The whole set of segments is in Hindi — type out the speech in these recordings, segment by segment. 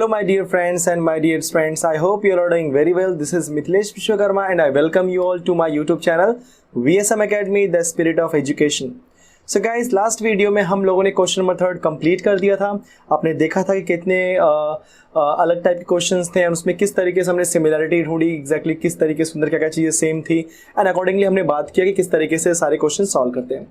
Hello my dear friends and my dear friends, I hope you are doing very well. This is Mithilesh Vishwakarma and I welcome you all to my YouTube channel VSM Academy, the Spirit of Education. So guys, last video में हम लोगों ने क्वेश्चन नंबर 3 कंप्लीट कर दिया था. आपने देखा था कि कितने अलग टाइप के क्वेश्चंस थे और उसमें किस तरीके से हमने सिमिलरिटी ढूंढी, एग्जैक्टली किस तरीके से अंदर क्या क्या चीज़ें सेम थी एंड अकॉर्डिंगली हमने बात किया कि किस तरीके से सारे क्वेश्चन सॉल्व करते हैं.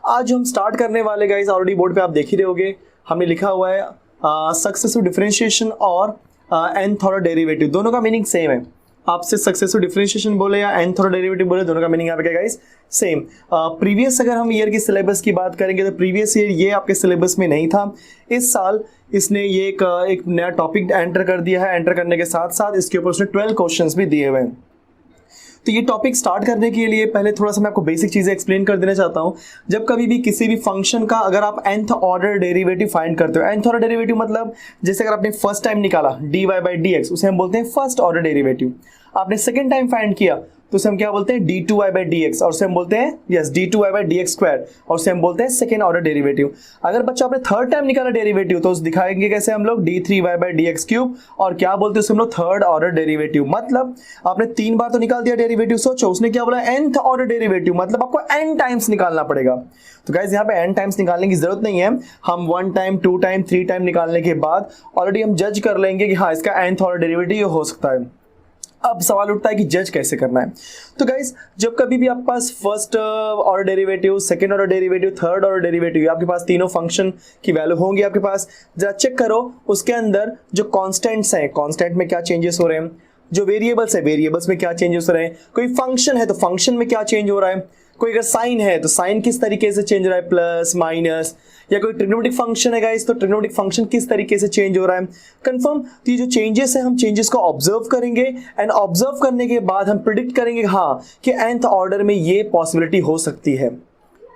आज हम स्टार्ट करने वाले गाइज, ऑलरेडी बोर्ड पे आप देख ही रहे होगे, हमने लिखा हुआ है सक्सेसिव डिफरेंशिएशन और nth ऑर्डर डेरिवेटिव. दोनों का मीनिंग सेम है. आपसे सक्सेसिव डिफरेंशिएशन बोले या nth ऑर्डर डेरिवेटिव बोले, दोनों का मीनिंग यहाँ पे क्या गाइस, सेम. प्रीवियस अगर हम ईयर की सिलेबस की बात करेंगे तो प्रीवियस ईयर ये आपके सिलेबस में नहीं था. इस साल इसने ये एक नया टॉपिक एंटर कर दिया है. एंटर करने के साथ साथ इसके ऊपर उसने 12 क्वेश्चंस भी दिए हुए हैं. तो ये टॉपिक स्टार्ट करने के लिए पहले थोड़ा सा मैं आपको बेसिक चीज़ें एक्सप्लेन कर देना चाहता हूँ. जब कभी भी किसी भी फंक्शन का अगर आप nth ऑर्डर डेरिवेटिव फाइंड करते हो, nth ऑर्डर डेरिवेटिव मतलब जैसे अगर आपने फर्स्ट टाइम निकाला dy/dx, उसे हम बोलते हैं फर्स्ट ऑर्डर डेरिवेटिव. आपने सेकेंड टाइम फाइंड किया तो उसे हम क्या बोलते हैं, d2y/dx, और उसे हम बोलते हैं यस d2y/dx स्क्वायर, और उसे हम बोलते हैं सेकेंड ऑर्डर डेरिवेटिव. अगर बच्चा आपने थर्ड टाइम निकाला डेरिवेटिव तो उसे दिखाएंगे कैसे हम लोग, d3y/dx क्यूब, और क्या बोलते हैं उसे हम लोग थर्ड ऑर्डर डेरिवेटिव. मतलब आपने 3 बार तो निकाल दिया डेरिवेटिव. सोचो उसने क्या बोला, nth ऑर्डर डेरिवेटिव, मतलब आपको n टाइम्स निकालना पड़ेगा. तो गाइस यहाँ पे n टाइम्स निकालने की जरूरत नहीं है. हम 1 टाइम 2 टाइम 3 टाइम निकालने के बाद ऑलरेडी हम जज कर लेंगे कि हाँ इसका nth ऑर्डर डेरिवेटिव हो सकता है. अब सवाल उठता है कि जज कैसे करना है. तो गाइस जब कभी भी आपके पास first order derivative, second order derivative, third order derivative, आपके पास तीनों फंक्शन की वैल्यू होंगी आपके पास. जरा चेक करो उसके अंदर जो कांस्टेंट्स हैं, कांस्टेंट में क्या चेंजेस हो रहे हैं, जो वेरिएबल्स है वेरिएबल्स में क्या चेंजेस हो रहे हैं, कोई फंक्शन है तो फंक्शन में क्या चेंज हो रहा है, कोई अगर साइन है तो साइन किस तरीके से चेंज हो रहा है, प्लस माइनस, या कोई ट्रिग्नोमेट्रिक फंक्शन है गाइस तो ट्रिग्नोमेट्रिक फंक्शन किस तरीके से चेंज हो रहा है. कंफर्म. तो ये जो चेंजेस है हम चेंजेस को ऑब्जर्व करेंगे एंड ऑब्जर्व करने के बाद हम प्रिडिक्ट करेंगे हाँ कि nth ऑर्डर में ये पॉसिबिलिटी हो सकती है.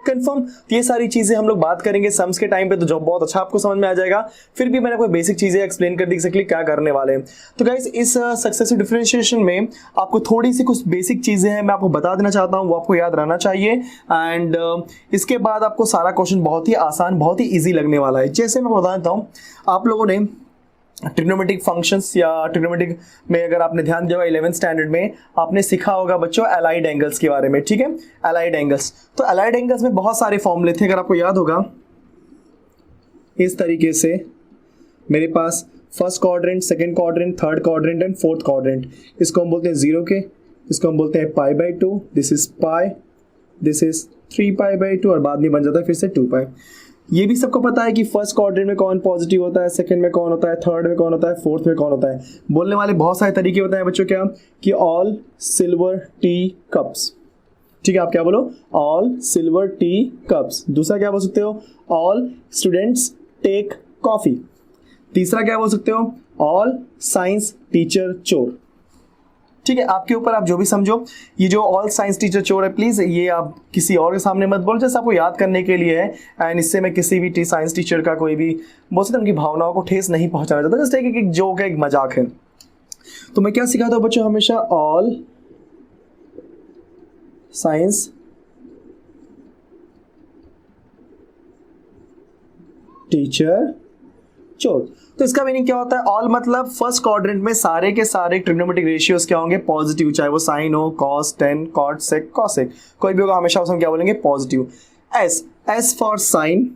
कंफर्म. तो ये सारी चीजें हम लोग बात करेंगे सम्स के टाइम पे, तो जो बहुत अच्छा आपको समझ में आ जाएगा. फिर भी मैंने आपको बेसिक चीजें एक्सप्लेन कर दी एक्चुअली क्या करने वाले हैं. तो गाइस इस सक्सेसिव डिफरेंशिएशन में आपको थोड़ी सी कुछ बेसिक चीजें हैं मैं आपको बता देना चाहता हूँ, वो आपको याद रहना चाहिए. एंड इसके बाद आपको सारा क्वेश्चन बहुत ही आसान, बहुत ही ईजी लगने वाला है. जैसे मैं बता देता हूँ, आप लोगों ने ट्रिग्नोमेट्रिक फंक्शंस या ट्रिग्नोमेट्रिक में अगर आपने ध्यान दिया होगा 11th स्टैंडर्ड में आपने सीखा होगा बच्चों एलाइड एंगल्स के बारे में. ठीक है, एलाइड एंगल्स. तो एलाइड एंगल्स में बहुत सारे फॉर्मूले थे, अगर आपको याद होगा इस तरीके से मेरे पास first quadrant, second quadrant, third quadrant and fourth quadrant. इसको हम बोलते हैं 0 के, इसको हम बोलते हैं π/2, this is pi, this is 3π/2 और बाद में बन जाता है फिर से 2π. ये भी सबको पता है कि फर्स्ट क्वाड्रेंट में कौन पॉजिटिव होता है, सेकंड में कौन होता है, थर्ड में कौन होता है, फोर्थ में कौन होता है. बोलने वाले बहुत सारे तरीके होते हैं बच्चों, क्या कि ऑल सिल्वर टी कप्स. ठीक है, आप क्या बोलो, ऑल सिल्वर टी कप्स. दूसरा क्या बोल सकते हो, ऑल स्टूडेंट्स टेक कॉफी. तीसरा क्या बोल सकते हो, ऑल साइंस टीचर चोर. ठीक है, आपके ऊपर, आप जो भी समझो. ये जो ऑल साइंस टीचर चोर है, प्लीज ये आप किसी और के सामने मत बोलो, जैसे आपको याद करने के लिए है. एंड इससे मैं किसी भी साइंस टीचर का कोई भी बोल सकते उनकी भावनाओं को ठेस नहीं पहुंचाना चाहता. जस्ट एक जोक है, एक मजाक है. तो मैं क्या सिखाता हूं बच्चों, हमेशा ऑल साइंस टीचर चोर. तो इसका मीनिंग क्या होता है, ऑल मतलब फर्स्ट क्वाड्रेंट में सारे के सारे ट्रिग्नोमेट्रिक रेशियोज क्या होंगे, पॉजिटिव. चाहे वो साइन हो, cos, tan, cot, sec, cosec, कोई भी होगा हमेशा उसमें क्या बोलेंगे, positive. S for sine,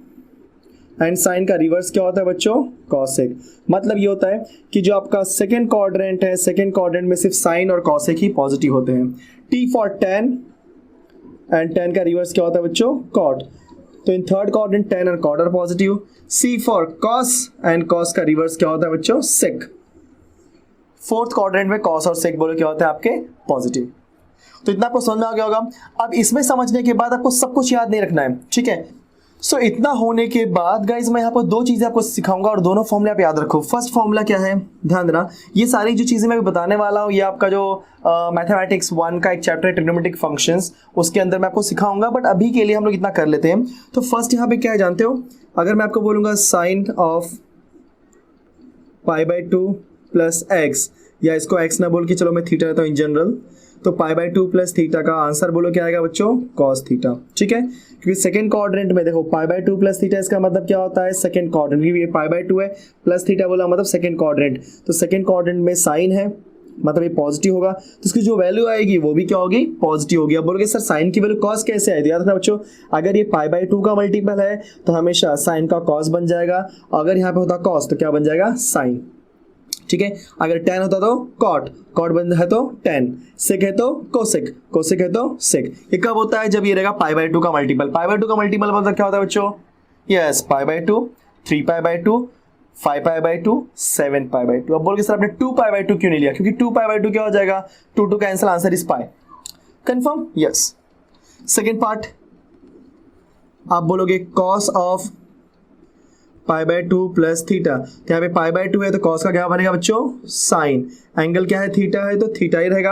and sine का रिवर्स क्या होता है बच्चों, कॉसेक. मतलब ये होता है कि जो आपका सेकेंड क्वाड्रेंट है, सेकेंड क्वाड्रेंट में सिर्फ साइन और कॉसेक ही पॉजिटिव होते हैं. T for tan, and tan का रिवर्स क्या होता है बच्चों, कॉट. तो इन थर्ड क्वाड्रेंट टेन और cot are positive. C for cos, and cos का रिवर्स क्या होता है बच्चों, सेक. फोर्थ क्वाड्रेंट में कॉस और सेक बोलो क्या होता है आपके, पॉजिटिव. तो इतना आपको समझ में आ गया होगा. अब इसमें समझने के बाद आपको सब कुछ याद नहीं रखना है. ठीक है, सो इतना होने के बाद गाइज मैं यहाँ पर 2 चीजें आपको सिखाऊंगा और दोनों फॉर्मूले आप याद रखो. फर्स्ट फॉर्मूला क्या है, ध्यान देना. ये सारी जो चीजें मैं बताने वाला हूँ ये आपका जो मैथमेटिक्स 1 का एक चैप्टर है ट्रिग्नोमेट्रिक फंक्शंस, उसके अंदर मैं आपको सिखाऊंगा. बट अभी के लिए हम लोग इतना कर लेते हैं. तो फर्स्ट यहाँ पे क्या है जानते हो, अगर मैं आपको बोलूंगा साइन ऑफ π/2 प्लस एक्स, या इसको एक्स ना बोल के चलो मैं थीटा रहता हूँ इन जनरल, तो पाई बाय 2 प्लस थीटा का आंसर बोलो क्या आएगा बच्चों, कॉस थीटा। ठीक है, क्योंकि सेकंड क्वाड्रेंट में देखो पाई बाय 2 प्लस थीटा, इसका मतलब क्या होता है, सेकंड क्वाड्रेंट, क्योंकि ये पाई बाय 2 है प्लस थीटा बोला मतलब सेकंड क्वाड्रेंट, तो सेकंड क्वाड्रेंट में साइन है मतलब ये पॉजिटिव होगा, तो इसकी जो वैल्यू आएगी वो भी क्या होगी, पॉजिटिव होगी। अब बोलोगे सर साइन की वैल्यू कॉस कैसे आई, याद रखना बच्चों, अगर ये पाई बाय 2 का मल्टीपल है तो हमेशा साइन का कॉस बन जाएगा, अगर यहाँ पे होता कॉस तो क्या बन जाएगा, साइन। ठीक है, अगर tan होता तो कॉट, कॉट बन है तो tan, सेक है तो कोसेक, कोसेक है तो सेक। ये कब होता है, जब ये रहेगा पाई बाय 2 का मल्टीपल। पाई बाय 2 का मल्टीपल मतलब क्या होता है बच्चों, yes pi by 2, 3 pi by 2, 5 pi by 2, 7 pi by 2। अब बोलोगे सर आपने 2 पाई बाय 2 क्यों नहीं लिया, क्योंकि 2 पाई बाय 2 क्या हो जाएगा, 2 cancel, answer is pi. Confirm, yes. Second part आप बोलोगे cos of pi by 2 plus theta, तो यहाँ पे पाई बाय 2 है तो कॉस का क्या बनेगा बच्चों, साइन, एंगल क्या है, थीटा है तो थीटा ही रहेगा।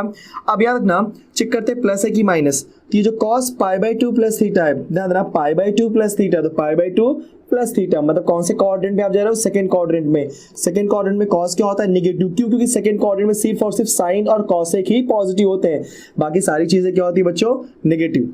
अब याद रखना, चेक करते हैं प्लस है कि माइनस, तो ये जो cos pi by 2 plus theta है, ध्यान देना पाई बाय 2 प्लस थीटा, तो पाई बाय 2 प्लस थीटा मतलब कौन से क्वाड्रेंट में आप जा रहे हो, सेकंड क्वाड्रेंट में। सेकंड क्वाड्रेंट में कॉस क्या होता है, नेगेटिव, क्यों, क्योंकि सेकंड क्वाड्रेंट में सिर्फ और सिर्फ साइन और कॉसेक ही पॉजिटिव होते हैं, बाकी सारी चीजें क्या होती है बच्चों, नेगेटिव।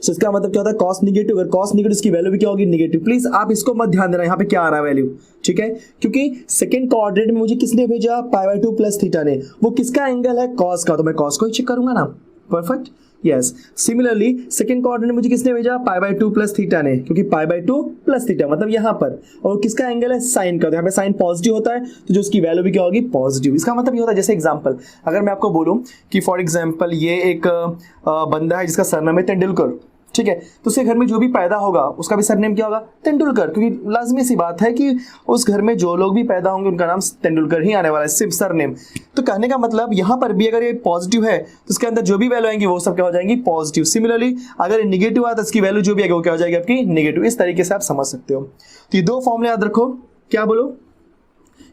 सो इसका मतलब क्या होता है, कॉस निगेटिव, अगर कॉस निगेटिव इसकी वैल्यू भी क्या होगी, निगेटिव। प्लीज आप इसको मत ध्यान देना यहाँ पे क्या आ रहा है वैल्यू, ठीक है, क्योंकि सेकंड क्वाड्रेंट में मुझे किसने भेजा, पाई बाय 2 प्लस थीटा ने, वो किसका एंगल है, कॉस का, तो मैं कॉस को ही चेक करूंगा ना, perfect, yes. Similarly second quadrant में मुझे किसने भेजा, पाई बाय 2 प्लस थीटा ने, क्योंकि पाई बाय 2 प्लस थीटा मतलब यहाँ पर, और किसका एंगल है, साइन का, तो यहाँ पे साइन पॉजिटिव होता है तो जो उसकी वैल्यू भी क्या होगी, पॉजिटिव। इसका मतलब ये होता है, जैसे एग्जांपल अगर मैं आपको बोलूं कि फॉर एग्जांपल ये एक बंदा है जिसका सरनेम है तेंदुलकर, ठीक है, तो उसके घर में जो भी पैदा होगा उसका भी सरनेम क्या होगा, तेंदुलकर, क्योंकि लाजमी सी बात है कि उस घर में जो लोग भी पैदा होंगे उनका नाम तेंदुलकर ही आने वाला है, सिर्फ सरनेम। तो कहने का मतलब यहाँ पर भी अगर ये पॉजिटिव है तो उसके अंदर जो भी वैल्यू आएंगी वो सब क्या हो जाएंगी, पॉजिटिव। सिमिलरली अगर ये निगेटिव आया तो इसकी वैल्यू जो भी आएगी वो क्या हो जाएगी, आपकी नेगेटिव। इस तरीके से आप समझ सकते हो। तो ये दो फॉर्मूले याद रखो, क्या बोलो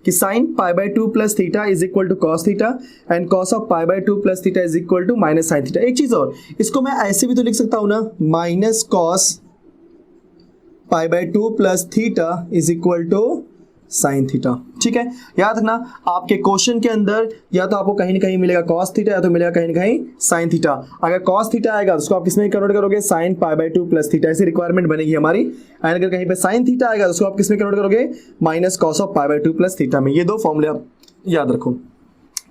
कि sine pi by 2 plus theta is equal to cos theta and cos of pi by 2 plus theta is equal to minus sine theta. एक चीज और, इसको मैं ऐसे भी तो लिख सकता हूं ना, minus cos pi by 2 plus theta is equal to sine theta. ठीक है, याद रखना आपके क्वेश्चन के अंदर या तो आपको कहीं ना कहीं मिलेगा कॉस थीटा या तो मिलेगा कहीं ना कहीं साइन थीटा। अगर कॉस थीटा आएगा तो उसको आप किसमें कन्वर्ट करोगे, sign pi by 2 plus theta, ऐसी रिक्वायरमेंट बनेगी हमारी। एंड अगर कहीं पे साइन थीटा आएगा तो उसको आप किसमें कन्वर्ट करोगे, minus cos of pi by 2 plus theta में। ये दो फॉर्मूले आप याद रखो,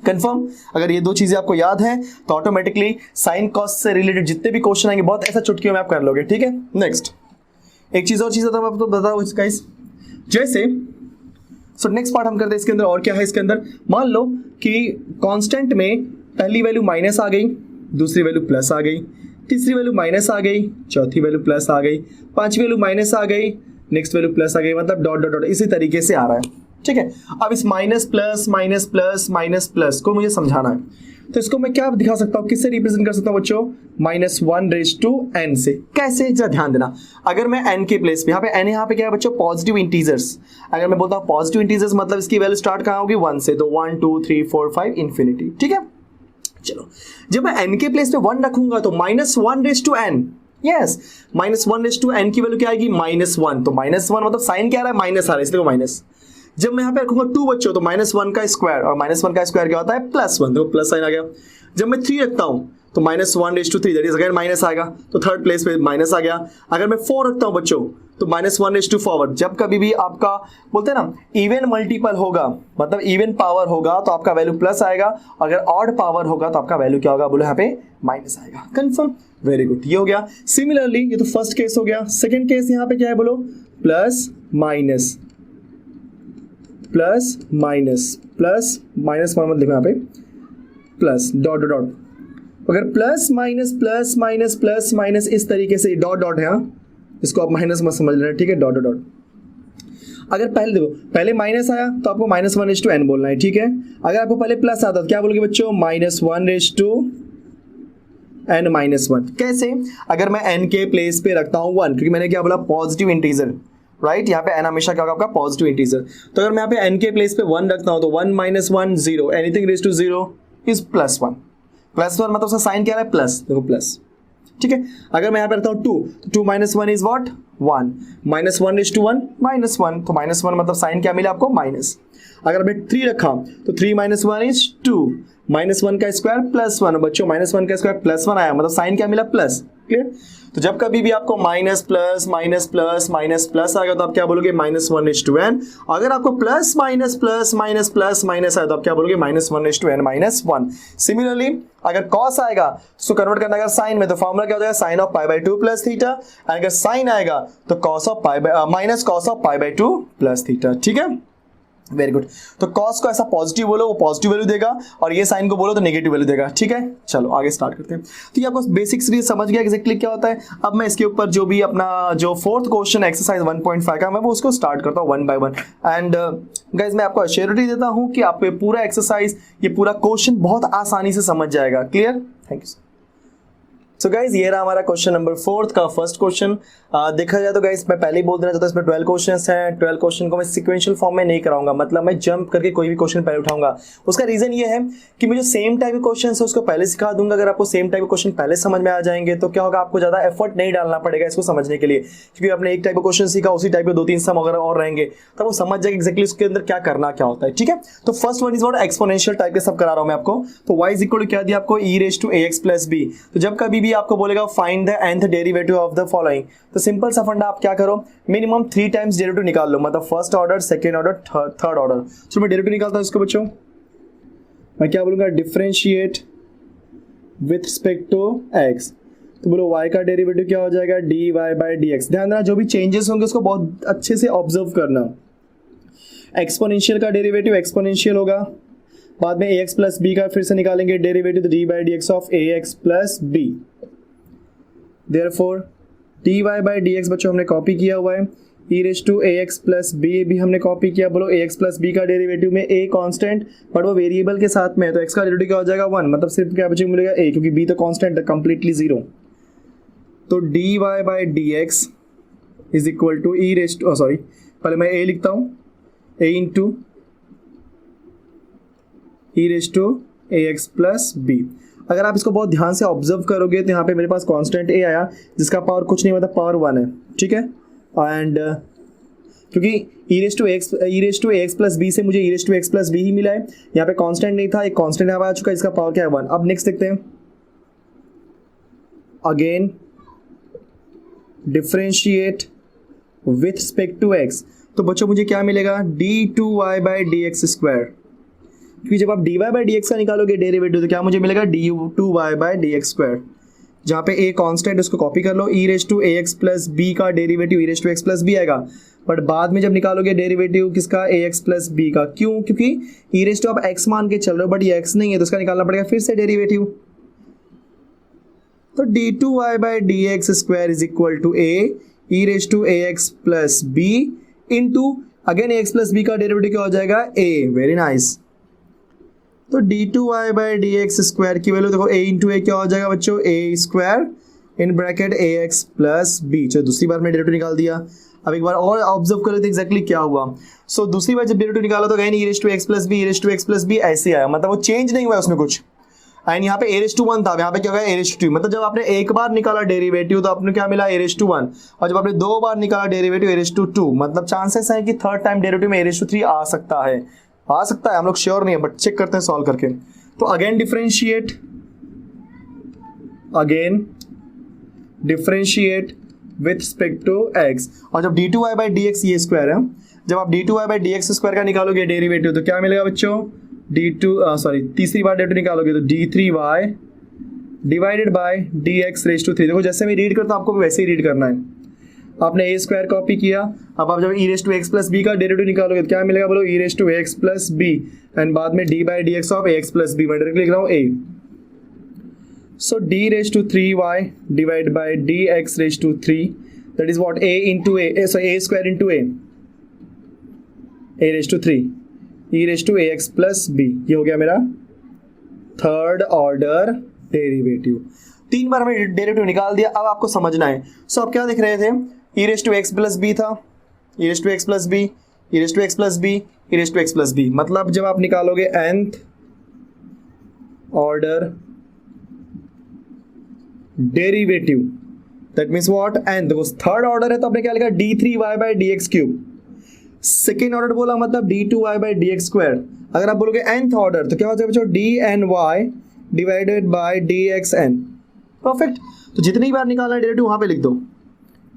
कंफर्म। अगर ये दो चीजें आपको याद हैं तो ऑटोमेटिकली साइन कॉस से रिलेटेड जितने भी क्वेश्चन आएंगे बहुत ऐसा चुटकियों में आप कर लोगे। ठीक है, नेक्स्ट एक चीज और चीज तो आपको बताओ गाइस, जैसे सो नेक्स्ट पार्ट हम करते हैं इसके अंदर। और क्या है इसके अंदर, मान लो कि कांस्टेंट में पहली वैल्यू माइनस आ गई, दूसरी वैल्यू प्लस आ गई, तीसरी वैल्यू माइनस आ गई, चौथी वैल्यू प्लस आ गई, पांचवी वैल्यू माइनस आ गई, नेक्स्ट वैल्यू प्लस आ गई, मतलब डॉट डॉट डॉट इसी तरीके से आ रहा है। ठीक है, अब इस minus plus minus plus minus plus को मुझे समझाना है, तो इसको मैं क्या दिखा सकता हूँ, किससे रिप्रेजेंट कर सकता हूँ बच्चों, -1/n से। कैसे, जरा ध्यान देना। अगर मैं n के प्लेस पे, यहाँ पे n यहाँ पे क्या है बच्चों, पॉजिटिव इंटीजर्स। अगर मैं बोलता हूँ पॉजिटिव इंटीजर्स मतलब इसकी वैल्यू स्टार्ट कहाँ होगी, 1 से, तो 1 2 3 4 5 इंफिनिटी। ठीक है, चलो जब मैं n के प्लेस पे 1 रखूंगा तो -1/n, यस, -1/n की वैल्यू क्या आएगी, -1, तो -1 मतलब साइन क्या आ रहा है, माइनस आ रहा है, इसलिए माइनस। जब मैं यहाँ पे रखूंगा 2 बच्चों तो -1 का स्क्वायर, और -1 का स्क्वायर क्या होता है, +1, तो प्लस साइन आ गया। जब मैं 3 रखता हूँ तो -1/3, दैट इज अगेन माइनस आएगा, तो थर्ड प्लेस पे माइनस आ गया। अगर मैं 4 रखता हूँ बच्चों तो -1/4। जब कभी भी आपका बोलते हैं ना इवन मल्टीपल होगा, मतलब इवन पावर होगा तो आपका वैल्यू प्लस आएगा, अगर ऑड पावर होगा तो आपका वैल्यू क्या होगा, बोलो यहाँ पे माइनस आएगा। कंफर्म, वेरी गुड, ये हो गया। सिमिलरली ये तो फर्स्ट केस हो गया। सेकेंड केस यहाँ पे क्या है, बोलो plus minus plus minus plus minus मत लिखो यहाँ पे, प्लस डॉट डॉट डॉट। अगर plus minus plus minus plus minus इस तरीके से डॉट डॉट है, इसको आप माइनस मत समझ लेना, ठीक है, डॉट डॉट डॉट। अगर पहले देखो, पहले माइनस आया तो आपको -1/n बोलना है, ठीक है। अगर आपको पहले प्लस आता तो क्या बोलोगे बच्चों, -1/n-1। कैसे, अगर मैं n के प्लेस पे रखता हूँ 1, क्योंकि मैंने क्या बोला, पॉजिटिव इंटीजर, राइट, यहाँ पे n हमेशा क्या होगा आपका, पॉजिटिव इंटीजर। तो अगर मैं यहाँ पे n के प्लेस पे 1 रखता हूँ तो 1 - 1 0, एनीथिंग रेज टू 0 इज +1। +1 मतलब उसका साइन क्या है, प्लस, देखो प्लस। ठीक है। अगर मैं यहाँ पे रखता हूँ 2, तो 2 - 1 इज व्हाट 1, -1 इज टू 1 -1, तो -1 मतलब साइन क्या मिला आपको माइनस। अगर मैं 3 रखा तो 3 - 1 इज 2, -1 का स्क्वायर +1, बच्चों -1 का स्क्वायर +1 आया, मतलब साइन क्या मिला प्लस। क्लियर। तो जब कभी भी आपको minus plus minus plus minus plus आएगा तो आप क्या बोलोगे -1 इज टू n। अगर आपको plus minus plus minus plus minus आया तो आप क्या बोलोगे -1 इज टू n -1। सिमिलरली अगर कॉस आएगा तो कन्वर्ट करना अगर साइन में, तो फॉर्मूला क्या हो जाएगा sin ऑफ π/2 प्लस थीटा। अगर साइन आएगा तो cos of minus cos of π/2 plus theta. ठीक है, वेरी गुड। तो कॉस को ऐसा पॉजिटिव बोलो वो पॉजिटिव वैल्यू देगा, और ये साइन को बोलो तो नेगेटिव वैल्यू देगा। ठीक है, चलो आगे स्टार्ट करते हैं। तो ये आपको बेसिक सीरीज समझ गया एग्जैक्टली क्या होता है। अब मैं इसके ऊपर जो भी अपना जो फोर्थ क्वेश्चन एक्सरसाइज 1.5 का मैं वो उसको स्टार्ट करता हूँ 1 बाय 1। एंड गाइज मैं आपको अश्योरिटी देता हूँ कि आपको पूरा एक्सरसाइज ये पूरा क्वेश्चन बहुत आसानी से समझ जाएगा। Clear, thank you. So guys ये रहा हमारा क्वेश्चन नंबर 4 का फर्स्ट क्वेश्चन। देखा जाए तो गाइज मैं पहले ही बोल देना चाहता हूँ इसमें 12 क्वेश्चंस हैं। 12 क्वेश्चन को मैं सीक्वेंशियल फॉर्म में नहीं कराऊंगा, मतलब मैं जंप करके कोई भी क्वेश्चन पहले उठाऊंगा। उसका रीजन ये है कि मुझे सेम टाइप के क्वेश्चन है उसको पहले सिखा दूंगा। अगर आपको सेम टाइप के क्वेश्चन पहले समझ में आ जाएंगे तो क्या होगा, आपको ज्यादा एफर्ट नहीं डालना पड़ेगा इसको समझने के लिए, क्योंकि आपने एक टाइप का क्वेश्चन सीखा उसी टाइप के 2-3 सम वगैरह और रहेंगे तब वो समझ जाएगा एक्जैक्टली उसके अंदर क्या करना क्या होता है। ठीक है, तो first one is what exponential type के सब करा रहा हूं मैं आपको। तो y इज इक्वल टू क्या दिया आपको e⁻ax + b। तो जब कभी भी आपको बोलेगा find the nth derivative of the following, तो सिंपल सा फंडा आप क्या करो, मिनिमम 3 टाइम्स डेरिवेटिव निकाल लो, मतलब first order second order third order. चलो मैं डेरिवेटिव निकालता हूं इसको बच्चों। मैं क्या बोलूंगा, differentiate with respect to x। तो बोलो y का डेरिवेटिव क्या हो जाएगा dy/dx। ध्यान देना जो भी चेंजेस होंगे उसको बहुत अच्छे से ऑब्जर्व करना। एक्सपोनेंशियल का डेरिवेटिव एक्सपोनेंशियल होगा, बाद में ax + b का फिर से निकालेंगे डेरिवेटिव, तो dy/dx of ax + b। Therefore dy/dx बच्चों हमने कॉपी किया हुआ है, e⁻ax + b भी हमने कॉपी किया। बोलो ax + b का डेरिवेटिव में a कांस्टेंट बट वो वेरिएबल के साथ में है, तो x का डेरिवेटिव क्या हो जाएगा 1, मतलब सिर्फ क्या बच्चों मिलेगा a, क्योंकि b तो कांस्टेंट है कंप्लीटली 0। तो dy/dx इज इक्वल टू पहले मैं a लिखता हूँ, a इंटू e⁻ax + b। अगर आप इसको बहुत ध्यान से ऑब्जर्व करोगे तो यहाँ पे मेरे पास कांस्टेंट a आया जिसका पावर कुछ नहीं मतलब पावर 1 है। ठीक है, एंड क्योंकि e⁻ax + b से मुझे e⁻x + b ही मिला है, यहाँ पे कांस्टेंट नहीं था, एक कांस्टेंट यहाँ पे आ चुका है, इसका पावर क्या है 1। अब नेक्स्ट देखते हैं, again differentiate with respect to x। तो बच्चों मुझे क्या मिलेगा d2y/dx², क्योंकि जब आप dy/dx का निकालोगे डेरिवेटिव तो क्या मुझे मिलेगा d2y/dx²। जहाँ पे a कांस्टेंट उसको कॉपी कर लो, e⁻ax + b का डेरिवेटिव e⁻x + b आएगा, बट बाद में जब निकालोगे डेरिवेटिव किसका ax + b का, क्यों, क्योंकि e⁻ आप x मान के चल रहे हो बट ये x नहीं है तो उसका निकालना पड़ेगा फिर से डेरिवेटिव। तो d2y/dx² is equal to a e⁻ax + b into again ax + b का डेरिवेटिव क्या हो जाएगा a। Very nice. तो d2y/dx² की वैल्यू देखो a इंटू a क्या हो जाएगा बच्चों a² in bracket ax + b। चलो दूसरी बार मैंने डेरिवेटिव निकाल दिया। अब एक बार और ऑब्जर्व कर लेते एग्जैक्टली क्या हुआ। सो दूसरी बार जब डेरिवेटिव निकाला तो अगेन e⁻x + b ऐसे आया, मतलब वो चेंज नहीं हुआ उसमें कुछ। एंड यहाँ पे a⁻1 था, यहाँ पे क्या होगा a⁻2। मतलब जब आपने एक बार निकाला डेरिवेटिव तो आपने क्या मिला a⁻1, और जब आपने 2 बार निकाला डेरिवेटिव a⁻2, मतलब चांसेस है कि थर्ड टाइम डेरिवेटिव में a⁻3 आ सकता है, हम लोग श्योर नहीं है बट चेक करते हैं सॉल्व करके। तो again differentiate with respect to x, और जब d2y/dx ये स्क्वायर है, जब आप d2y/dx² का निकालोगे डेरिवेटिव तो क्या मिलेगा बच्चों तीसरी बार डेरिवेटिव निकालोगे तो d3y / dx⁻3। देखो जैसे मैं रीड करता हूँ आपको वैसे ही रीड करना है। आपने a² कॉपी किया, अब आप जब e⁻x + b का डेरिवेटिव निकालोगे तो क्या मिलेगा बोलो e⁻x + b एंड बाद में d/dx ऑफ ax + b। मैं डायरेक्टली लिख रहा हूँ a। So d⁻3y / dx⁻3 that is what a into a² into a⁻3 e⁻ax + b। ये हो गया मेरा थर्ड ऑर्डर डेरिवेटिव। 3 बार हमने डेरिवेटिव निकाल दिया। अब आपको समझना है, सो आप क्या देख रहे थे, e⁻x + b था, e⁻x + b, e⁻x + b, e⁻x + b। मतलब जब आप निकालोगे nth order derivative, that means what, N. देखो थर्ड ऑर्डर है तो आपने क्या लिखा, d3y by D X cube. Second order बोला मतलब d2y by D x square. अगर आप बोलोगे nth ऑर्डर तो क्या हो जाएगा बच्चों, dny divided by dxn। Perfect. तो जितनी बार निकालना है डेरिवेटिव वहां पे लिख दो,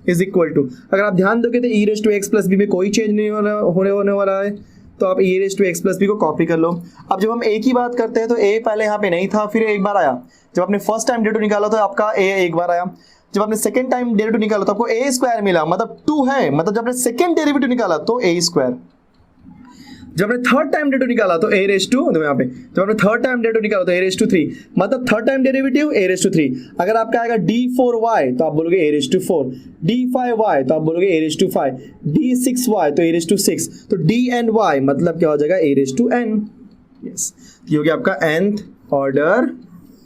इज इक्वल टू, अगर आप ध्यान दोगे तो e raise to x plus B में कोई चेंज नहीं होने वाला है, तो आप e raise to x plus B को कॉपी कर लो। अब जब हम a की बात करते हैं तो a पहले यहाँ पे नहीं था, फिर एक बार आया। जब आपने फर्स्ट टाइम डेरिवेटिव निकाला तो आपका a एक बार आया। जब आपने सेकंड टाइम डेरिवेटिव निकाला तो आपको a स्क्वायर मिला, मतलब 2 है, मतलब जब आपने सेकंड डेरिवेटिव निकाला तो a स्क्वायर। जब आपने थर्ड टाइम डेरिवेटिव निकाला तो a रेज टू, देखो यहाँ पे, जब आपने थर्ड टाइम डेरिवेटिव निकाला तो a रेज टू 3, मतलब third time derivative a raise to 3। अगर आपका आएगा d4y तो आप बोलोगे a रेज टू 4, d5y तो आप बोलोगे a रेज टू 5, d6y तो a रेज टू 6, तो dny मतलब क्या हो जाएगा, a raise to n। Yes, ये हो गया आपका nth ऑर्डर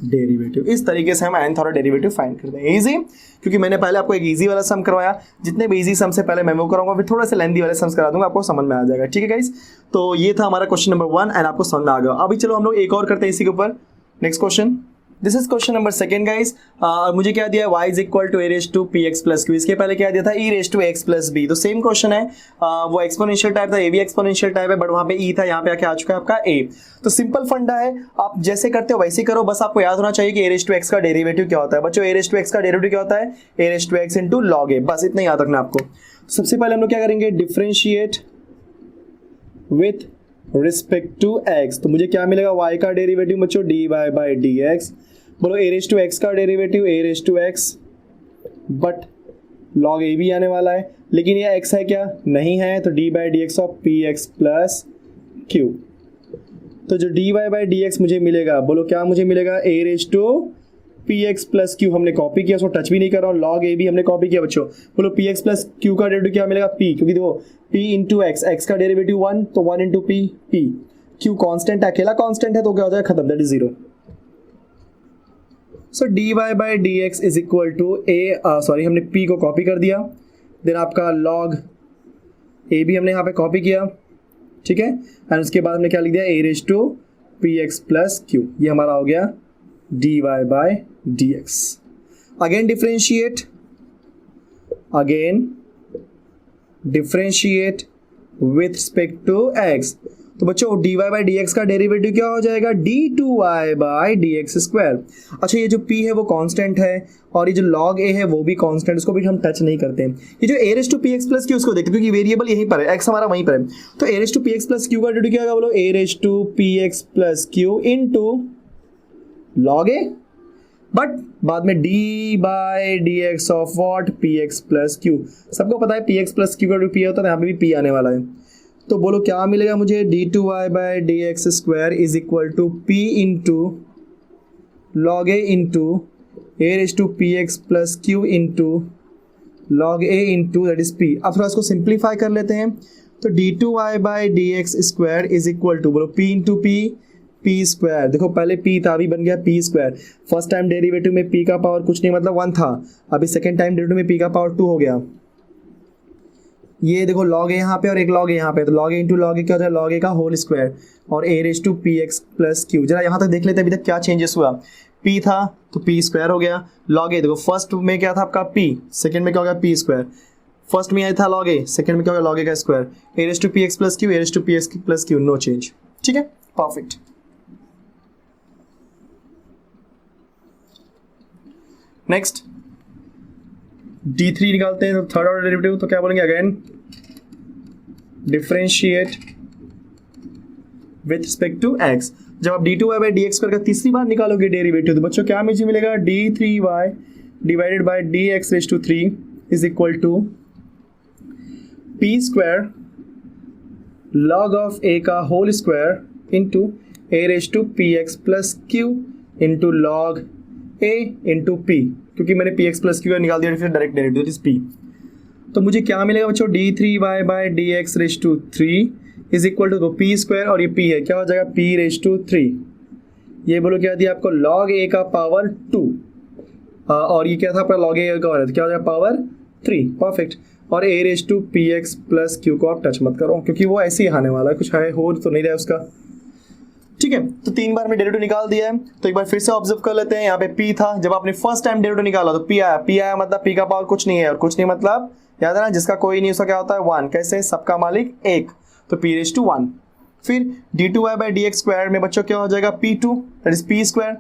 डेरिवेटिव। इस तरीके से हम nth ऑर्डर डेरिवेटिव फाइंड करते हैं। इजी, क्योंकि मैंने पहले आपको एक इजी वाला सम करवाया, जितने भी इजी सम से पहले मैं वो कराऊंगा, फिर थोड़ा सा लेंथी वाले सम्स करा दूंगा, आपको समझ में आ जाएगा। ठीक है गाइस, तो ये था हमारा क्वेश्चन नंबर 1 एंड आपको समझ में आ गया। अभी चलो हम लोग एक और करते हैं इसी के ऊपर, next question. This is question number 2 guys. मुझे क्या दिया है, y is equal to a raise to p x plus q. इसके पहले क्या दिया था, e raise to x plus b. तो सेम क्वेश्चन है, वो एक्सपोनेंशियल टाइप था, ये भी एक्सपोनेंशियल टाइप है, बट वहां पे e था, यहाँ पे आके आ चुका है आपका a। तो सिंपल फंडा है, आप जैसे करते हो वैसे ही करो, बस आपको याद होना चाहिए कि a रेज टू एक्स का डेरिवेटिव क्या होता है। बच्चों a रेज टू एक्स का डेरिवेटिव क्या होता है, a raise to x into log a, बस इतना याद रखना आपको। सबसे पहले हम लोग क्या करेंगे, differentiate with respect to x। तो मुझे क्या मिलेगा, y का डेरिवेटिव बच्चों dy बाई डी एक्स। बोलो a रेज टू एक्स का derivative a raise to x, but log a भी आने वाला है, लेकिन ये x है क्या, नहीं है, तो d by D x of P x plus Q. तो जो dy बाई डी एक्स मुझे मिलेगा, बोलो क्या मुझे मिलेगा, a raise to p x plus q. हमने कॉपी किया, उसको टच भी नहीं कर रहा हूँ, log a भी हमने कॉपी किया बच्चों। बोलो पी एक्स प्लस क्यू का डेरिवेटिव क्या मिलेगा, p, क्योंकि देखो p इंटू एक्स, एक्स का डेरिवेटिव 1, तो 1 into p, p, q constant, अकेला कॉन्स्टेंट है तो क्या हो जाएगा, खत्म, that is 0। So dy by D x is equal to sorry हमने p को कॉपी कर दिया, देन आपका log a भी हमने यहाँ पे कॉपी किया, ठीक है, एंड उसके बाद हमने क्या लिख दिया, a raise to p x plus q. ये हमारा हो गया dy by D x. Again differentiate with respect to x। तो बच्चों dy बाई डी एक्स का डेरिवेटिव क्या हो जाएगा, d2y by D x square. अच्छा, ये जो p है वो कांस्टेंट है, और ये जो log a है वो भी कांस्टेंट, उसको भी हम टच नहीं करते हैं। ये जो a raise to p x plus q, उसको देखते हैं क्योंकि वेरिएबल यहीं पर है, x हमारा वहीं पर है। तो a raise to p x plus q का डेरिवेटिव क्या होगा, बोलो a raise to p x plus q into log a, but बाद में d by D x of what, p x plus q. सबको पता है पी एक्स प्लस क्यू का p होता है, यहाँ पे भी p आने वाला है। तो बोलो क्या मिलेगा मुझे, d2y by D x square is equal to p into log a into a raise to p x plus q into log a into that is p। अब थोड़ा इसको सिंप्लीफाई कर लेते हैं, तो d2y by D x square is equal to, बोलो p इंटू p स्क्वायर। देखो पहले p था, अभी बन गया p square. First time derivative में p का पावर कुछ नहीं, मतलब 1 था, अभी सेकेंड टाइम डेरिवेटिव में p का पावर 2 हो गया। ये देखो log a यहाँ पे और एक log a यहाँ पे, तो log a into log a क्या हो जाएगा, log a का होल स्क्वायर और a raise to p x plus q. जरा यहाँ तक देख लेते हैं अभी तक क्या चेंजेस हुआ। p था तो p स्क्वायर हो गया, log a देखो फर्स्ट में क्या था आपका p, सेकंड में क्या हो गया p स्क्वायर। फर्स्ट में आया था log a, सेकंड में क्या हो गया log a का square, a raise to p x plus q, a raise to p x plus q, no change. ठीक है, परफेक्ट। नेक्स्ट d3 निकालते हैं, तो थर्ड ऑर्डर डेरिवेटिव, तो क्या बोलेंगे, again differentiate with respect to x। जब आप d2y by D x square का तीसरी बार निकालोगे डेरिवेटिव, तो बच्चों क्या मुझे मिलेगा, d3y divided by D x raise to 3 is equal to p square log of a का whole square into a raise to p x plus q into log a into p, क्योंकि मैंने पी एक्स प्लस क्यू निकाल दिया, फिर डायरेक्ट डेरिवेटिव इज p। तो मुझे क्या मिलेगा बच्चों, d3y by D x raise to 3 is equal to p square, और ये p है, क्या हो जाएगा p रेज टू 3। ये बोलो क्या दिया आपको, log a का पावर 2, और ये क्या था आपका log a का पावर, क्या हो जाएगा पावर 3, परफेक्ट। और a raise to p x plus q को आप टच मत करो, क्योंकि वो ऐसे ही आने वाला है, कुछ है हो तो नहीं रहा उसका। ठीक है, तो 3 बार में डेरिवेटिव निकाल दिया है। तो एक बार फिर से ऑब्जर्व कर लेते हैं, यहाँ पे p था, जब आपने फर्स्ट टाइम डेरिवेटिव निकाला तो p आया मतलब p का पावर कुछ नहीं है, और कुछ नहीं मतलब याद है ना, जिसका कोई नहीं उसका क्या होता है 1। कैसे, सबका मालिक 1, तो p रेज़ टू 1। फिर d2y/dx² में बच्चों क्या हो जाएगा p2 दैट इज p²,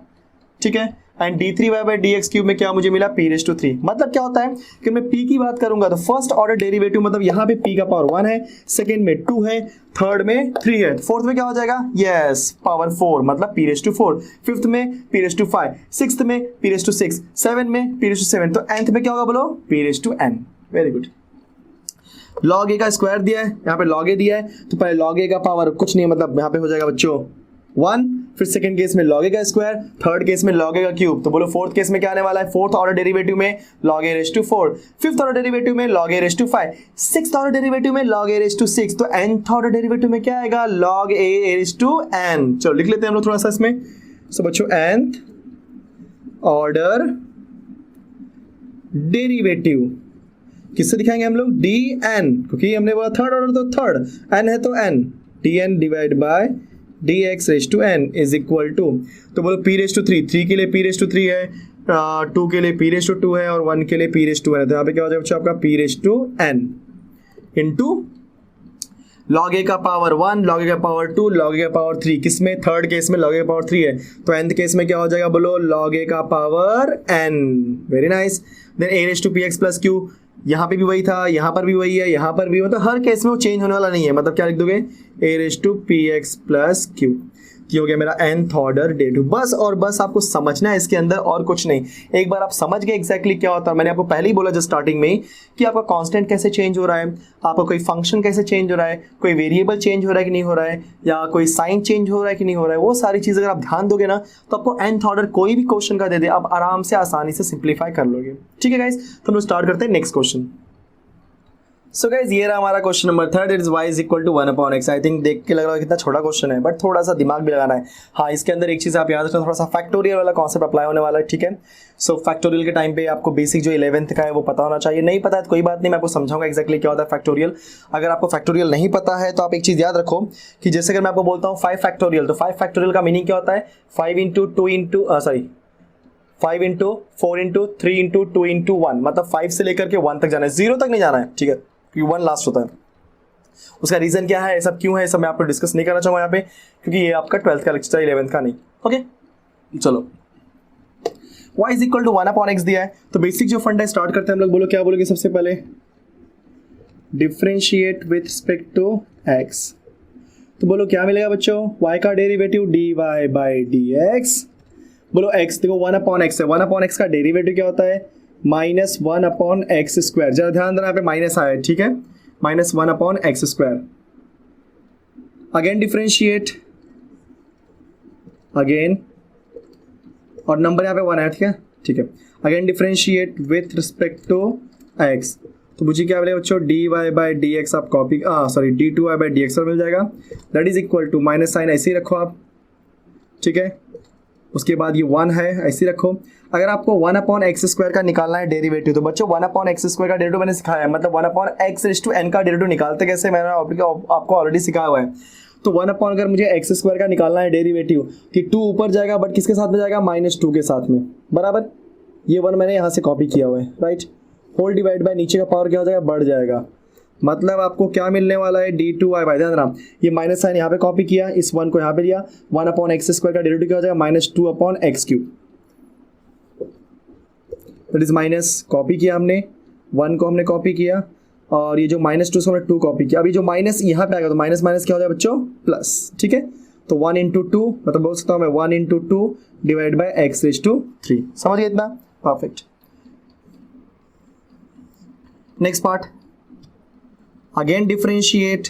ठीक है, एंड d3y/dx³ में क्या मुझे मिला p रेज़ टू 3। मतलब क्या होता है कि मैं p की बात करूंगा तो फर्स्ट ऑर्डर डेरिवेटिव मतलब यहाँ पे p का पावर 1 है, सेकंड में 2 है, थर्ड में 3 है, फोर्थ में क्या हो जाएगा, यस पावर 4 मतलब p रेज़ टू 4, फिफ्थ में p रेज़ टू 5, सिक्स्थ में p रेज़ टू 6, सेवन में p रेज़ टू 7, तो nth में क्या होगा बोलो, p raise to n। Very good. log a का स्क्वायर दिया है, यहाँ पे log a दिया है, तो पहले log a का पावर कुछ नहीं है मतलब यहाँ पे हो जाएगा बच्चों 1, फिर सेकंड केस में log a का स्क्वायर, थर्ड केस में log a का क्यूब, तो बोलो फोर्थ केस में क्या आने वाला है, फोर्थ ऑर्डर डेरिवेटिव में log a raise to 4, fifth order derivative में log a raise to 5, sixth order derivative में log a रेज़ टू 6, तो nth ऑर्डर डेरिवेटिव में क्या आएगा, log a raise to n। चलो लिख लेते हैं हम लोग थोड़ा सा इसमें। सो बच्चों nth ऑर्डर डेरिवेटिव किससे दिखाएंगे हम लोग, dn, क्योंकि हमने बोला थर्ड ऑर्डर तो थर्ड, n है तो n, dn divide by dx raise to n is equal to, तो बोलो p रेज़ टू 3, 3 के लिए p रेज़ टू 3 है, 2 के लिए p रेज़ टू 2 है, और 1 के लिए p रेज़ टू n है, तो यहाँ पे क्या हो जाएगा बच्चों आपका p raise to n into log a का पावर 1, log a का पावर 2, log a का पावर 3, किसमें, थर्ड केस में log a का पावर 3 है, तो nth केस में क्या हो जाएगा बोलो, log a का power n। Very nice. Then a raise to px plus q, यहाँ पे भी वही था, यहाँ पर भी वही है, यहाँ पर भी, मतलब हर केस में वो चेंज होने वाला नहीं है, मतलब क्या लिख दोगे, a raise to px plus q, ये हो गया मेरा nth ऑर्डर डेरिवेटिव। बस और बस आपको समझना है इसके अंदर, और कुछ नहीं। एक बार आप समझ गए एग्जैक्टली क्या होता है, मैंने आपको पहले ही बोला जस्ट स्टार्टिंग में ही कि आपका कांस्टेंट कैसे चेंज हो रहा है, आपका कोई फंक्शन कैसे चेंज हो रहा है, कोई वेरिएबल चेंज हो रहा है कि नहीं हो रहा है, या कोई साइन चेंज हो रहा है कि नहीं हो रहा है, वो सारी चीज़ अगर आप ध्यान दोगे ना तो आपको nth ऑर्डर कोई भी क्वेश्चन का दे दे आप आराम से आसानी से सिंप्लीफाई कर लोगे। ठीक है गाइस, तो हम लोग स्टार्ट करते हैं नेक्स्ट क्वेश्चन। सो गाइज ये रहा हमारा question number 3, it is y is equal to 1/x। I think देख के लग रहा है कितना छोटा क्वेश्चन है, बट थोड़ा सा दिमाग भी लगाना है। हाँ, इसके अंदर एक चीज़ आप याद रखना, थोड़ा सा फैक्टोरियल वाला कॉन्सेप्ट अप्लाई होने वाला है, ठीक है। सो फैक्टोरियल के टाइम पे आपको बेसिक जो 11th का है वो पता होना चाहिए। नहीं पता है तो कोई बात नहीं, मैं आपको समझाऊंगा एक्जैक्टली क्या होता है फैक्टोरियल। अगर आपको फैक्टोरियल नहीं पता है तो आप एक चीज़ याद रखो कि जैसे अगर मैं आपको बोलता हूँ 5 फैक्टोरियल, तो 5 फैक्टोरियल का मीनिंग क्या होता है, 5 इंटू 4 इंटू 3 इंटू 2 इंटू 1, मतलब 5 से लेकर के 1 तक जाना है, 0 तक नहीं जाना है, ठीक है, क्योंकि 1 लास्ट होता है। उसका रीजन क्या है, सब क्यों है, सब मैं आपको डिस्कस नहीं करना चाहूंगा यहाँ पे, क्योंकि ये आपका 12th का लेक्चर, 11th का नहीं। ओके चलो, y is equal to 1/x दिया है, तो बेसिक जो फंडा स्टार्ट करते हैं हम लोग। बोलो क्या बोलोगे सबसे पहले, differentiate with respect to x। तो बोलो क्या मिलेगा बच्चों, y का डेरिवेटिव dy/dx। बोलो x, देखो 1/x है, 1/x का डेरिवेटिव क्या होता है, -1/x²। जरा ध्यान देना यहाँ पे माइनस आया है, ठीक है, -1/x²। अगेन डिफरेंशिएट, अगेन, और नंबर यहाँ पे 1 आया, ठीक है। Again differentiate with respect to x, तो मुझे क्या मिलेगा बच्चों, dy/dx आप कॉपी, सॉरी d2y/dx मिल जाएगा, that is equal to, minus sign ऐसे ही रखो आप, ठीक है। उसके बाद ये 1 है, ऐसे रखो। अगर आपको 1/x² का निकालना है डेरिवेटिव, तो बच्चों 1/x² का डेरिवेटिव मैंने सिखाया है, मतलब 1/x⁴n का डेरिवेटिव निकालते कैसे मैंने आपको ऑलरेडी सिखाया हुआ है। तो 1/ अगर मुझे x² का निकालना है डेरिवेटिव, कि 2 ऊपर जाएगा बट किसके साथ में जाएगा, -2 के साथ में, बराबर। ये 1 मैंने यहाँ से कॉपी किया हुआ है, राइट। होल डिवाइड बाय नीचे का पावर क्या हो जाएगा, बढ़ जाएगा, मतलब आपको क्या मिलने वाला है, d2y/, ध्यान रखना, ये माइनस साइन यहाँ पे कॉपी किया, इस 1 को यहाँ पे लिया, 1/x² का डेरिवेटिव क्या हो जाएगा, -2/x³, that is minus, copy किया हमने, 1 को हमने कॉपी किया, और ये जो -2 से हमने 2 कॉपी किया। अभी जो माइनस यहाँ पे आएगा तो माइनस माइनस क्या हो जाएगा बच्चों, प्लस, ठीक है। तो 1 इंटू 2, मतलब बोल सकता हूँ मैं 1 इंटू 2 डिवाइड बाई x⁵, समझ गए इतना, perfect. Next part, again differentiate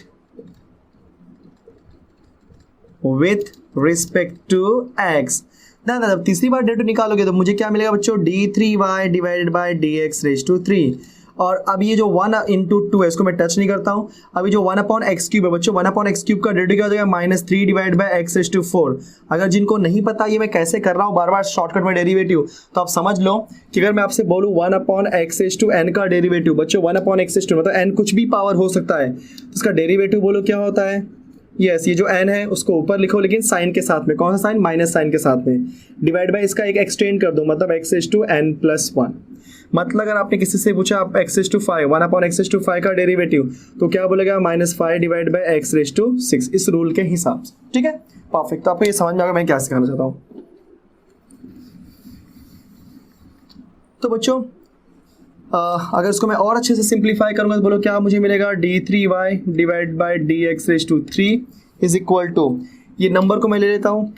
with respect to x। ना तीसरी बार डेरिवेटिव निकालोगे तो मुझे क्या मिलेगा बच्चों, d3y डिवाइडेड बाय dx⁵। और अब ये जो 1 इंटू 2 है इसको मैं टच नहीं करता हूँ। अभी जो 1/x³ है बच्चों, 1/x³ का डेरिवेटिव क्या हो जाएगा, -3 डिवाइड बाय x⁴। अगर जिनको नहीं पता ये मैं कैसे कर रहा हूँ बार बार शॉर्टकट में डेरिवेटिव, तो आप समझ लो कि अगर मैं आपसे बोलूँ 1/x⁴n का डेरिवेटिव, बच्चों 1/x⁴ मतलब n कुछ भी पावर हो सकता है, तो इसका डेरिवेटिव बोलो क्या होता है, यस, ये जो n है उसको ऊपर लिखो लेकिन साइन के साथ में। कौन सा साइन? माइनस साइन के साथ में। डिवाइड बाय इसका एक एक्सटेंड कर दो, मतलब x raise to n plus 1। मतलब अगर आपने किसी से पूछा आप x raise to 5 1 upon x raise to 5 का डेरिवेटिव, तो क्या बोलेगा? -5 divide by x raise to 6, इस रूल के हिसाब से। ठीक है, परफेक्ट। तो आपको ये समझ में आ गया मैं क्या सिखाना चाहता हूँ। तो बच्चों अगर इसको मैं और अच्छे से सिंप्लीफाई करूंगा तो बोलो क्या मुझे मिलेगा? d3y divide by dx raise to 3 is equal to, ये नंबर को मैं ले लेता हूँ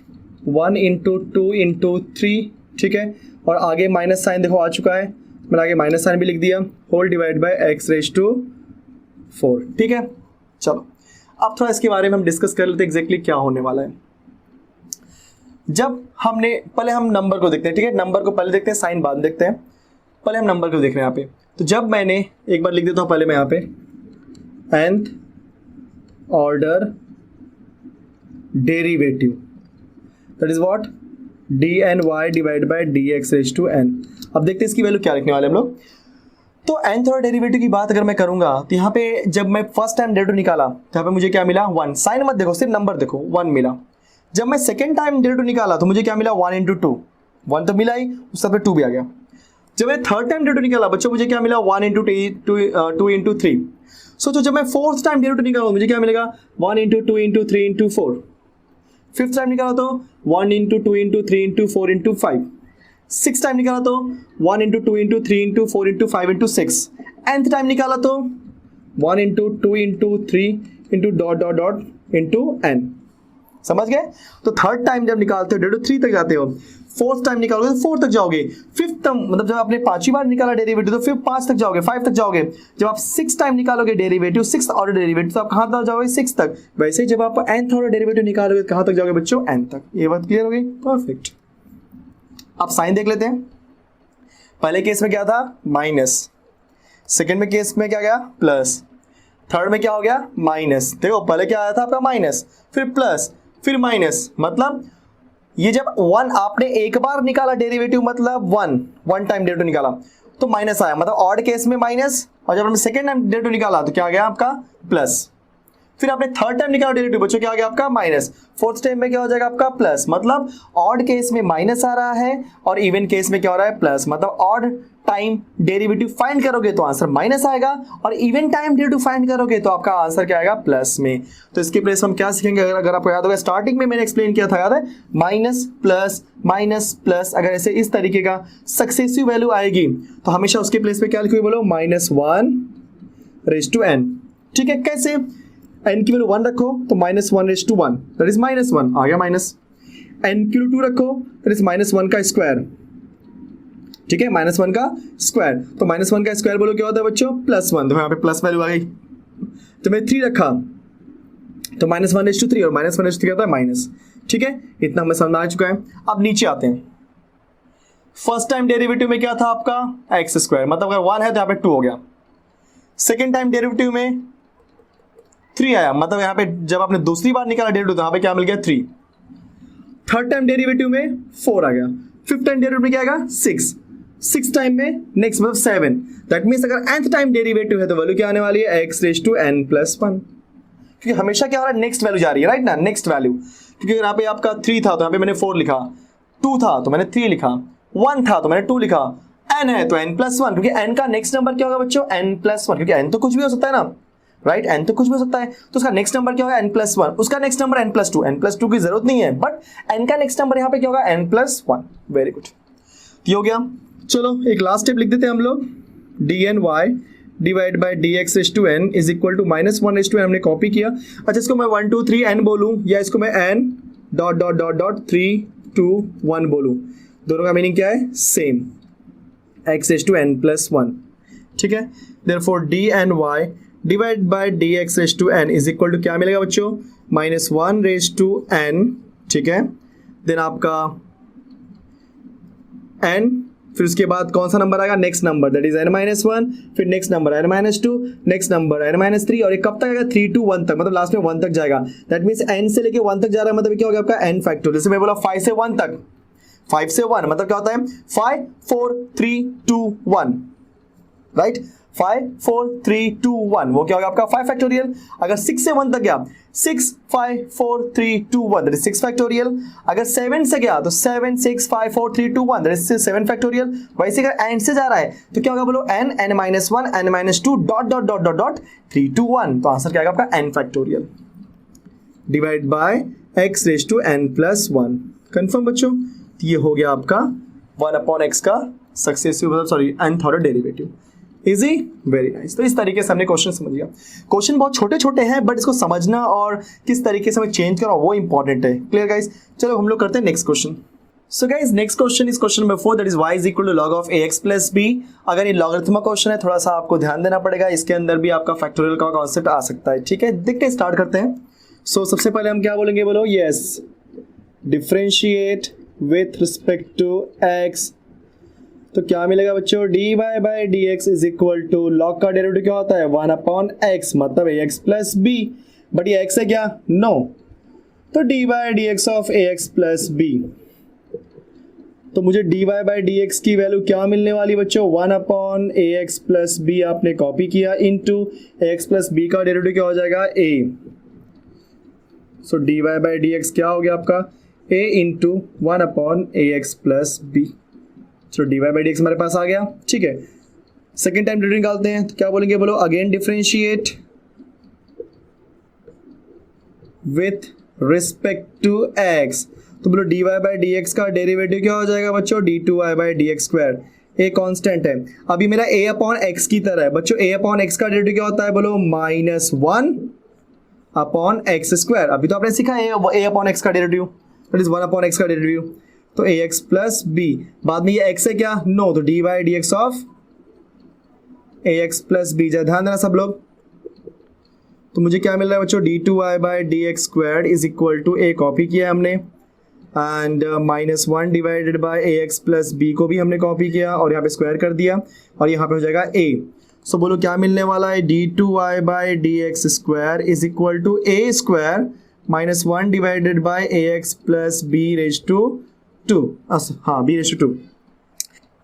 1 इंटू 2 इंटू 3, ठीक है, और आगे माइनस साइन देखो आ चुका है, मैंने आगे माइनस साइन भी लिख दिया, whole divide by x raise to 4। ठीक है, चलो अब थोड़ा इसके बारे में हम डिस्कस कर लेते हैं एग्जैक्टली क्या होने वाला है। जब हमने पहले हम नंबर को देखते हैं, ठीक है, नंबर को पहले देखते हैं, साइन बाद देखते हैं। पहले हम नंबर को देख रहे हैं यहाँ पे। तो जब मैंने एक बार लिख देता हूँ पहले मैं यहाँ पे nth order derivative, that is what? dny divide by dx raise to n। अब देखते हैं इसकी वैल्यू क्या लिखने वाले हम लोग। तो nth ऑर्डर डेरिवेटिव की बात अगर मैं करूंगा तो यहाँ पे जब मैं फर्स्ट टाइम डेरिवेटिव निकाला तो यहाँ पे मुझे क्या मिला? 1। साइन मत देखो, सिर्फ नंबर देखो, 1 मिला। जब मैं सेकेंड टाइम डेरिवेटिव निकाला तो मुझे क्या मिला? 1 इंटू 2, 1 तो मिला ही, उस पर 2 भी आ गया। जब मैं थर्ड टाइम डेरिवेटिव निकाला बच्चों मुझे क्या मिला? 1 इंटू 2 इंटू 3। सोचो जब मैं फोर्थ टाइम डेरिवेटिव निकाला मुझे क्या मिलेगा? 1 into 2 into 3 into 4। Fifth time निकाला तो 1 into 2 into 3 into 4 into 5। Six time निकाला तो 1 into 2 into 3 into 4 into 5 into 6। nth time निकाला तो 1 into 2 into 3 into dot dot dot into n। समझ गए? तो थर्ड टाइम जब निकालते हो डेरिवेटिव 3 तक जाते हो, फोर्थ टाइम निकालोगे तो 4 तक जाओगे, फिफ्थ टाइम मतलब जब आपने 5वीं बार निकाला डेरिवेटिव तो फिर 5 तक जाओगे, 5 तक जाओगे। जब आप 6 टाइम निकालोगे डेरिवेटिव, 6th ऑर्डर डेरिवेटिव, तो आप कहां तक जाओगे? 6 तक। वैसे ही जब आप nth ऑर्डर डेरिवेटिव निकालोगे कहां तक जाओगे बच्चों? n तक। ये बात क्लियर हो गई? परफेक्ट। अब साइन देख लेते हैं। पहले केस में क्या था? माइनस। सेकेंड में केस में क्या गया? प्लस। थर्ड में क्या हो गया? माइनस। देखो पहले क्या आया था आपका? माइनस, फिर प्लस, फिर माइनस। मतलब ये जब 1 आपने एक बार निकाला डेरिवेटिव, मतलब 1 टाइम डेरिवेटिव निकाला तो माइनस आया, मतलब ऑड केस में माइनस, और जब हमने सेकंड टाइम डेरिवेटिव निकाला तो क्या आ गया आपका? प्लस। फिर आपने थर्ड टाइम निकाला डेरिवेटिव बच्चों क्या आ गया आपका? माइनस। फोर्थ टाइम में क्या हो जाएगा आपका? प्लस। मतलब ऑड केस में माइनस आ रहा है और इवन केस में क्या हो रहा है? प्लस। मतलब ऑड टाइम डेरिवेटिव फाइंड करोगे तो आंसर माइनस आएगा, और इवन टाइम डेरिवेटिव फाइंड करोगे तो आपका आंसर क्या आएगा? प्लस में। तो इसके प्लेस हम क्या सीखेंगे? अगर आपको याद होगा स्टार्टिंग में मैंने एक्सप्लेन किया था, याद है? माइनस प्लस प्लस, अगर ऐसे इस तरीके का सक्सेसिव वैल्यू आएगी तो हमेशा उसके प्लेस पे क्या लिखोगे? बोलो -1 रेज़ टू n। ठीक है, कैसे? n की वैल्यू 1 रखो तो -1 रेज़ टू 1, दैट इज -1 आ गया माइनस। n की वैल्यू 2 रखो, दैट इज -1 का स्क्वायर। ठीक है, -1 का स्क्वायर, तो -1 का स्क्वायर बोलो क्या होता है बच्चों? +1। तो यहाँ पे प्लस वैल्यू आ गई। तो मैं 3 रखा तो -1 रेज़ टू 3, और -1 रेज़ टू 3 क्या होता है? माइनस। ठीक है, इतना हमें समझ आ चुका है। अब नीचे आते हैं। फर्स्ट टाइम डेरिवेटिव में क्या था आपका? x स्क्वायर, मतलब अगर 1 है तो यहाँ पे 2 हो गया। सेकेंड टाइम डेरिवेटिव में 3 आया, मतलब यहाँ पे जब आपने दूसरी बार निकाला डेरिवेटिव तो यहाँ पे क्या मिल गया? 3। थर्ड टाइम डेरिवेटिव में 4 आ गया। फिफ्थ टाइम डेरिवेटिव में क्या आएगा? 6। सिक्स टाइम में नेक्स्ट मतलब 7। दैट मीन्स अगर nth टाइम डेरिवेटिव है तो वैल्यू क्या आने वाली है? x raise to n plus 1। क्योंकि हमेशा क्या हो रहा है? नेक्स्ट वैल्यू जा रही है, राइट ना? Next value. क्योंकि यहाँ पे आपका 3 था तो यहाँ पे मैंने 4 लिखा, 2 था तो मैंने 3 लिखा, 1 था तो मैंने 2 लिखा, n है तो n प्लस 1। क्योंकि n का नेक्स्ट नंबर क्या होगा बच्चों? n plus 1। क्योंकि n तो कुछ भी हो सकता है ना, राइट? n तो कुछ भी हो सकता है, तो उसका नेक्स्ट नंबर क्या होगा? n plus 1। उसका next number n plus 2। n plus 2 की जरूरत नहीं है, बट n का नेक्स्ट नंबर यहाँ पे क्या होगा? n plus 1। वेरी गुड, ये हो गया। चलो एक लास्ट स्टेप लिख देते हैं हम लोग। dny divide by dx raise to n is equal to -1 raise to n हमने कॉपी किया। अच्छा, इसको मैं 1 2 3 n बोलूँ या इसको मैं n dot dot dot dot 3 2 1 बोलूँ, दोनों का मीनिंग क्या है? Same, x raise to n plus 1। ठीक है, therefore dny divide by dx raise to n is equal to क्या मिलेगा बच्चों? -1 रेज़ टू n। ठीक है, देन आपका n, फिर उसके बाद कौन सा नंबर आएगा? Next number, that is n-1, फिर next number n-2, next number n-3, और ये कब तक आएगा? 3 to 1 तक, मतलब लास्ट में 1 तक जाएगा। दैट मीन्स n से लेके 1 तक जा रहा है, मतलब क्या हो गया आपका? n factorial. जैसे मैं बोला 5 से 1 तक, 5 से 1 मतलब क्या होता है? 5 4 3 2 1, राइट? 5 4 3 2 1, वो क्या होगा आपका 5 फैक्टोरियल। अगर 6 से 1 तक गया 6 5 4 3 2 1 दैट इज 6 फैक्टोरियल। अगर 7 से गया तो 7 6 5 4 3 2 1 दैट इज 7 फैक्टोरियल। वैसे अगर एंड से जा रहा है तो क्या होगा बोलो n n minus 1 n minus 2 dot dot dot dot dot 3 2 1, तो आंसर क्या आएगा आपका n factorial divide by x raise to n plus 1। Confirm बच्चों, ये हो गया आपका 1 अपॉन x का सक्सेसिव मतलब sorry nth order derivative. Easy, very nice. तो इस तरीके से हमने क्वेश्चन समझ लिया। क्वेश्चन बहुत छोटे छोटे हैं बट इसको समझना और किस तरीके से हमें चेंज करना वो इंपॉर्टेंट है। क्लियर गाइस, चलो हम लोग करते हैं next question. So guys next question is question number 4 that is y is equal to log of ax plus b। अगर ये लॉगरिथमिक क्वेश्चन है थोड़ा सा आपको ध्यान देना पड़ेगा, इसके अंदर भी आपका फैक्टोरियल का कॉन्सेप्ट आ सकता है। ठीक है, देखते हैं, स्टार्ट करते हैं। सो सबसे पहले हम क्या बोलेंगे बोलो, yes differentiate with respect to x। तो क्या मिलेगा बच्चों, dy by D x is equal to log का डेरिवेटिव क्या होता है 1 अपॉन x, मतलब ax प्लस b। बट ये x है क्या, नो, तो dy by D x of ax plus b। तो मुझे dy बाई डी एक्स की वैल्यू क्या मिलने वाली बच्चों, 1 अपॉन ax प्लस b आपने कॉपी किया इंटू ax प्लस b का डेरिवेटिव क्या हो जाएगा a। So dy by D x क्या हो गया आपका a into 1 upon ax plus b। तो dy बाई डी एक्स हमारे पास आ गया। ठीक है, सेकेंड टाइम डेरिवेटिव निकालते हैं तो क्या बोलेंगे बोलो, again differentiate with respect to x। तो बोलो dy बाई डी एक्स का डेरिवेटिव क्या हो जाएगा बच्चों, d2y by D x square. A constant है, अभी मेरा a अपॉन x की तरह है बच्चों। a अपॉन x का डेरिवेटिव क्या होता है बोलो, -1 अपॉन एक्स स्क्वायर। अभी तो आपने सीखा a अपॉन x का derivative that is 1 upon x का डेरिवेटिव, तो ax प्लस b। बाद में ये x है क्या, नो, तो dy by D x of ax plus b। ध्यान देना सब लोग। तो मुझे क्या मिल रहा है बच्चों, d2y by D x square is equal to a copy किया हमने and -1 divided by ax plus b को भी हमने कॉपी किया और यहाँ पे स्क्वायर कर दिया और यहाँ पे हो जाएगा a। सो बोलो क्या मिलने वाला है, d2y by D x square is equal to a square -1 divided by ax plus b raise to 2। हाँ, b raise to 2।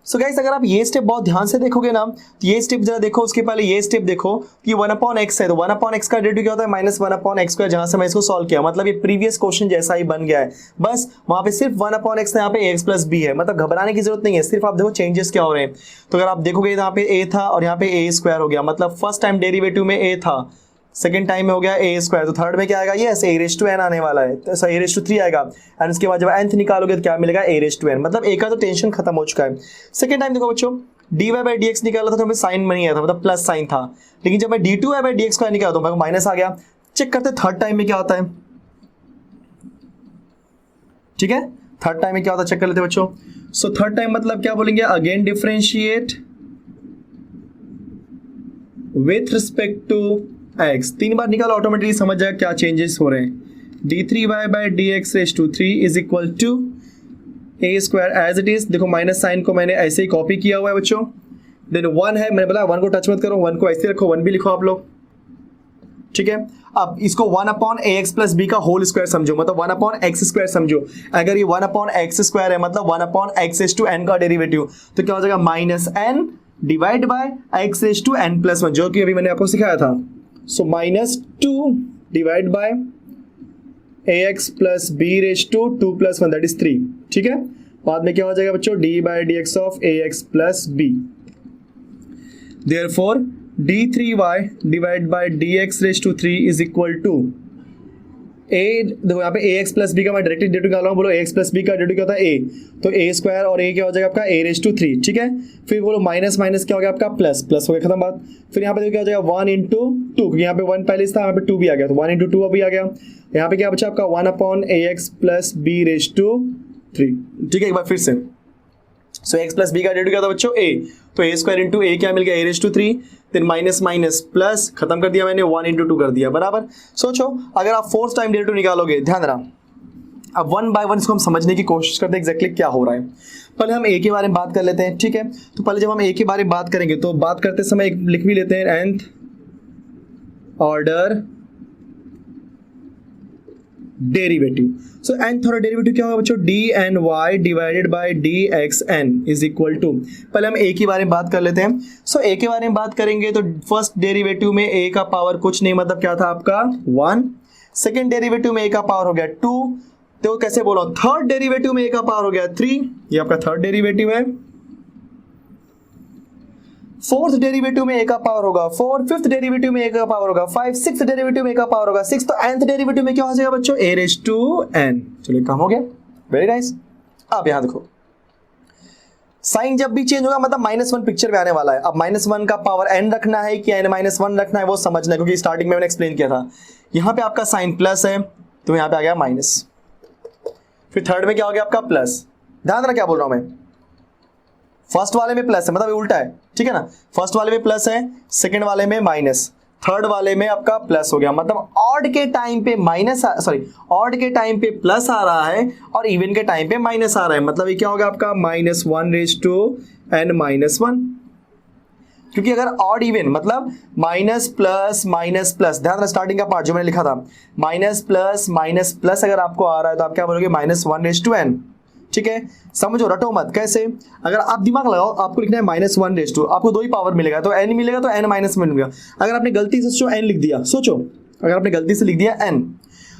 So guys अगर आप ये स्टेप बहुत ध्यान से देखोगे ना तो ये स्टेप जरा देखो, उसके पहले ये स्टेप देखो कि 1 अपॉन x है, तो 1 अपॉन x का डेरिवेटिव क्या होता है, -1 अपॉन x स्क्वायर। जहां से मैं इसको सॉल्व किया मतलब ये प्रीवियस क्वेश्चन जैसा ही बन गया है, बस वहां पे सिर्फ 1 अपॉन x, यहाँ पे ax प्लस b है। मतलब घबराने की जरूरत नहीं है, सिर्फ आप देखो चेंजेस क्या हो रहे हैं। तो अगर आप देखोगे यहाँ पे a था और यहाँ पे a स्क्वायर हो गया, मतलब फर्स्ट टाइम डेरिवेटिव में a था, सेकंड टाइम में हो गया a स्क्वायर, तो थर्ड में क्या आएगा, yes a raise to n आने वाला है, तो a रेज टू 3 आएगा। एंड उसके बाद जब nth निकालोगे तो क्या मिलेगा, a रेज टू n। मतलब a का तो टेंशन खत्म हो चुका है। सेकंड टाइम देखो बच्चों, dy बाई डी एक्स निकाला था तो हमें साइन नहीं आया था, मतलब प्लस साइन था, लेकिन जब मैं d2y by D x square निकाला तो मेरे को माइनस आ गया। चेक करते थर्ड टाइम में क्या होता है। ठीक है, थर्ड टाइम में क्या होता है चेक कर लेते बच्चों। सो थर्ड टाइम मतलब क्या बोलेंगे, again differentiate with respect to x। 3 बार निकालो, ऑटोमेटिकली समझ जाएगा क्या चेंजेस हो रहे हैं। d3y by D x raise to 3 is equal to a square as it is. देखो माइनस साइन को मैंने ऐसे ही कॉपी किया हुआ है बच्चों। देन 1 है, मैंने बोला 1 को टच मत करो, 1 को ऐसे रखो, 1 भी लिखो आप लोग। ठीक है, अब इसको 1 अपॉन ax प्लस b का होल स्क्वायर समझो, मतलब 1 अपॉन x स्क्वायर समझो। अगर ये 1 अपॉन x स्क्वायर है मतलब 1 upon x raise to n का डेरिवेटिव, तो क्या हो जाएगा, -n divide by x raise to n plus 1, जो कि अभी मैंने आपको सिखाया था। So -2 divide by ax plus b raise to 2 plus 1 that is 3। ठीक है, बाद में क्या हो जाएगा बच्चों, d by D x of ax plus b। Therefore d3y divide by dx raise to 3 is equal to a। देखो यहाँ पे ax प्लस b का मैं डायरेक्टली डेरिवेटिव निकाल रहा हूँ। बोलो ax प्लस b का डेरिवेटिव क्या होता है a, तो a स्क्वायर और a क्या हो जाएगा आपका a रेज टू 3। ठीक है, फिर बोलो माइनस माइनस क्या हो गया आपका प्लस, प्लस हो गया, खत्म बात। फिर यहाँ पे देखो क्या हो जाएगा 1 इंटू 2, क्योंकि यहाँ पे 1 पहले था, यहाँ पे 2 भी आ गया, तो 1 इंटू 2 अभी आ गया। यहाँ पे क्या बचा आपका 1 upon ax plus b raise to 3। ठीक है, एक बार फिर से। सो x प्लस b का डेरिवेटिव क्या था बच्चों, a, तो a स्क्वायर इंटू a क्या मिल गया, a raise to 3, then minus minus plus, खत्म कर दिया मैंने, 1 इंटू 2 कर दिया, बराबर। सोचो अगर आप फोर्थ टाइम डेरिवेटिव निकालोगे, ध्यान देना, अब 1 बाय 1 इसको हम समझने की कोशिश करते हैं एग्जैक्टली क्या हो रहा है। पहले हम a के बारे में बात कर लेते हैं। ठीक है, तो पहले जब हम a के बारे में बात करेंगे तो बात करते समय एक लिख भी लेते हैं, nth order derivative. So nth order derivative क्या होगा बच्चों, dny divided by dxn is equal to, पहले हम a के बारे में बात कर लेते हैं। सो a के बारे में बात करेंगे तो फर्स्ट डेरिवेटिव में a का पावर कुछ नहीं, मतलब क्या था आपका 1। सेकेंड डेरिवेटिव में a का पावर हो गया 2, तो कैसे बोलो, थर्ड डेरिवेटिव में a का पावर हो गया 3, ये आपका थर्ड डेरिवेटिव है। फोर्थ डेरिवेटिव में a का पावर होगा 4, फिफ्थ डेरिवेटिव में a का पावर होगा 5, सिक्स्थ डेरिवेटिव में a का पावर होगा 6, तो nth डेरिवेटिव में क्या हो जाएगा बच्चों, a raised to n। चलिए काम हो गया, वेरी नाइस। अब यहां देखो साइन जब भी चेंज होगा मतलब -1 पिक्चर में आने वाला है। अब -1 का पावर n रखना है कि n-1 रखना है वो समझना है, क्योंकि स्टार्टिंग में मैंने एक्सप्लेन किया था। यहां पे आपका साइन प्लस है तो यहां पे आ गया माइनस, फिर थर्ड में क्या हो गया आपका प्लस। ध्यान रखना क्या बोल रहा हूं मैं, फर्स्ट वाले में प्लस है मतलब ये उल्टा है, ठीक है ना, फर्स्ट वाले में प्लस है, सेकंड वाले में माइनस, थर्ड वाले में आपका प्लस हो गया। मतलब ऑड के टाइम पे माइनस, सॉरी ऑड के टाइम पे प्लस आ रहा है और इवन के टाइम पे माइनस आ रहा है, मतलब ये क्या होगा आपका -1 raised to n-1। क्योंकि अगर ऑड इवन मतलब माइनस प्लस माइनस प्लस, ध्यान रखना स्टार्टिंग का पार्ट जो मैंने लिखा था, माइनस प्लस अगर आपको आ रहा है तो आप क्या बोलोगे -1 raised to n, ठीक है। समझो, रटो मत। कैसे, अगर आप दिमाग लगाओ, आपको लिखना है -1 raised to, आपको दो ही पावर मिलेगा, तो n मिलेगा तो n-1 मिलेगा। अगर आपने गलती से n लिख दिया, सोचो अगर आपने गलती से लिख दिया n,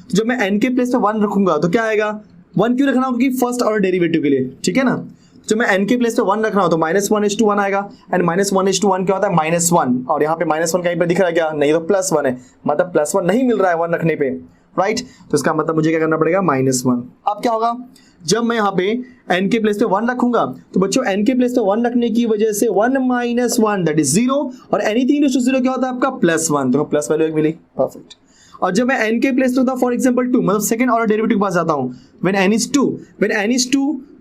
तो जब मैं n के प्लेस पे 1 रखूंगा तो क्या आएगा, 1 क्यों रखना होगा, क्योंकि फर्स्ट ऑर्डर डेरिवेटिव के लिए, ठीक है ना। जब मैं n के प्लेस पे 1 रख रहा हूं तो -1 raised to 1 आएगा, एंड -1 raised to 1 क्या होता है, -1, और यहाँ पे -1 कहीं पे दिख रहा है क्या, नहीं, तो +1 है, मतलब +1 नहीं मिल रहा है 1 रखने पे, राइट। तो इसका मतलब मुझे क्या करना पड़ेगा, -1। अब क्या होगा, जब मैं यहाँ पे n के प्लेस पे 1 रखूंगा तो बच्चों n के प्लेस पे 1 रखने की वजह से 1 - 1 दैट इज 0, और एनीथिंग रेज़ टू 0 क्या होता है आपका +1, तो प्लस वैल्यू एक मिली, परफेक्ट। और जब मैं n के प्लेस पे होता फॉर एग्जांपल 2, मतलब सेकंड ऑर्डर डेरिवेटिव के पास जाता हूं, व्हेन n is 2,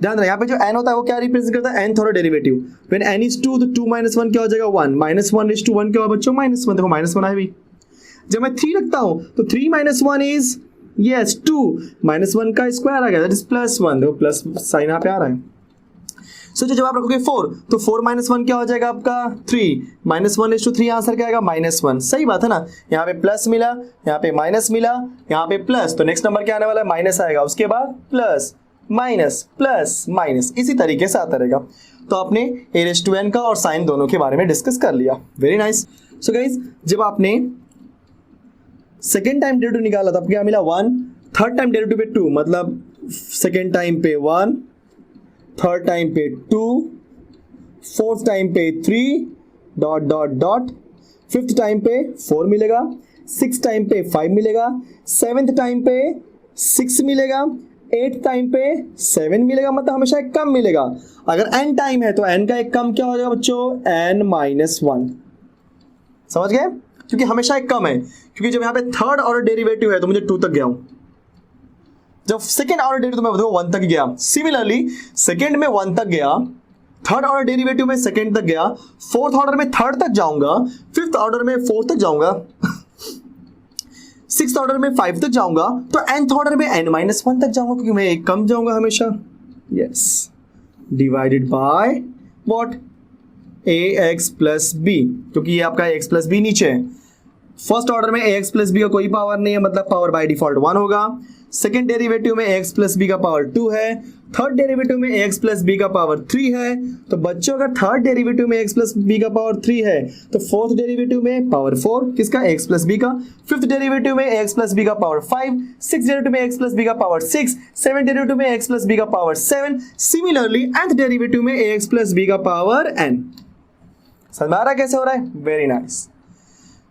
ध्यान रखना यहाँ पे जो n होता है वो क्या रिप्रेजेंट करता है, nth order derivative. When n is 2 तो 2 - 1 क्या हो जाएगा 1, -1 raised to 1 क्या होगा बच्चों, -1, देखो -1 आया भी। जब मैं 3 रखता हूं तो 3 - 1 इज यस 2, -1 का स्क्वायर आ गया दैट इज +1, देखो प्लस साइन यहाँ पे आ रहा है। सोचो जब आप रखोगे 4 तो 4 - 1 क्या हो जाएगा आपका 3, -1 raised to 3 आंसर क्या आएगा -1, सही बात है ना। यहाँ पे प्लस मिला, यहाँ पे माइनस मिला, यहाँ पे प्लस, तो नेक्स्ट नंबर क्या आने वाला है, माइनस आएगा, उसके बाद प्लस माइनस, इसी तरीके से आता रहेगा। तो आपने a raised to n का और साइन दोनों के बारे में डिस्कस कर लिया, वेरी नाइस। सो गाइज जब आपने सेकेंड टाइम डेरिवेटिव निकाला तब क्या मिला 1, थर्ड टाइम डेरिवेटिव पे 2, मतलब सेकेंड टाइम पे 1, थर्ड टाइम पे 2, फोर्थ टाइम पे 3 ... फिफ्थ टाइम पे 4 मिलेगा, सिक्स टाइम पे 5 मिलेगा, सेवेंथ टाइम पे 6 मिलेगा, एट टाइम पे 7 मिलेगा, मतलब हमेशा एक कम मिलेगा। अगर n टाइम है तो n का एक कम क्या हो जाएगा बच्चों, n-1, समझ गए, क्योंकि हमेशा एक कम है। क्योंकि जब यहाँ पे थर्ड ऑर्डर डेरिवेटिव है तो मुझे 2 तक गया हूं, जब सेकंड ऑर्डर डेरिवेटिव में 1 तक गया, सिमिलरली सेकंड में 1 तक गया, थर्ड ऑर्डर डेरिवेटिव में सेकंड तक गया, फोर्थ ऑर्डर में थर्ड तक जाऊंगा, फिफ्थ ऑर्डर में 4 तक जाऊंगा, सिक्स्थ ऑर्डर में 5 तक जाऊंगा, तो nth ऑर्डर में n-1 तक जाऊंगा, क्योंकि मैं एक कम जाऊंगा हमेशा, yes, divided by what, ax + b, क्योंकि ये आपका ax + b नीचे है। फर्स्ट ऑर्डर में ax + b का कोई पावर नहीं है, मतलब पावर बाय डिफॉल्ट 1 होगा। सेकेंड डेरिवेटिव में ax + b का पावर 2 है, थर्ड डेरिवेटिव में ax + b का पावर 3 है। तो बच्चों अगर थर्ड डेरिवेटिव में ax + b का पावर 3 है तो फोर्थ डेरिवेटिव में पावर 4 किसका, ax + b का, फिफ्थ डेरिवेटिव में ax + b का पावर 5, सिक्स डेरिवेटिव में ax + b का पावर 6, सेवन डेरिवेटिव में ax + b का पावर 7, सिमिलरली nth डेरिवेटिव में ax + b का पावर n। समझ में आ रहा है कैसे हो रहा है, वेरी नाइस।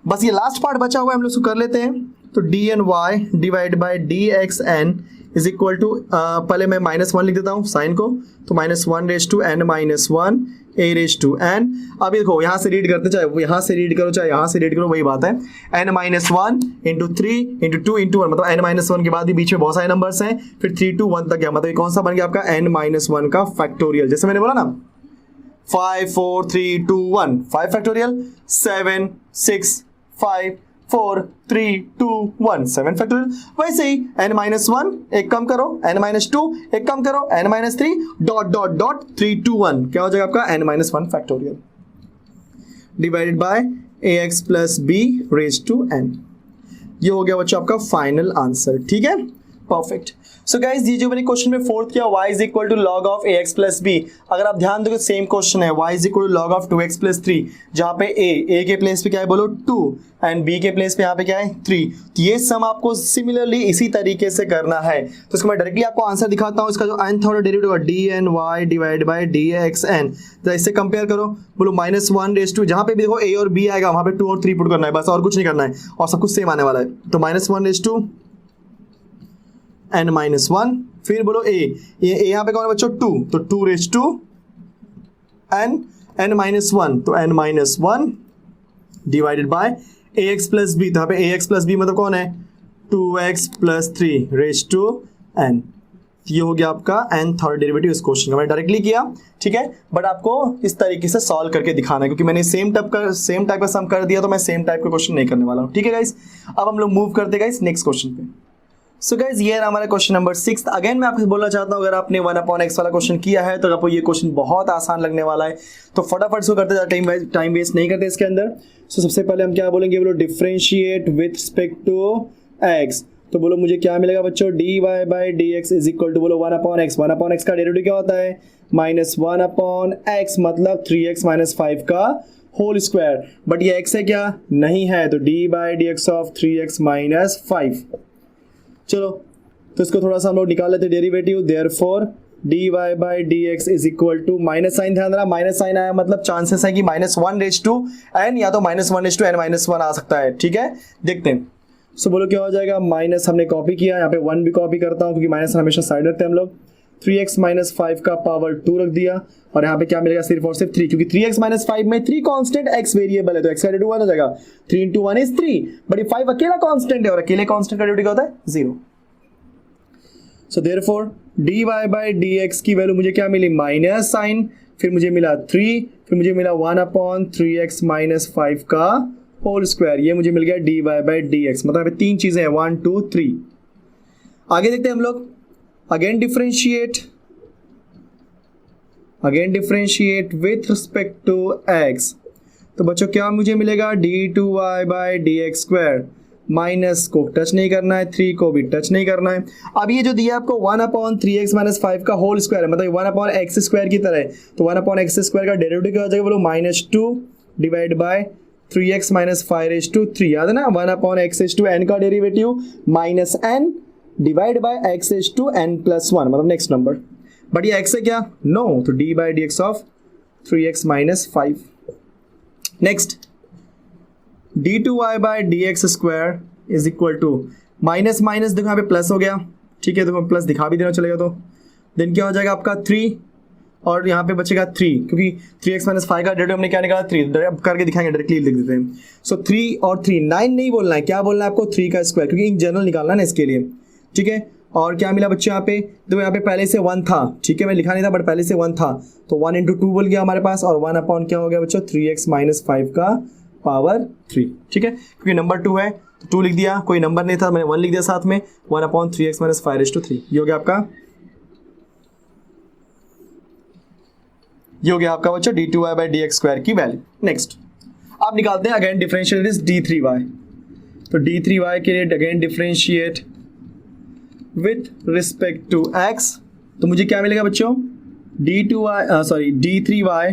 बस ये लास्ट पार्ट बचा हुआ है, हम लोग इसको कर लेते हैं। तो dny divide by dxn is equal to, पहले मैं -1 लिख देता हूँ साइन को, तो -1 raised to n-1 a raised to n। अब देखो यहाँ से रीड करते, चाहे यहाँ से रीड करो चाहे यहाँ से रीड करो, वही बात है, n-1 × 3 × 2 × 1, मतलब n-1 के बाद भी बीच में बहुत सारे नंबर्स हैं, फिर 3 to 1 तक गया, मतलब ये कौन सा बन गया आपका n-1 का फैक्टोरियल। जैसे मैंने बोला ना 5 4 3 2 1, 5 फैक्टोरियल, 7 6 5 4 3 2 1, 7 फैक्टोरियल। वैसे ही n-1 एक कम करो, n-2 एक कम करो, n-3 ... 3 2 1 क्या हो जाएगा आपका n-1 factorial divided by ax + b raised to n। ये हो गया बच्चों आपका फाइनल आंसर, ठीक है। परफेक्ट। सो गाइज ये जो मैंने क्वेश्चन में फोर्थ किया y is equal to log of ax plus b, अगर आप ध्यान दोगे सेम क्वेश्चन है y is equal to log of 2x plus 3, जहाँ पे a के प्लेस पे क्या है बोलो 2 एंड b के प्लेस पे यहाँ पे क्या है 3। तो ये सम आपको सिमिलरली इसी तरीके से करना है। तो इसको मैं डायरेक्टली आपको आंसर दिखाता हूँ। इसका जो nth ऑर्डर डेरिवेटिव होगा dny डिवाइड बाई dxn, तो इससे कंपेयर करो, बोलो -1 जहाँ पे भी देखो a और b आएगा वहाँ पे 2 और 3 पुट करना है, बस और कुछ नहीं करना है और सब कुछ सेम आने वाला है। तो -1 n-1, फिर बोलो a यहाँ पे कौन है बच्चों 2, तो 2 n-1, तो n-1 divided by ax plus b, तो यहाँ पे ax प्लस b मतलब कौन है 2x plus 3 raise to n। ये हो गया आपका nth ऑर्डर डेरिवेटिव इस क्वेश्चन का। मैंने डायरेक्टली किया, ठीक है, बट आपको इस तरीके से सॉल्व करके दिखाना है क्योंकि मैंने सेम टाइप का सम कर दिया तो मैं सेम टाइप का क्वेश्चन नहीं करने वाला हूँ। ठीक है गाइस, अब हम लोग मूव करते हैं गाइस नेक्स्ट क्वेश्चन पे। सो गाइज ये हमारा क्वेश्चन नंबर 6। अगेन मैं आपको बोलना चाहता हूँ अगर आपने 1/x वाला क्वेश्चन किया है तो आपको ये क्वेश्चन बहुत आसान लगने वाला है, तो फटाफट से करते जाते, टाइम वेस्ट नहीं करते इसके अंदर। सो सबसे पहले हम क्या बोलेंगे, बोलो differentiate with respect to x, तो बोलो मुझे क्या मिलेगा बच्चों dy by dx is equal to बोलो 1/x। 1/x का डेरिवेटिव क्या होता है -1/x, मतलब 3x - 5 का होल स्क्वायर, बट ये x है क्या नहीं है, तो dy by dx of 3x - 5। चलो तो इसको थोड़ा सा हम लोग निकाल लेते हैं derivative, therefore dy by dx is equal to minus sine, ध्यान देना माइनस साइन आया मतलब चांसेस है कि -1/n या तो -1/n-1 आ सकता है। ठीक है, देखते हैं। सो बोलो क्या हो जाएगा, माइनस हमने कॉपी किया, यहाँ पे 1 भी कॉपी करता हूँ क्योंकि माइनस हमेशा साइड रखते हैं हम लोग। 3x - 5 का पावर 2 रख दिया और यहाँ पे क्या मिलेगा सिर्फ और सिर्फ 3, क्योंकि 3x - 5 में 3 कांस्टेंट, x वेरिएबल है तो x का डेरिवेटिव 1 हो जाएगा। 3 × 1 इज 3, बट ये 5 अकेला कांस्टेंट है और अकेले कांस्टेंट का डेरिवेटिव क्या होता है 0। So therefore dy by dx की वैल्यू मुझे क्या मिली माइनस साइन, फिर मुझे मिला 3, फिर मुझे मिला 1/3x - 5 का होल स्क्वायर, ये मुझे मिल गया dy बाई dx, मतलब यहाँ पे 3 चीजें हैं 1 2 3। आगे देखते हैं हम लोग, again differentiate with respect to x, तो बच्चों क्या मुझे मिलेगा d2y by dx square, minus को टच नहीं करना है, 3 को भी टच नहीं करना है। अब ये जो दिया आपको 1/3x - 5 का होल स्क्वायर है, मतलब 1/x स्क्वायर की तरह है, तो 1/x स्क्वायर का डेरिवेटिव क्या हो जाएगा बोलो -2 डिवाइड बाय 3x - 5/3, याद है ना 1/x/n का derivative -n divide by x/n+1, मतलब नेक्स्ट नंबर, बट ये x है क्या नो, तो dy by dx of 3x - 5। Next d2y by dx square is equal to minus minus, देखो यहाँ पे प्लस हो गया, ठीक है, देखो प्लस दिखा भी देना चलेगा, तो देन क्या हो जाएगा आपका 3 और यहाँ पे बचेगा 3, क्योंकि 3x - 5 का डेरिवेटिव हमने क्या निकाला 3, करके दिखाएंगे, डायरेक्टली लिख देते हैं। सो 3 और 3 9 नहीं बोलना है, क्या बोलना है आपको 3 का स्क्वायर, क्योंकि इन जनरल निकालना है ना इसके लिए। ठीक है, और क्या मिला बच्चे यहाँ पे, देखो यहाँ पे पहले से 1 था, ठीक है, मैं लिखा नहीं था बट पहले से 1 था, तो 1 × 2 बोल गया हमारे पास, और 1 क्या हो गया बच्चों 3x - 5 का पावर 3। ठीक है, क्योंकि नंबर 2 है तो 2 लिख दिया, कोई नंबर नहीं था मैंने 1 लिख दिया साथ में, 1/3x - 5/3, ये हो गया आपका, ये हो गया आपका बच्चों d2y बाई dx स्क्वायर की वैल्यू। नेक्स्ट आप निकालते हैं अगेन डिफरेंशिएट दिस d3y, तो d3y के लिए again differentiate with respect to x, तो मुझे क्या मिलेगा बच्चों d3y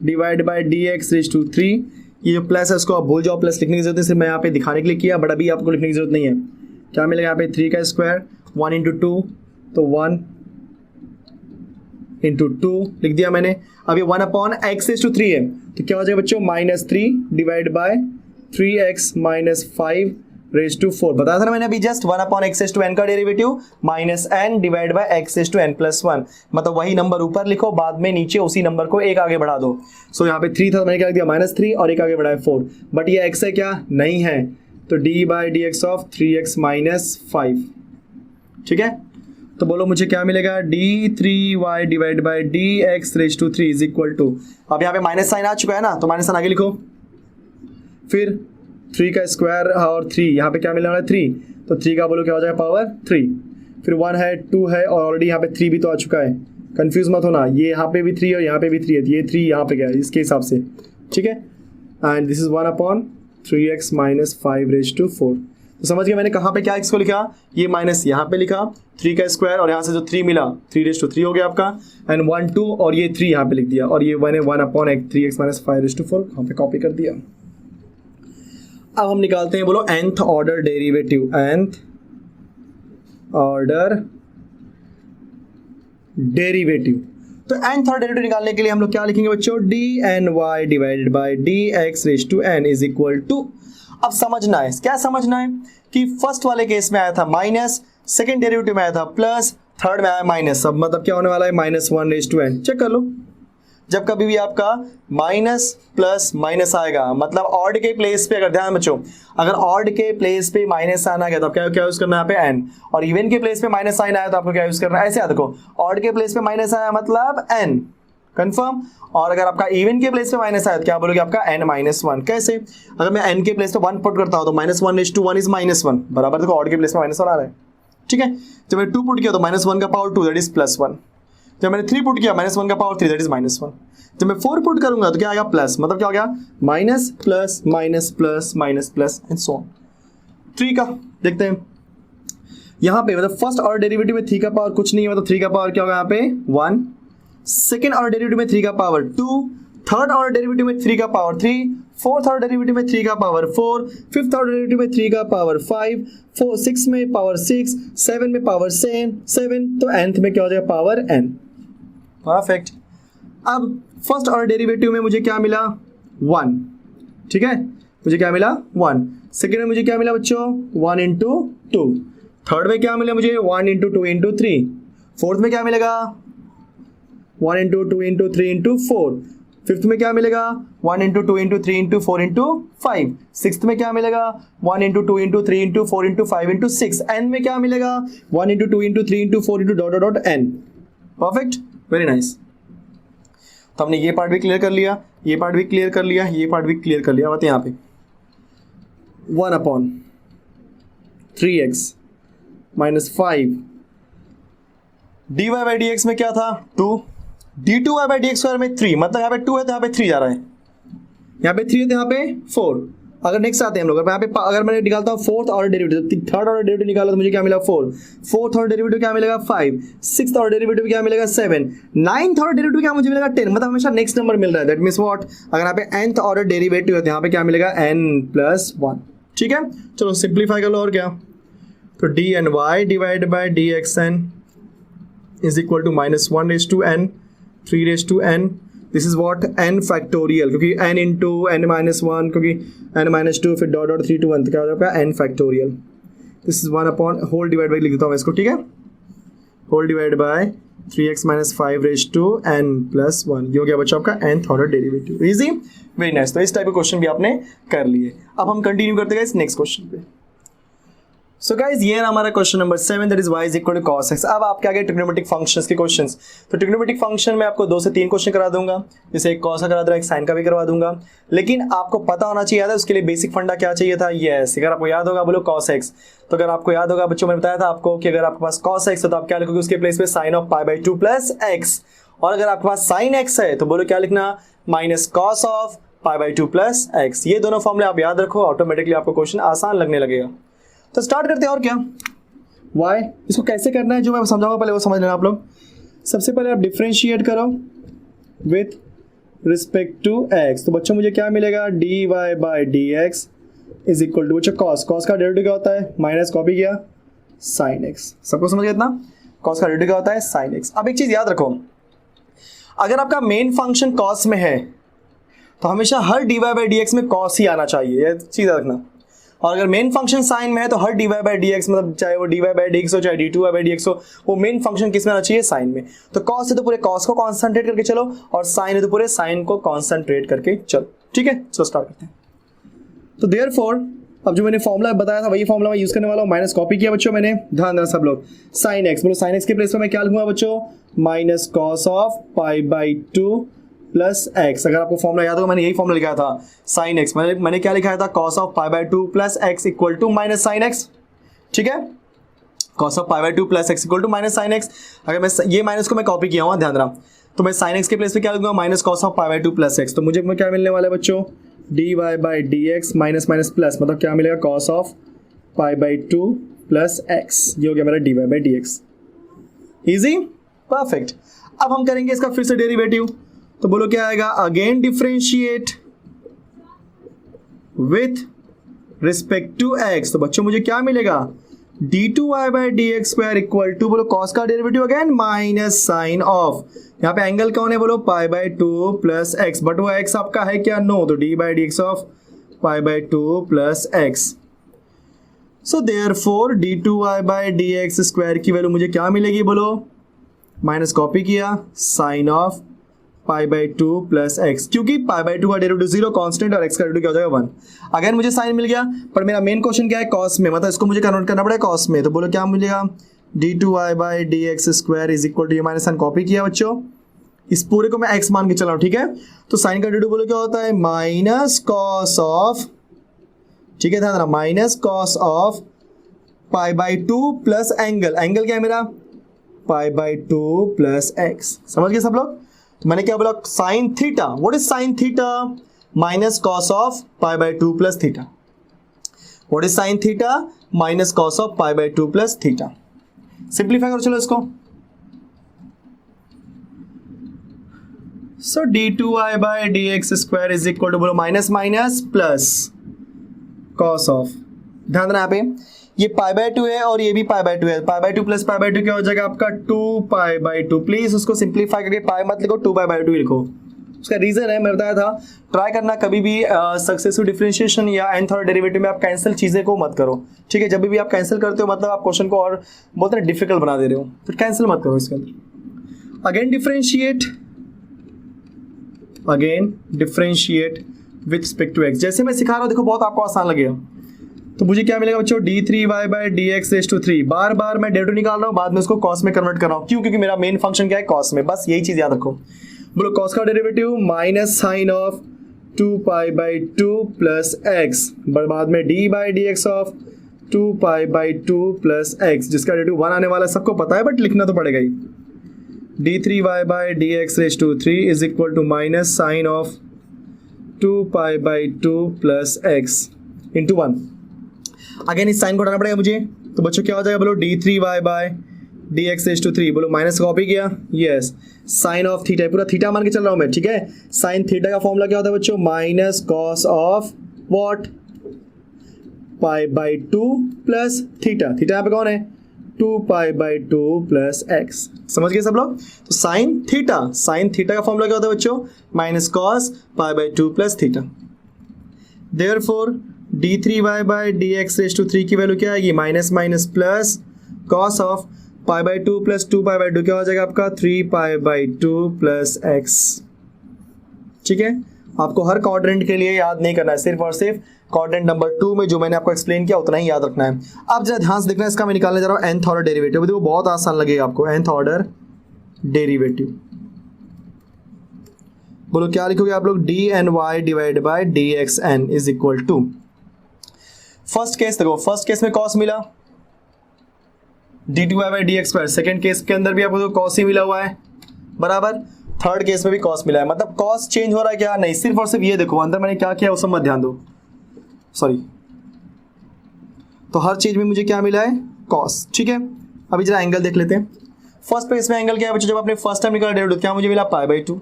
डिवाइड बाई dx/3, ये जो प्लस है उसको आप भूल जाओ, प्लस लिखने की जरूरत नहीं, सिर्फ मैं यहाँ पे दिखाने के लिए किया, बट अभी आपको लिखने की जरूरत नहीं है। क्या मिलेगा यहाँ पे 3 का स्क्वायर 1 × 2, तो 1 × 2 लिख दिया मैंने। अभी 1/x/3 है, तो क्या हो जाएगा बच्चों -3 डिवाइड बाय 3x - 5/4, बताया था ना मैंने अभी जस्ट 1/x/n का derivative -n divide by x/n+1, मतलब वही नंबर ऊपर लिखो, बाद में नीचे उसी नंबर को एक आगे बढ़ा दो। सो यहाँ पे 3 था, मैंने क्या लिख दिया -3 और एक आगे बढ़ाया 4, बट ये x है क्या नहीं है, तो dy by dx of 3x - 5। ठीक है, तो बोलो मुझे क्या मिलेगा d3y divide by dx/3 is equal to, अब यहाँ पे माइनस साइन आ चुका है ना, तो माइनस साइन आगे लिखो, फिर 3 का स्क्वायर और 3, यहाँ पे क्या मिलने वाला है 3, तो 3 का बोलो क्या हो जाएगा पावर 3, फिर 1 है 2 है और ऑलरेडी यहाँ पे 3 भी तो आ चुका है, कंफ्यूज मत होना, ये यहाँ पे भी 3 और यहाँ पे भी 3 है, ये 3 यहाँ पे क्या है इसके हिसाब से। ठीक है, एंड दिस इज 1/3x - 5/4, तो समझ गए मैंने कहाँ पे क्या x को लिखा, ये माइनस यहाँ पे लिखा 3 का स्क्वायर, और यहाँ से जो 3 मिला 3 हो गया आपका, एंड 1 2 और ये 3 यहाँ पे लिख दिया, और ये 1 अपॉन 3x माइनस 5/4 यहाँ पे कॉपी कर दिया। अब हम निकालते हैं, बोलो nth order derivative, nth order derivative. तो nth ऑर्डर डेरिवेटिव निकालने के लिए हम लोग क्या लिखेंगे बच्चों, dny divided by dx raise to n is equal to, अब समझना है, क्या समझना है कि फर्स्ट वाले केस में आया था माइनस, सेकंड डेरिवेटिव में आया था प्लस, थर्ड में आया माइनस, सब मतलब क्या होने वाला है -1 रेज टू n। चेक कर लो, जब कभी भी आपका माइनस प्लस माइनस आएगा, मतलब ऑड के प्लेस पे, अगर ध्यान बच्चों, अगर ऑड के प्लेस पे माइनस साइन आ गया तो क्या क्या यूज करना है यहाँ पे n, और इवन के प्लेस पे माइनस साइन आया तो आपको क्या यूज करना है, ऐसे याद रखो, ऑड के प्लेस पे माइनस आया मतलब n, कंफर्म, और अगर आपका इवन के प्लेस पे माइनस आया तो क्या बोलोगे आपका n-1। कैसे, अगर मैं n के प्लेस पे 1 पुट करता हूं तो -1/1 इज -1 बराबर, देखो ऑड के प्लेस में -1 आ रहा है, ठीक है। जब मैंने 2 पुट किया तो -1 का पावर 2 दैट इज +1, जब मैंने 3 पुट किया -1 का पावर 3 दैट इज -1, जब मैं 4 पुट करूंगा तो क्या आएगा प्लस, मतलब क्या हो गया minus plus minus plus minus plus and so on. 3 का देखते हैं यहाँ पे, मतलब फर्स्ट ऑर्डर डेरिवेटिव में 3 का पावर कुछ नहीं है, मतलब 3 का पावर क्या होगा यहाँ पे 1, सेकेंड ऑर्डर डेरिवेटिव में 3 का पावर 2, थर्ड ऑर्डर डेरिवेटिव में 3 का पावर 3, फोर्थ ऑर्डर डेरिवेटिव में 3 का पावर 4, फिफ्थ ऑर्डर डेरिवेटिव में 3 का पावर 5, 6 में पावर 6, 7 में पावर 7, तो nth में क्या हो जाएगा पावर n। परफेक्ट। अब फर्स्ट ऑर्डर डेरिवेटिव में मुझे क्या मिला 1, ठीक है, मुझे क्या मिला 1, सेकेंड में मुझे क्या मिला बच्चों 1 इंटू 2, थर्ड में क्या मिला मुझे 1 इंटू 2 इंटू 3, फोर्थ में क्या मिलेगा 1 इंटू 2 इंटू 3 इंटू 4, फिफ्थ में क्या मिलेगा 1 into 2 into 3 into 4 into 5, sixth में क्या मिलेगा 1 into 2 into 3 into 4 into 5 into 6, n में क्या मिलेगा 1 into 2 into 3 into 4 into dot dot n. Perfect, very nice. तो हमने ये पार्ट भी क्लियर कर लिया, ये पार्ट भी क्लियर कर लिया, ये पार्ट भी क्लियर कर लिया। बात यहाँ पे 1 upon 3x minus 5 dy by D x में क्या था 2, d2y by D x square में 3, मतलब यहाँ पे 2 है तो यहाँ पे 3 जा रहा है, यहाँ पे 3 है तो यहाँ पे 4। अगर नेक्स्ट आते हैं हम लोग, यहाँ पे अगर मैं निकालता हूँ fourth order derivative, third order derivative निकाला तो मुझे क्या मिला 4, फोर्थ ऑर्डर डेरिवेटिव क्या मिलेगा 5, सिक्स्थ ऑर्डर डेरिवेटिव क्या मिलेगा 7, नाइन्थ ऑर्डर डेरिवेटिव क्या मुझे मिलेगा 10, मतलब हमेशा नेक्स्ट नंबर मिल रहा है। दैट मीन्स व्हाट, अगर यहाँ पे nth ऑर्डर डेरिवेटिव है तो यहाँ पे क्या मिलेगा n+1, ठीक है। चलो सिंप्लीफाई कर लो, और क्या, तो dny divide by dxn is equal to -1 raised to n, 3 raised to n, this is what n factorial, क्योंकि n into n-1, क्योंकि n-2 फिर डॉट डॉट 3 to 1 तो क्या हो जाएगा n factorial, this is 1 upon whole divide by लिख देता हूँ इसको, ठीक है, whole divide by 3x minus 5 raise to n+1, ये हो गया बच्चा आपका nth order derivative. Easy, very nice. तो इस टाइप के क्वेश्चन भी आपने कर लिए। अब हम कंटिन्यू करते हैं इस नेक्स्ट क्वेश्चन पे। सो गाइज ये है हमारा question number 7, that is y is equal to cos x। अब आपके आगे ट्रिग्नोमेट्रिक फंक्शंस के क्वेश्चंस, तो ट्रिग्नोमेट्रिक फंक्शन में आपको 2 से 3 क्वेश्चन करा दूंगा, जैसे एक cos का करा दूंगा, एक sin का भी करवा दूंगा, लेकिन आपको पता होना चाहिए था उसके लिए बेसिक फंडा क्या चाहिए था। यस, अगर आपको याद होगा बोलो cos x, तो अगर आपको याद होगा बच्चों मैंने बताया था आपको कि अगर आपके पास cos x है तो आप क्या लिखोगे उसके प्लेस पे sin ऑफ π/2 प्लस x, और अगर आपके पास sin x है तो बोलो क्या लिखना minus cos of π/2 plus x। ये दोनों फॉर्मूले आप याद रखो, ऑटोमेटिकली आपको क्वेश्चन आसान लगने लगेगा। तो स्टार्ट करते हैं, और क्या y, इसको कैसे करना है जो मैं समझाऊंगा पहले वो समझ लेना आप लोग। सबसे पहले आप डिफरेंशिएट करो विथ रिस्पेक्ट टू x, तो बच्चों मुझे क्या मिलेगा dy by D x is equal to बच्चों cos का डेरिवेटिव क्या होता है माइनस कॉपी किया sin x। सबको समझ गया इतना, cos का डेरिवेटिव क्या होता है sin x। अब एक चीज याद रखो, अगर आपका मेन फंक्शन cos में है तो हमेशा हर dy बाई डी एक्स में cos ही आना चाहिए, ये चीज याद रखना। और अगर मेन फंक्शन साइन में है तो हर dy बाई डी एक्स, मतलब चाहे वो dy बाई डी एक्स हो चाहे d2y बाई डी एक्स हो, वो मेन फंक्शन किस में आना चाहिए साइन में। तो cos है तो पूरे cos को कॉन्सेंट्रेट करके चलो, और साइन है तो पूरे साइन को कॉन्सेंट्रेट करके चलो, ठीक है। चलो स्टार्ट करते हैं। तो देयरफॉर अब जो मैंने फॉर्मूला बताया था वही फॉर्मूला मैं यूज करने वाला हूँ, माइनस कॉपी किया बच्चों मैंने, ध्यान देना सब लोग। sin x, बोलो sin x के प्लेस पर मैं क्या लिखूंगा बच्चों minus cos of π/2 plus x। अगर आपको फॉर्मूला याद होगा मैंने यही फॉर्मूला लिखा था sin x, मैंने क्या लिखा था cos of π/2 plus x equal to minus sin x, ठीक है, cos of π/2 plus x equal to minus sin x। अगर मैं ये माइनस को मैं कॉपी किया हूँ ध्यान रहा, तो मैं sin x के प्लेस पे क्या लिखूंगा minus cos of π/2 plus x। तो मुझे क्या मिलने वाला है बच्चों dy by D X minus minus plus, मतलब क्या मिलेगा cos of pi by two plus X, ये हो गया मेरा D Y by D X. Easy, perfect. अब हम करेंगे इसका फिर से डेरिवेटिव, तो बोलो क्या आएगा, again differentiate with respect to x. तो बच्चों मुझे क्या मिलेगा, d two Y by D x square equal to, बोलो कॉस का derivative again minus sine of, यहाँ पे एंगल कौन है, बोलो pi by two plus x, but वो एक्स आपका है क्या, नो, तो d by D x of pi by two plus x. So therefore d two Y by D x square की वैल्यू मुझे क्या मिलेगी, बोलो माइनस कॉपी किया sine of pi by two plus x, क्योंकि पाई बाई टू का डेरिवेटिव 0 कांस्टेंट और एक्स का डेरिवेटिव क्या हो जाएगा 1। अगेन मुझे साइन मिल गया, पर मेरा मेन क्वेश्चन क्या है, कॉस में, मतलब इसको मुझे कन्वर्ट करना पड़ेगा कॉस में, तो बोलो क्या मिलेगा, d two Y by D x square is equal to, ये माइनस साइन कॉपी किया बच्चों, इस पूरे को मैं एक्स मान के चला रहा हूं, ठीक है। तो साइन का डेरिवेटिव बोलो क्या होता है, माइनस कॉस ऑफ, ठीक है ध्यान रखना, minus cos of pi by two plus angle, angle क्या है मेरा, pi by two plus x. समझ गए सब लोग। तो मैंने क्या बोला, sine theta, what is sine theta, minus cos of pi by two plus theta. What is sine theta, minus cos of pi by two plus theta. Simplify करो चलो इसको, so D two Y by D x square is equal to, बोलो minus minus plus cos of, ध्यान देना यहाँ पे ये पाई बाई टू है और ये भी पाई बाई टू है, pi by two plus pi by two क्या हो जाएगा आपका, two pi by two. Please उसको सिंप्लीफाई करके पाई मत लिखो, टू पाई बाई टू लिखो। उसका रीजन है, मैं बताया था, ट्राई करना कभी भी सक्सेसिव डिफरेंशिएशन या nth ऑर्डर डेरिवेटिव में आप कैंसिल चीजें को मत करो, ठीक है। जब भी आप कैंसिल करते हो मतलब आप क्वेश्चन को और बहुत डिफिकल्ट बना दे रहे हो, फिर कैंसिल मत करो इसके अंदर। Again differentiate with respect to x, जैसे मैं सिखा रहा हूँ देखो बहुत आपको आसान लगेगा। तो मुझे क्या मिलेगा बच्चों, D three Y by D x raise to three, बार बार मैं डेरिवेटिव निकाल रहा हूँ, बाद में उसको कॉस में कन्वर्ट कर रहा हूँ, क्यों, क्योंकि मेरा मेन फंक्शन क्या है, कॉस में, बस यही चीज याद रखो। बोलो कॉस का derivative minus sine of two pi by two plus x, बाद में d by D x of two pi by two plus x, जिसका डेरिवेटिव 1 आने वाला है, सबको पता है बट लिखना तो पड़ेगा ही। D three Y by D x raise to three is equal to minus sine of two pi by two plus X into 1। Again इस साइन को हटाना पड़ेगा मुझे, तो बच्चों क्या हो जाएगा, बोलो d three y by D x raise to three, बोलो माइनस कॉपी किया, यस, साइन ऑफ थीटा, पूरा थीटा मान के चल रहा हूं मैं, ठीक है। साइन थीटा का फॉर्मूला क्या होता है बच्चों, minus cos of what, pi by two plus theta, theta यहाँ पे कौन है, two pi by two plus x. समझ गए सब लोग। तो साइन थीटा का फॉर्मूला क्या होता है बच्चों, minus cos pi by two plus theta. Therefore d three Y by D x raise to three की वैल्यू क्या आएगी, minus minus plus cos of pi by two plus two pi by two, क्या हो जाएगा आपका, three pi by two plus x. ठीक है, आपको हर क्वाड्रेंट के लिए याद नहीं करना है, सिर्फ और सिर्फ क्वाड्रेंट नंबर 2 में जो मैंने आपको एक्सप्लेन किया उतना ही याद रखना है। अब जरा ध्यान से देखना, इसका मैं निकालने जा रहा हूँ nth ऑर्डर डेरिवेटिव, देखो बहुत आसान लगेगा आपको। nth ऑर्डर डेरिवेटिव बोलो क्या लिखोगे आप लोग, d N y divide by D x n is equal to, first case देखो, फर्स्ट केस में कॉस मिला d two Y by D x square, second case के अंदर भी आपको तो कॉस ही मिला हुआ है बराबर, थर्ड केस में भी कॉस मिला है, मतलब कॉस चेंज हो रहा है क्या, नहीं, सिर्फ और सिर्फ ये देखो अंदर मैंने क्या किया उस मत ध्यान दो, सॉरी। तो हर चीज में मुझे क्या मिला है, कॉस। ठीक है, अभी जरा एंगल देख लेते हैं। फर्स्ट पे इसमें एंगल क्या है बच्चों, जब आपने फर्स्ट टाइम निकाला डेरिवेटिव क्या मुझे मिला, पाई बाई टू।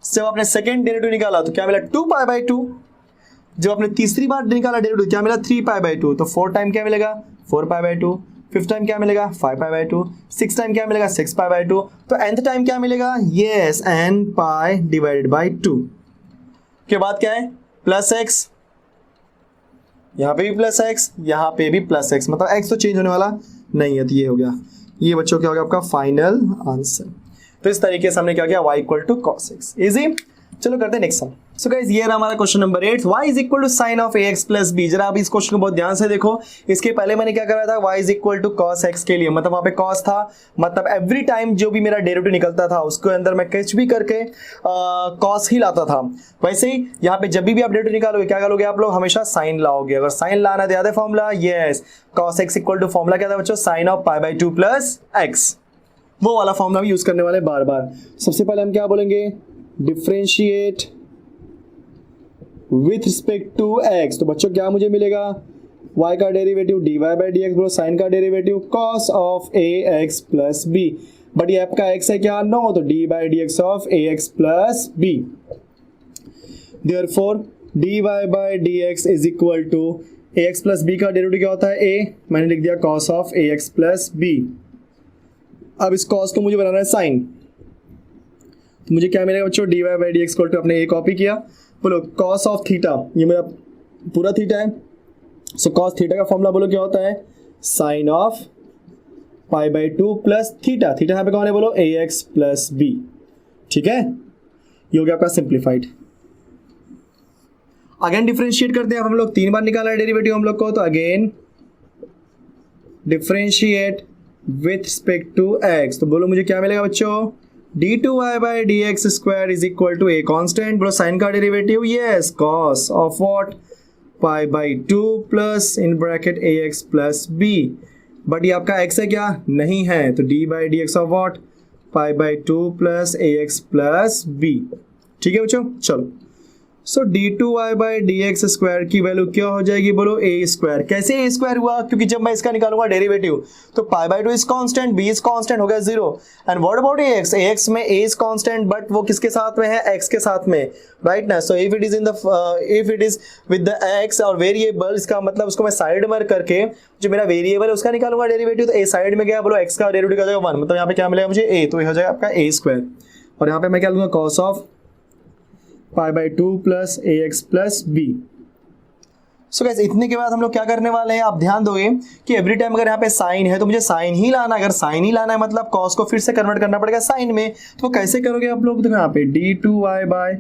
जब आपने सेकंड डेरिवेटिव निकाला तो क्या मिला, 2 पाई बाई टू। जब आपने तीसरी बार निकाला डेरिवेटिव क्या मिला, 3 पाई बाई टू। तो 4 टाइम क्या मिलेगा, 4 पाई बाई टू। 5th टाइम क्या मिलेगा, 5 पाई बाई टू। 6th टाइम क्या मिलेगा, 6 पाई बाई टू। तो nth टाइम क्या मिलेगा, yes, n pi divided by 2 के बाद क्या है, प्लस एक्स, यहाँ पे भी प्लस एक्स, यहाँ पे भी प्लस एक्स, मतलब एक्स तो चेंज होने वाला नहीं है। तो ये हो गया, ये बच्चों क्या हो गया आपका फाइनल आंसर। तो इस तरीके से हमने क्या किया, y equal to cos x। Easy, चलो करते हैं नेक्स्ट सम। सो गाइस ये रहा हमारा question number 8, y is equal to sine of ax plus b। जरा आप इस क्वेश्चन को बहुत ध्यान से देखो, इसके पहले मैंने क्या करा था, y is equal to cos x के लिए, मतलब वहां पे cos था, मतलब एवरी टाइम जो भी मेरा डेरिवेटिव निकलता था उसके अंदर मैं कुछ भी करके cos ही लाता था। वैसे ही यहाँ पे जब भी आप डेरिवेटिव निकालोगे क्या करोगे आप लोग, हमेशा साइन लाओगे। अगर साइन लाना तो याद है formula, yes, cos x equal to formula क्या था बच्चों, sine of pi by two plus x, वो वाला फॉर्मूला भी यूज करने वाले बार बार। सबसे पहले हम क्या बोलेंगे, differentiate with respect to x. तो बच्चों क्या मुझे मिलेगा, y का derivative dy by D x बोलो साइन का derivative cos of A x plus b, but ये आपका x है क्या 9, तो d by D x of A x plus b. Therefore dy by D x is equal to a x plus b का डेरिवेटिव क्या होता है a, मैंने लिख दिया cos of A x plus b. अब इस cos को मुझे बनाना है साइन, तो मुझे क्या मिलेगा बच्चों dy बाई डी एक्स को अपने a कॉपी किया, बोलो cos ऑफ थीटा, ये मेरा पूरा थीटा है, सो cos थीटा का फॉर्मूला बोलो क्या होता है sine of pi by 2 plus theta, theta यहाँ पे कौन है बोलो ए एक्स प्लस बी। ठीक है, ये हो गया आपका सिंप्लीफाइड। अगेन डिफरेंशिएट करते हैं, अब हम लोग 3 बार निकाला है डेरिवेटिव हम लोग को, तो again differentiate with respect to x, तो बोलो मुझे क्या मिलेगा बच्चों d2y by D x square is equal to a constant, बोलो साइन का derivative yes cos of what pi by 2 plus in bracket a x plus b, but ये आपका x है क्या नहीं है, तो d by D x of what pi by 2 plus a x plus b. ठीक है बच्चों, चलो सो d2y by D x square की वैल्यू क्या हो जाएगी बोलो a स्क्वायर। कैसे a स्क्वायर हुआ, क्योंकि जब मैं इसका निकालूंगा डेरिवेटिव तो पाई by 2 is constant, b is constant, हो गया 0। And what about ax, ax में a इज कांस्टेंट बट वो किसके साथ में है x के साथ में, राइट ना। So if it is with the x और वेरिएबल, इसका मतलब उसको मैं साइड में करके जो मेरा वेरिएबल है उसका निकालूंगा डेरिवेटिव, तो a साइड में गया बोलो x का डेरिवेटिव क्या हो जाएगा 1, मतलब यहाँ पे क्या मिलेगा मुझे a, तो ये हो जाएगा आपका a स्क्वायर। और यहाँ पे मैं क्या लूंगा cos of pi by 2 plus a x plus b. So guys इतने के बाद हम लोग क्या करने वाले हैं, आप ध्यान दोगे कि एवरी टाइम अगर यहाँ पे साइन है तो मुझे साइन ही लाना, अगर साइन ही लाना है मतलब कॉस को फिर से कन्वर्ट करना पड़ेगा साइन में, तो कैसे करोगे आप लोग, तो यहाँ पे d2y by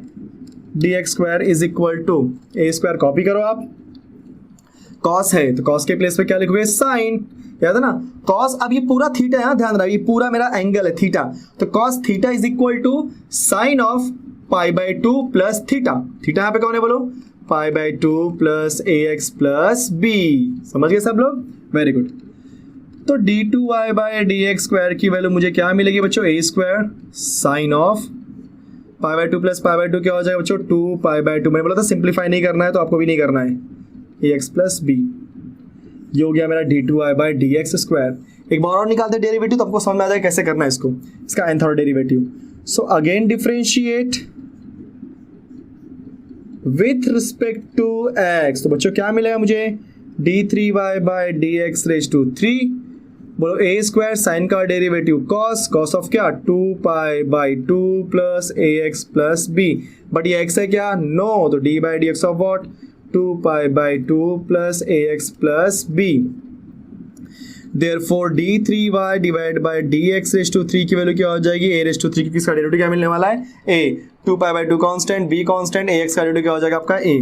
D x square is equal to a square, copy करो आप, कॉस है तो कॉस के प्लेस पे क्या लिखोगे साइन, याद है ना कॉस। अब ये पूरा थीटा है, ध्यान रहा ये पूरा मेरा एंगल है थीटा, तो cos theta is equal to sine of pi by 2 plus theta, theta यहाँ पे कौन है बोलो pi by 2 plus a x plus b. समझ गए सब लोग, वेरी गुड। तो d2y by D x square की वैल्यू मुझे क्या मिलेगी बच्चों a square sine of pi by 2 plus pi by 2 क्या हो जाएगा बच्चों 2 पाई बाई 2, मैंने बोला था सिंप्लीफाई नहीं करना है तो आपको भी नहीं करना है, ए एक्स प्लस बी। ये हो गया मेरा d2y by D x square. एक बार और निकालते डेरिवेटिव तो आपको समझ में आ जाए कैसे करना है इसको, इसका nth order derivative. So again differentiate with respect to x, तो बच्चों क्या मिलेगा मुझे d3y by D x raise to 3, बोलो a स्क्वायर साइन का डेरिवेटिव cos ऑफ क्या 2 pi by 2 plus a x plus b, but ये x है क्या नो, तो d by D x of what 2 pi by 2 plus a x plus b. Therefore d3y divide by D x raise to 3 की वैल्यू क्या हो जाएगी a रेज टू 3, क्योंकि इसका डेरिवेटिव क्या मिलने वाला है a, 2 pi by 2 constant, b constant, ax का डेरिवेटिव क्या हो जाएगा आपका a,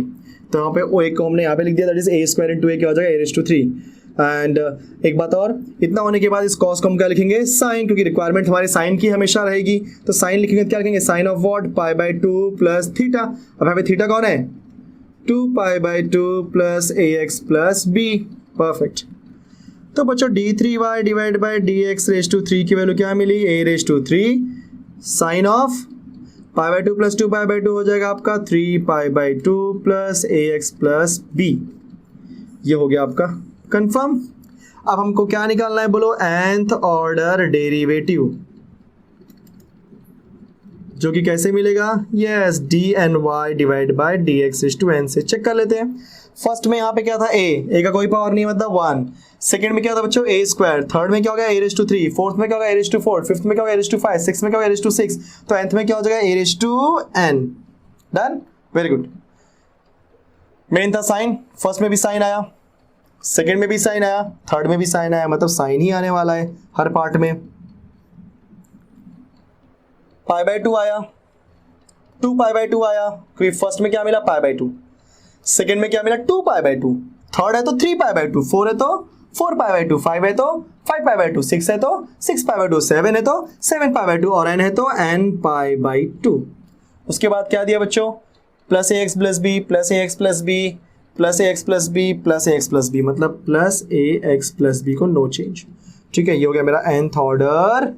तो यहाँ पे o एक को हमने यहाँ पे लिख दिया, that is a square into a क्या हो जाएगा a रेज टू 3। एंड एक बात और, इतना होने के बाद इस cos को हम क्या लिखेंगे साइन, क्योंकि रिक्वायरमेंट हमारे साइन की हमेशा रहेगी, तो साइन लिखेंगे तो क्या लिखेंगे sine of what pi by 2 plus theta. अब यहाँ पे थीटा कौन है 2 pi by 2 plus a x plus b, perfect. तो बच्चों d3y divide by D x raise to 3 की वैल्यू क्या मिली a raise to 3 sine of pi by 2 plus 2 pi by 2 हो जाएगा आपका 3 pi by 2 plus a x plus b. ये हो गया आपका कंफर्म। अब हमको क्या निकालना है बोलो nth ऑर्डर डेरिवेटिव, जो कि कैसे मिलेगा yes d N y divide by D x raise to n से चेक कर लेते हैं। फर्स्ट में यहाँ पे क्या था a का कोई पावर नहीं मतलब 1, सेकंड में क्या था बच्चों a स्क्वायर, थर्ड में क्या होगा a रेज टू 3, फोर्थ में क्या होगा a रेज टू 4, फिफ्थ में क्या होगा a रेज टू 5, सिक्स में क्या होगा a रेज टू 6, तो nth में क्या हो जाएगा a raise to n। Done, very good. Main था साइन, फर्स्ट में भी साइन आया, सेकंड में भी साइन आया, थर्ड में भी साइन आया, मतलब साइन ही आने वाला है हर पार्ट में। पाई बाई 2 आया, 2 पाई बाई 2 आया, क्योंकि फर्स्ट में क्या मिला पाई बाई 2, सेकेंड में क्या मिला 2 पाई बाई 2, थर्ड है तो 3 पाई बाई 2, 4 है तो 4 पाई बाई 2, 5 है तो 5 पाई बाई 2, 6 है तो 6 पाई बाई 2, 7 है तो 7 पाई बाई 2 और n है तो n पाई बाई 2। उसके बाद क्या दिया बच्चों plus a x plus B plus a x plus B plus a x plus B plus a x plus B, मतलब plus a x plus B को नो चेंज। ठीक है, ये हो गया मेरा nth ऑर्डर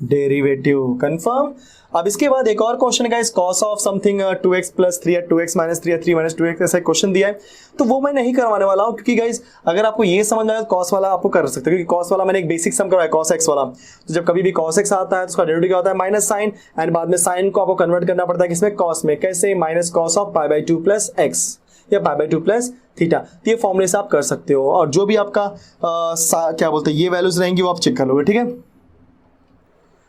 डेरिवेटिव कंफर्म। अब इसके बाद एक और क्वेश्चन है guys, cos of something 2x plus 3 या 2x माइनस 3 या 3 माइनस 2x ऐसा क्वेश्चन दिया है, तो वो मैं नहीं करवाने वाला हूं, क्योंकि गाइस अगर आपको ये समझ में आए तो cos वाला आपको कर सकते हो, क्योंकि cos वाला मैंने एक बेसिक सम करवाया cos x वाला। तो जब कभी भी cos x आता है तो उसका डेरिवेटिव क्या होता है, माइनस साइन, एंड बाद में साइन को आपको कन्वर्ट करना पड़ता है किसमें, cos में। कैसे, minus cos of pi by 2 plus x या पाई बाई 2 प्लस थीटा। तो ये फॉर्मूले से आप कर सकते हो, और जो भी आपका क्या बोलते हैं ये वैल्यूज रहेंगी वो आप चेक कर लोगे, ठीक है।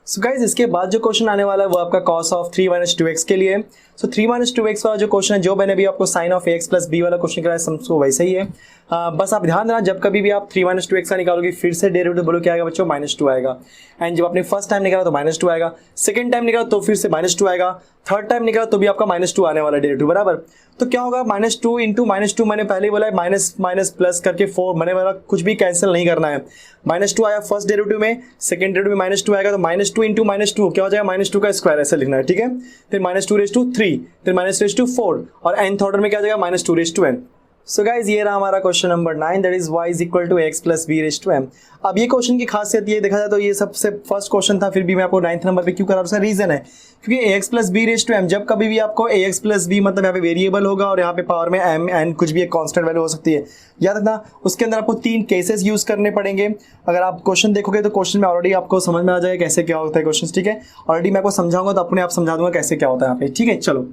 सो गाइज इसके बाद जो क्वेश्चन आने वाला है वो आपका cos ऑफ 3 माइनस 2x के लिए। सो 3 माइनस 2x वाला जो क्वेश्चन है, जो मैंने भी आपको sin of ax plus b वाला क्वेश्चन कराया समझो वैसे ही है। बस आप ध्यान देना, जब कभी भी आप 3 माइनस 2x का निकालोगे फिर से डेरिवेटिव बोलो क्या आएगा बच्चों, -2 आएगा। एंड जब आपने फर्स्ट टाइम निकाला तो -2 आएगा, सेकंड टाइम निकाला तो फिर से -2 आएगा, थर्ड टाइम निकाला तो भी आपका -2 आने वाला डेरिवेटिव, बराबर। तो क्या होगा, -2 इंटू -2, मैंने पहले ही बोला है माइनस माइनस प्लस करके 4, मैंने बोला कुछ भी कैंसिल नहीं करना है। -2 आया फर्स्ट डेरिवेटिव में, सेकंड डेरिवेटिव में -2 आएगा, तो -2 इंटू -2 क्या हो जाएगा, -2 का स्क्वायर ऐसे लिखना है, ठीक है। फिर -2⁴, फिर -4, और nth ऑर्डर में क्या आ जाएगा, -2n। सो गाइज ये रहा हमारा question number 9, that is y is equal to x plus b raise to m। अब ये क्वेश्चन की खासियत ये देखा जाए तो ये सबसे फर्स्ट क्वेश्चन था, फिर भी मैं आपको 9th नंबर पे क्यों करा, उसका रीजन है क्योंकि ax plus b raise to m, जब कभी भी आपको ax प्लस b मतलब यहाँ पे वेरिएबल होगा और यहाँ पे पावर में m n कुछ भी एक कांस्टेंट वैल्यू हो सकती है, याद रखना। उसके अंदर आपको 3 केसेस यूज करने पड़ेंगे। अगर आप क्वेश्चन देखोगे तो क्वेश्चन में ऑलरेडी आपको समझ में आ जाएगा कैसे क्या होता है क्वेश्चन, ठीक है। ऑलरेडी मैं आपको समझाऊंगा तो अपने आप समझा दूंगा कैसे क्या होता है यहाँ पे, ठीक है। चलो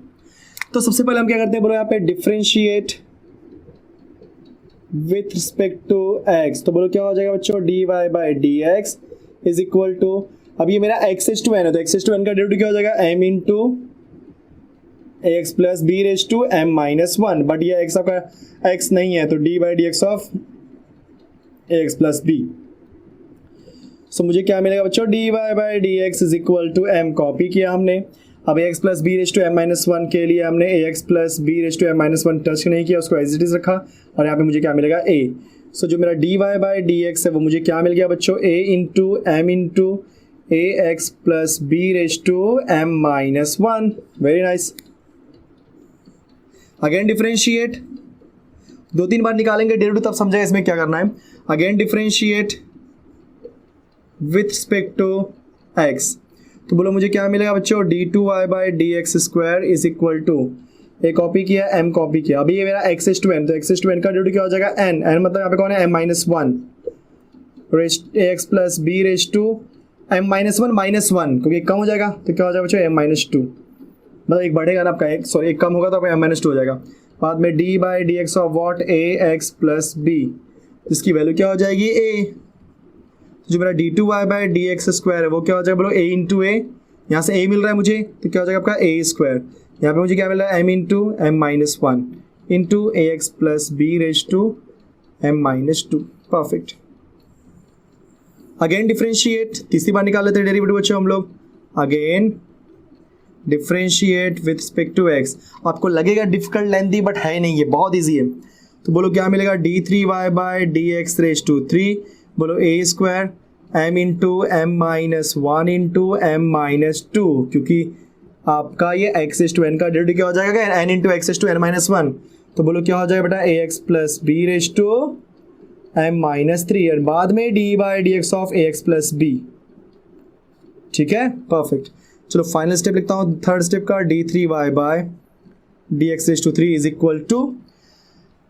तो सबसे पहले हम क्या करते हैं, बोलो यहाँ पे differentiate with respect to x, तो बोलो क्या हो जाएगा बच्चों, dy by D x is equal to, अब ये मेरा x इज टू n है तो x इज टू n का डेरिवेटिव क्या हो जाएगा, m into ax plus b raise to m minus 1, but ये x आपका x नहीं है तो d by D x of ax plus b। So मुझे क्या मिलेगा बच्चों, dy by D x is equal to m, copy किया हमने। अब ax plus B raise to m minus 1 के लिए हमने ax plus B raise to m minus 1 touch नहीं किया, उसको एज इट इज रखा, और यहाँ पे मुझे क्या मिलेगा a। सो जो मेरा dy बाई डी एक्स है वो मुझे क्या मिल गया बच्चों, a into m into ax plus B raise to m minus 1। Very nice. Again differentiate, 2-3 बार निकालेंगे डेरिवेटिव तब समझेगा इसमें क्या करना है। Again differentiate with respect to x, तो बोलो मुझे क्या मिलेगा बच्चों, d2y by D x square is equal to, a copy किया m कॉपी किया, अभी ये मेरा x इज टू n, तो x इज टू n का डेरिवेटिव क्या हो जाएगा, n मतलब यहाँ पे कौन है, m minus 1 raise ax plus b raise to m minus 1 minus 1, क्योंकि कम हो जाएगा तो क्या हो जाएगा बच्चों, m माइनस 2, मतलब एक बढ़ेगा ना आपका, एक कम होगा तो आपका m माइनस 2 हो जाएगा। बाद में d by D x of what, ax plus b, जिसकी वैल्यू क्या हो जाएगी, a। जो मेरा d2y by D x square है वो क्या हो जाएगा बोलो, a इंटू ए, यहाँ से a मिल रहा है मुझे तो क्या हो जाएगा आपका a स्क्वायर, यहाँ पे मुझे क्या मिल रहा है m into m minus 1 into ax plus B raise to m minus 2। Perfect. Again differentiate, तीसरी बार निकाल लेते हैं डेरिवेटिव बच्चों हम लोग। Again differentiate with respect to x, आपको लगेगा डिफिकल्ट लेंथी बट है नहीं, ये बहुत ईजी है। तो बोलो क्या मिलेगा, d3y by D x raise to 3, बोलो a square m into m minus 1 into m minus 2, क्योंकि आपका ये x इज टू n का डेरिवेटिव क्या हो जाएगा, n into x is to n minus 1, तो बोलो क्या हो जाएगा बेटा, ax plus b raise to m minus 3, और बाद में d by D x of ax plus b, ठीक है। परफेक्ट। चलो फाइनल स्टेप लिखता हूँ, थर्ड स्टेप का, d3y by D x raise to 3 is equal to,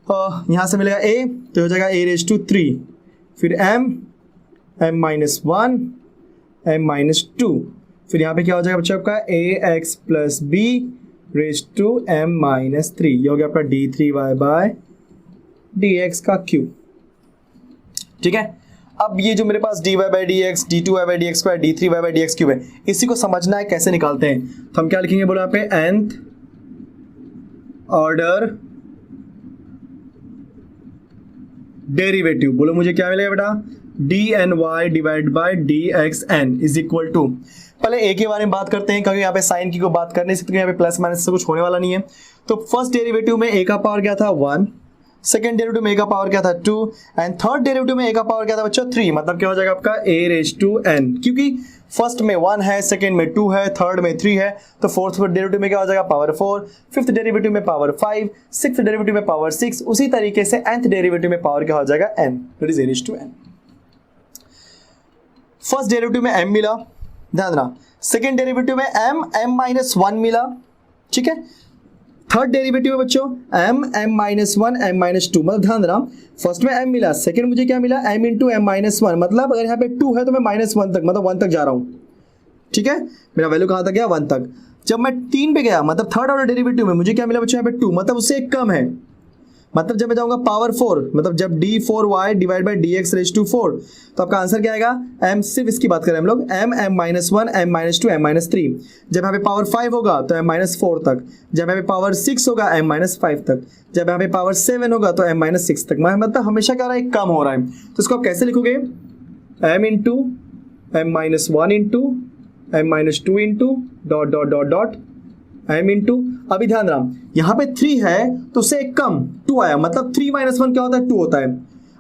यहाँ से मिलेगा a तो हो जाएगा a रेज टू 3, फिर m माइनस 1 m माइनस 2, फिर यहाँ पे क्या हो जाएगा बच्चों आपका ax plus b raise to m minus 3, ये हो गया आपका d3y बाय dx का क्यूब, ठीक है। अब ये जो मेरे पास dy by D x, d2y by D x square, d3y by D X cube है, इसी को समझना है कैसे निकालते हैं। तो हम क्या लिखेंगे बोलो यहाँ पे, nth ऑर्डर डेरिवेटिव, बोलो मुझे क्या मिलेगा बेटा, dny divide by dxn is equal to, पहले a के बारे में बात करते हैं क्योंकि यहाँ पे साइन की को बात करने से, यहाँ पे प्लस माइनस से कुछ होने वाला नहीं है। तो फर्स्ट डेरिवेटिव में a का पावर क्या था 1, सेकंड डेरिवेटिव में a का पावर क्या था 2, एंड थर्ड डेरिवेटिव में a का पावर क्या था बच्चों 3, मतलब क्या हो जाएगा आपका a रेज टू n, क्योंकि फर्स्ट में 1 है, सेकंड में 2 है, थर्ड में 3 है, तो फोर्थ डेरिवेटिव में क्या हो जाएगा पावर 4, फिफ्थ डेरिवेटिव में पावर 5, सिक्स्थ डेरिवेटिव में पावर 6, उसी तरीके से nth डेरिवेटिव में पावर क्या हो जाएगा n, that is a raise to n। First derivative में m मिला, ध्यान देना, सेकेंड डेरिवेटिव में m माइनस वन मिला, ठीक है। थर्ड डेरिवेटिव में बच्चों m minus one m minus two, मतलब ध्यान देना फर्स्ट में m मिला, सेकेंड मुझे क्या मिला m into m minus one, मतलब अगर यहाँ पे 2 है तो मैं माइनस वन तक, मतलब 1 तक जा रहा हूँ, ठीक है। मेरा वैल्यू कहाँ तक गया 1 तक। जब मैं 3 पे गया मतलब थर्ड ऑर्डर डेरिवेटिव में मुझे क्या मिला बच्चों यहाँ पे 2, मतलब उससे एक कम है। मतलब जब मैं जाऊंगा पावर 4, मतलब जब d4y divide by dx raise to 4, तो आपका आंसर क्या आएगा m, सिर्फ इसकी बात करें हम लोग m minus one m minus to m minus three. जब यहाँ पे पावर 5 होगा तो m माइनस 4 तक, जब यहाँ पे पावर 6 होगा m माइनस 5 तक, जब यहाँ पे पावर 7 होगा तो m माइनस 6 तक। मतलब हमेशा क्या हो रहा है, कम हो रहा है। तो इसको आप कैसे लिखोगे, m into m minus one into m minus two into dot dot dot dot m into, अभी ध्यान रहा यहाँ पे 3 है तो उससे एक कम 2 आया, मतलब 3 माइनस वन क्या होता है 2 होता है।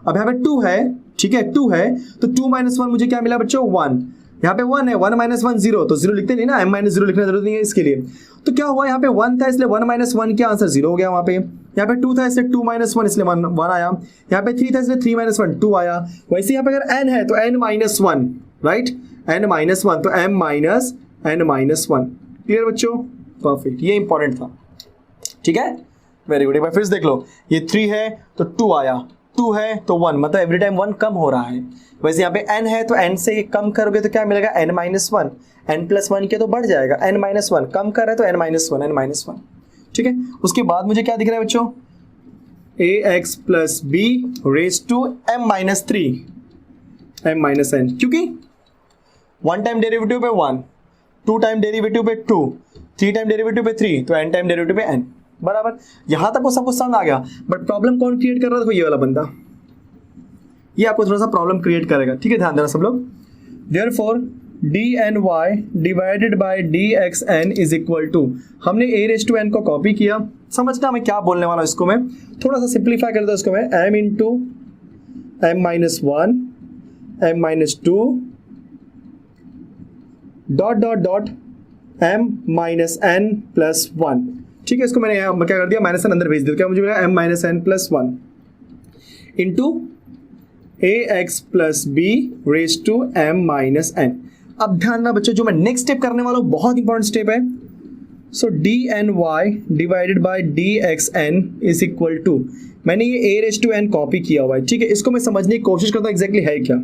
अब यहाँ पे 2 है, ठीक है 2 है तो 2 माइनस वन मुझे क्या मिला बच्चों 1, यहाँ पे 1 है, 1 माइनस वन 0, तो 0 लिखते नहीं ना, m माइनस 0 लिखने की जरूरत नहीं है इसके लिए। तो क्या हुआ यहाँ पे 1 था इसलिए 1 माइनस वन का आंसर 0 हो गया वहाँ पे। यहाँ पे 2 था इसलिए 2 माइनस वन इसलिए 1 आया। यहाँ पे 3 था इसलिए 3 माइनस वन 2 आया। वैसे यहाँ पे अगर n है तो n minus one, right, n minus one तो m minus n minus one. Clear बच्चों, परफेक्ट, ये इंपॉर्टेंट था, ठीक है, वेरी गुड। एक बार फिर से देख लो, ये 3 है तो 2 आया, 2 है तो 1, मतलब एवरी टाइम 1 कम हो रहा है। वैसे यहाँ पे n है तो n से कम करोगे तो क्या मिलेगा n minus one, n plus one के तो बढ़ जाएगा, n माइनस वन कम कर रहा है तो n minus one, n minus one, ठीक है। उसके बाद मुझे क्या दिख रहा है बच्चों, ax plus B raise to m minus three m minus n, क्योंकि 1 टाइम डेरिवेटिव पे 1, 2 टाइम डेरिवेटिव पे 2, 3 टाइम डेरिवेटिव पे 3, तो n टाइम डेरिवेटिव पे n, बराबर। यहां तक वो सब कुछ समझ आ गया, बट प्रॉब्लम कौन क्रिएट कर रहा था, ये वाला बंदा, ये आपको थोड़ा सा प्रॉब्लम क्रिएट करेगा, ठीक है, ध्यान देना सब लोग। Therefore dny divided by dxn is equal to, हमने a रेज टू n को कॉपी किया, समझना मैं क्या बोलने वाला हूं, इसको मैं थोड़ा सा सिंप्लीफाई कर देता हूं, इसको मैं m into m minus one m minus two dot dot dot m minus n plus one, ठीक है। इसको मैंने यहाँ क्या कर दिया, माइनस एन अंदर भेज दिया, क्या मुझे मिला m minus n plus one into ax plus B raise to m minus n। अब ध्यान ना बच्चों, जो मैं नेक्स्ट स्टेप करने वाला हूँ बहुत इंपॉर्टेंट स्टेप है। So dny divided by dxn is equal to, मैंने ये a raise to n copy किया हुआ है, ठीक है। इसको मैं समझने की कोशिश करता हूँ एग्जैक्टली है क्या,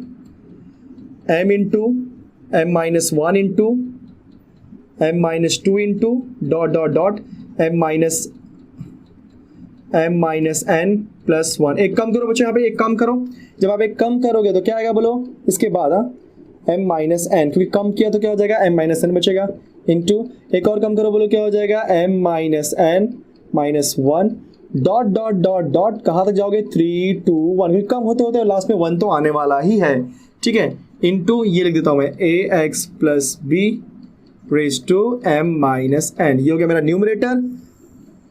m into m minus one into m minus two into dot dot dot m minus n plus one. एक कम करो बच्चों, यहाँ पे एक कम करो, जब आप एक कम करोगे तो क्या आएगा बोलो, इसके बाद m माइनस n, क्योंकि कम किया तो क्या हो जाएगा m माइनस n बचेगा, इंटू एक और कम करो बोलो क्या हो जाएगा m minus n minus one dot dot dot dot, कहाँ तक जाओगे 3 2 1, क्योंकि कम होते होते लास्ट में 1 तो आने वाला ही है, ठीक है, इंटू ये लिख देता हूँ मैं ax plus B raise to m minus n, ये हो गया मेरा न्यूमरेटर।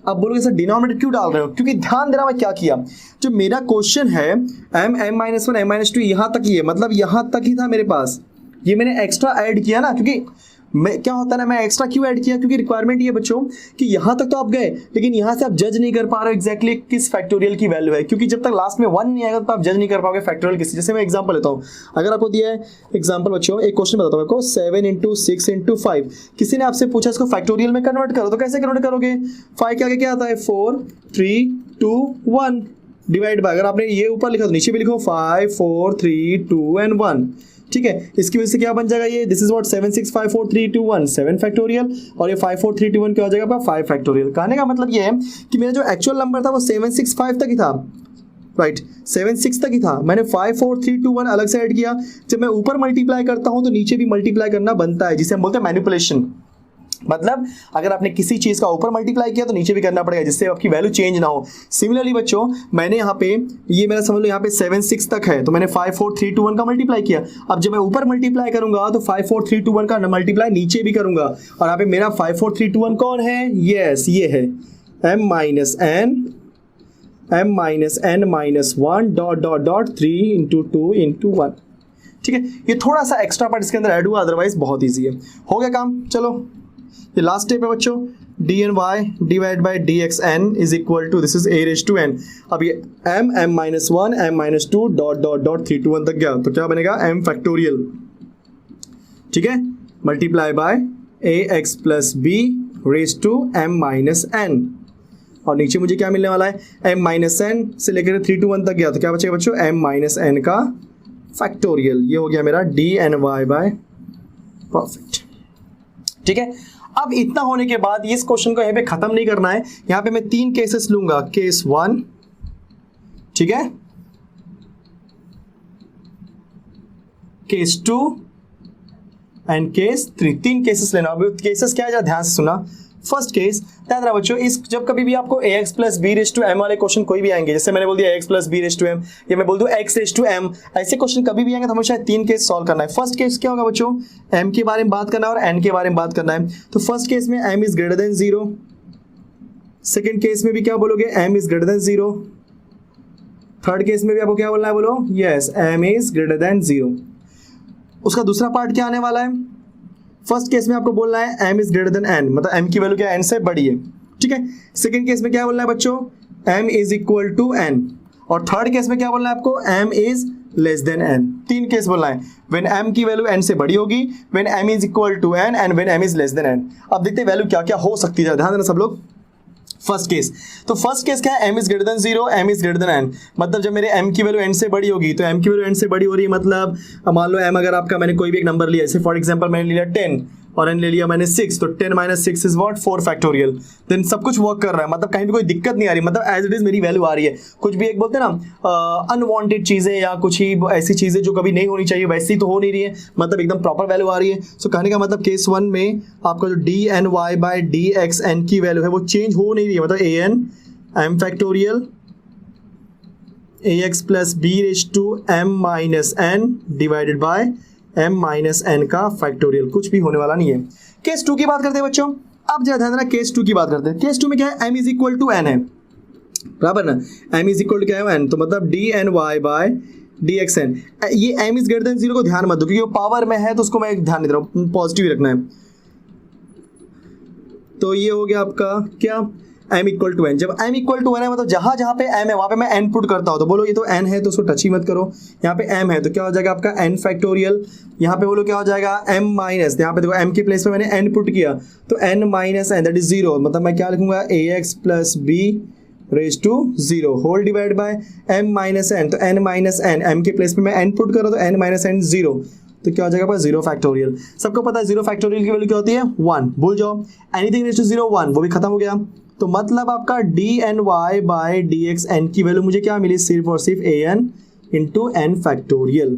अब बोलोगे सर डिनोमिनेटर क्यों डाल रहे हो, क्योंकि ध्यान देना मैं क्या किया, जो मेरा क्वेश्चन है m minus one m minus to यहाँ तक ही है, मतलब यहाँ तक ही था मेरे पास, ये मैंने एक्स्ट्रा ऐड किया ना, क्योंकि मैं क्या होता है ना, मैं एक्स्ट्रा क्यों ऐड किया, क्योंकि रिक्वायरमेंट ये बच्चों कि यहाँ तक तो आप गए लेकिन यहाँ से आप जज नहीं कर पा रहे हो एग्जैक्टली किस फैक्टोरियल की वैल्यू है, क्योंकि जब तक लास्ट में 1 नहीं आएगा तो आप जज नहीं कर पाओगे फैक्टोरियल किसी। जैसे मैं एग्जांपल लेता हूँ, अगर आपको दिया है एग्जांपल बच्चों, एक क्वेश्चन बताता हूँ आपको, 7 इंटू 6 इंटू 5, किसी ने आपसे पूछा इसको फैक्टोरियल में कन्वर्ट करो, तो कैसे कन्वर्ट करोगे, 5 के आगे क्या आता है 4 3 2 1 डिवाइड बाय, अगर आपने ये ऊपर लिखा तो नीचे भी लिखो 5 4 3 2 एंड 1, ठीक है। इसकी वजह से क्या बन जाएगा, ये दिस इज व्हाट 7 6 5 4 3 2 1 7 फैक्टोरियल, और ये 5 4 3 2 1 क्या हो जाएगा 5 फैक्टोरियल। कहने का मतलब ये है कि मेरा जो एक्चुअल नंबर था वो 7 6 5 तक ही था, राइट 7 6 तक ही था, मैंने 5 4 3 2 1 अलग से ऐड किया। जब मैं ऊपर मल्टीप्लाई करता हूं तो नीचे भी मल्टीप्लाई करना बनता है, जिसे हम बोलते हैं मैनिपुलेशन। मतलब अगर आपने किसी चीज का ऊपर मल्टीप्लाई किया तो नीचे भी करना पड़ेगा, जिससे आपकी वैल्यू चेंज ना हो। सिमिलरली बच्चों, मैंने यहाँ पे ये मेरा समझ लो यहाँ पे 7 6 तक है, तो मैंने 5 4 3 2 1 का मल्टीप्लाई किया। अब जब मैं ऊपर मल्टीप्लाई करूंगा तो 5 4 3 2 1 का मल्टीप्लाई नीचे भी करूंगा, और यहाँ पे मेरा 5 4 3 2 1 कौन है, यस ये है m minus n minus one dot dot dot 3 into 2 into 1, ठीक है। ये थोड़ा सा एक्स्ट्रा पार्ट इसके अंदर ऐड हुआ, अदरवाइज बहुत ईजी है। हो गया काम, चलो ये लास्ट स्टेप है बच्चों, dny divide by dxn is equal to, this is a raise to n। अब ये m minus one m minus two dot dot dot 3 2 1 तक गया, तो क्या बनेगा m फैक्टोरियल, ठीक है। Multiply by a x plus B raise to M minus n, और नीचे मुझे क्या मिलने वाला है, m माइनस एन से लेकर 3 to 1 तक गया तो क्या बचेगा बच्चों, m माइनस एन का फैक्टोरियल। ये हो गया मेरा d N Y by, perfect. ठीक है, अब इतना होने के बाद इस क्वेश्चन को यहाँ पे खत्म नहीं करना है, यहाँ पे मैं 3 केसेस लूंगा, केस 1, ठीक है, केस 2 एंड केस 3, 3 केसेस लेना। अब केसेस क्या है, जरा ध्यान से सुना। फर्स्ट केस ध्यान रहा बच्चों, इस जब कभी भी आपको ax plus B raise to m वाले क्वेश्चन कोई भी आएंगे, जैसे मैंने बोल दिया x plus B raise to m, या मैं बोल दूं x रेज टू एम, ऐसे क्वेश्चन कभी भी आएंगे तो हमेशा 3 केस सॉल्व करना है। फर्स्ट केस क्या होगा बच्चों, m के बारे में बात करना है और n के बारे में बात करना है। तो फर्स्ट केस में m is greater than 0, second case में भी क्या बोलोगे, m is greater than 0, third case में भी आपको क्या बोलना है, बोलो yes m is greater than 0। उसका दूसरा पार्ट क्या आने वाला है, फर्स्ट केस में आपको बोलना है m is greater than n, मतलब m की वैल्यू क्या है, n से बड़ी है, ठीक है। सेकंड केस में क्या बोलना है बच्चों, m is equal to n, और थर्ड केस में क्या बोलना है आपको, m is less than n। 3 case बोलना है, व्हेन m की वैल्यू n से बड़ी होगी, when m is equal to n and when m is less than n। अब देखते हैं वैल्यू क्या क्या हो सकती है, ध्यान देना सब लोग। फर्स्ट केस, तो फर्स्ट केस क्या है, m is greater than 0, m is greater than n, मतलब जब मेरे m की वैल्यू n से बड़ी होगी, तो m की वैल्यू n से बड़ी हो रही है, मतलब मान लो m अगर आपका मैंने कोई भी एक नंबर लिया, जैसे फॉर एग्जांपल मैंने लिया 10 और n ले लिया मैंने 6, तो 10 minus 6 is what, 4 factorial. Then सब कुछ वर्क कर रहा है, मतलब कहीं भी कोई दिक्कत नहीं आ रही, मतलब एज इट इज मेरी वैल्यू आ रही है। कुछ भी एक बोलते हैं ना अनवांटेड चीजें या कुछ ही ऐसी चीजें जो कभी नहीं होनी चाहिए वैसी तो हो नहीं रही है, मतलब एकदम प्रॉपर वैल्यू आ रही है। सो कहने का मतलब केस 1 में आपका जो D N Y by D x N की वैल्यू है वो चेंज हो नहीं रही है, मतलब A N M factorial A x plus B raise to M minus N divided by m minus N का फैक्टोरियल, कुछ भी होने वाला नहीं है। केस 2 की बात करते हैं बच्चों, अब जरा ध्यान देना, केस 2 की बात करते हैं। केस 2 में क्या है, m is equal to n है, बराबर ना, m इज इक्वल टू क्या है n, तो मतलब d N Y by D x n. ये m इज ग्रेटर देन 0 को ध्यान मत दो, क्योंकि वो पावर में है तो उसको मैं ध्यान नहीं दे रहा हूँ, पॉजिटिव ही रखना है। तो ये हो गया आपका क्या, m इक्वल टू n। जब m इक्वल टू n है, मतलब जहां जहां पे m है वहां पे मैं n पुट करता हूं, तो बोलो ये तो n है तो उसको टच ही मत करो। यहाँ पे m है तो क्या हो जाएगा आपका n फैक्टोरियल, यहाँ पे बोलो क्या हो जाएगा m माइनस, यहाँ पे देखो m के प्लेस पे मैंने n पुट किया तो n minus n that is 0, मतलब मैं क्या लिखूंगा, ax plus b raise to 0 whole divide by m minus n, तो n माइनस n, m के प्लेस पे मैं n पुट कर रहा हूं तो n माइनस n 0, तो क्या हो जाएगा 0 फैक्टोरियल। सबको पता है 0 फैक्टोरियल की वैल्यू क्या होती है, 1, भूल जाओ, एनीथिंग रेज टू 0 1, वो भी खत्म हो गया। तो मतलब आपका D N Y by D x N की वैल्यू मुझे क्या मिली, सिर्फ और सिर्फ A N into N factorial.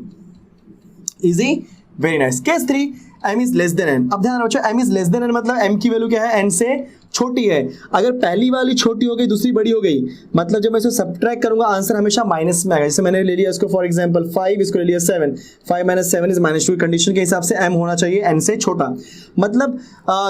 Easy, very nice. Case 3, m is less than n। अब ध्यान रखो m is less than n, मतलब m की वैल्यू क्या है, n से छोटी है। अगर पहली वाली छोटी हो गई दूसरी बड़ी हो गई, मतलब जब मैं इसको सब्ट्रैक्ट करूंगा आंसर हमेशा माइनस में आएगा। जैसे मैंने ले लिया इसको फॉर एग्जांपल 5, इसको ले लिया 7, 5 माइनस 7 इज माइनस 2, कंडीशन के हिसाब से m होना चाहिए n से छोटा, मतलब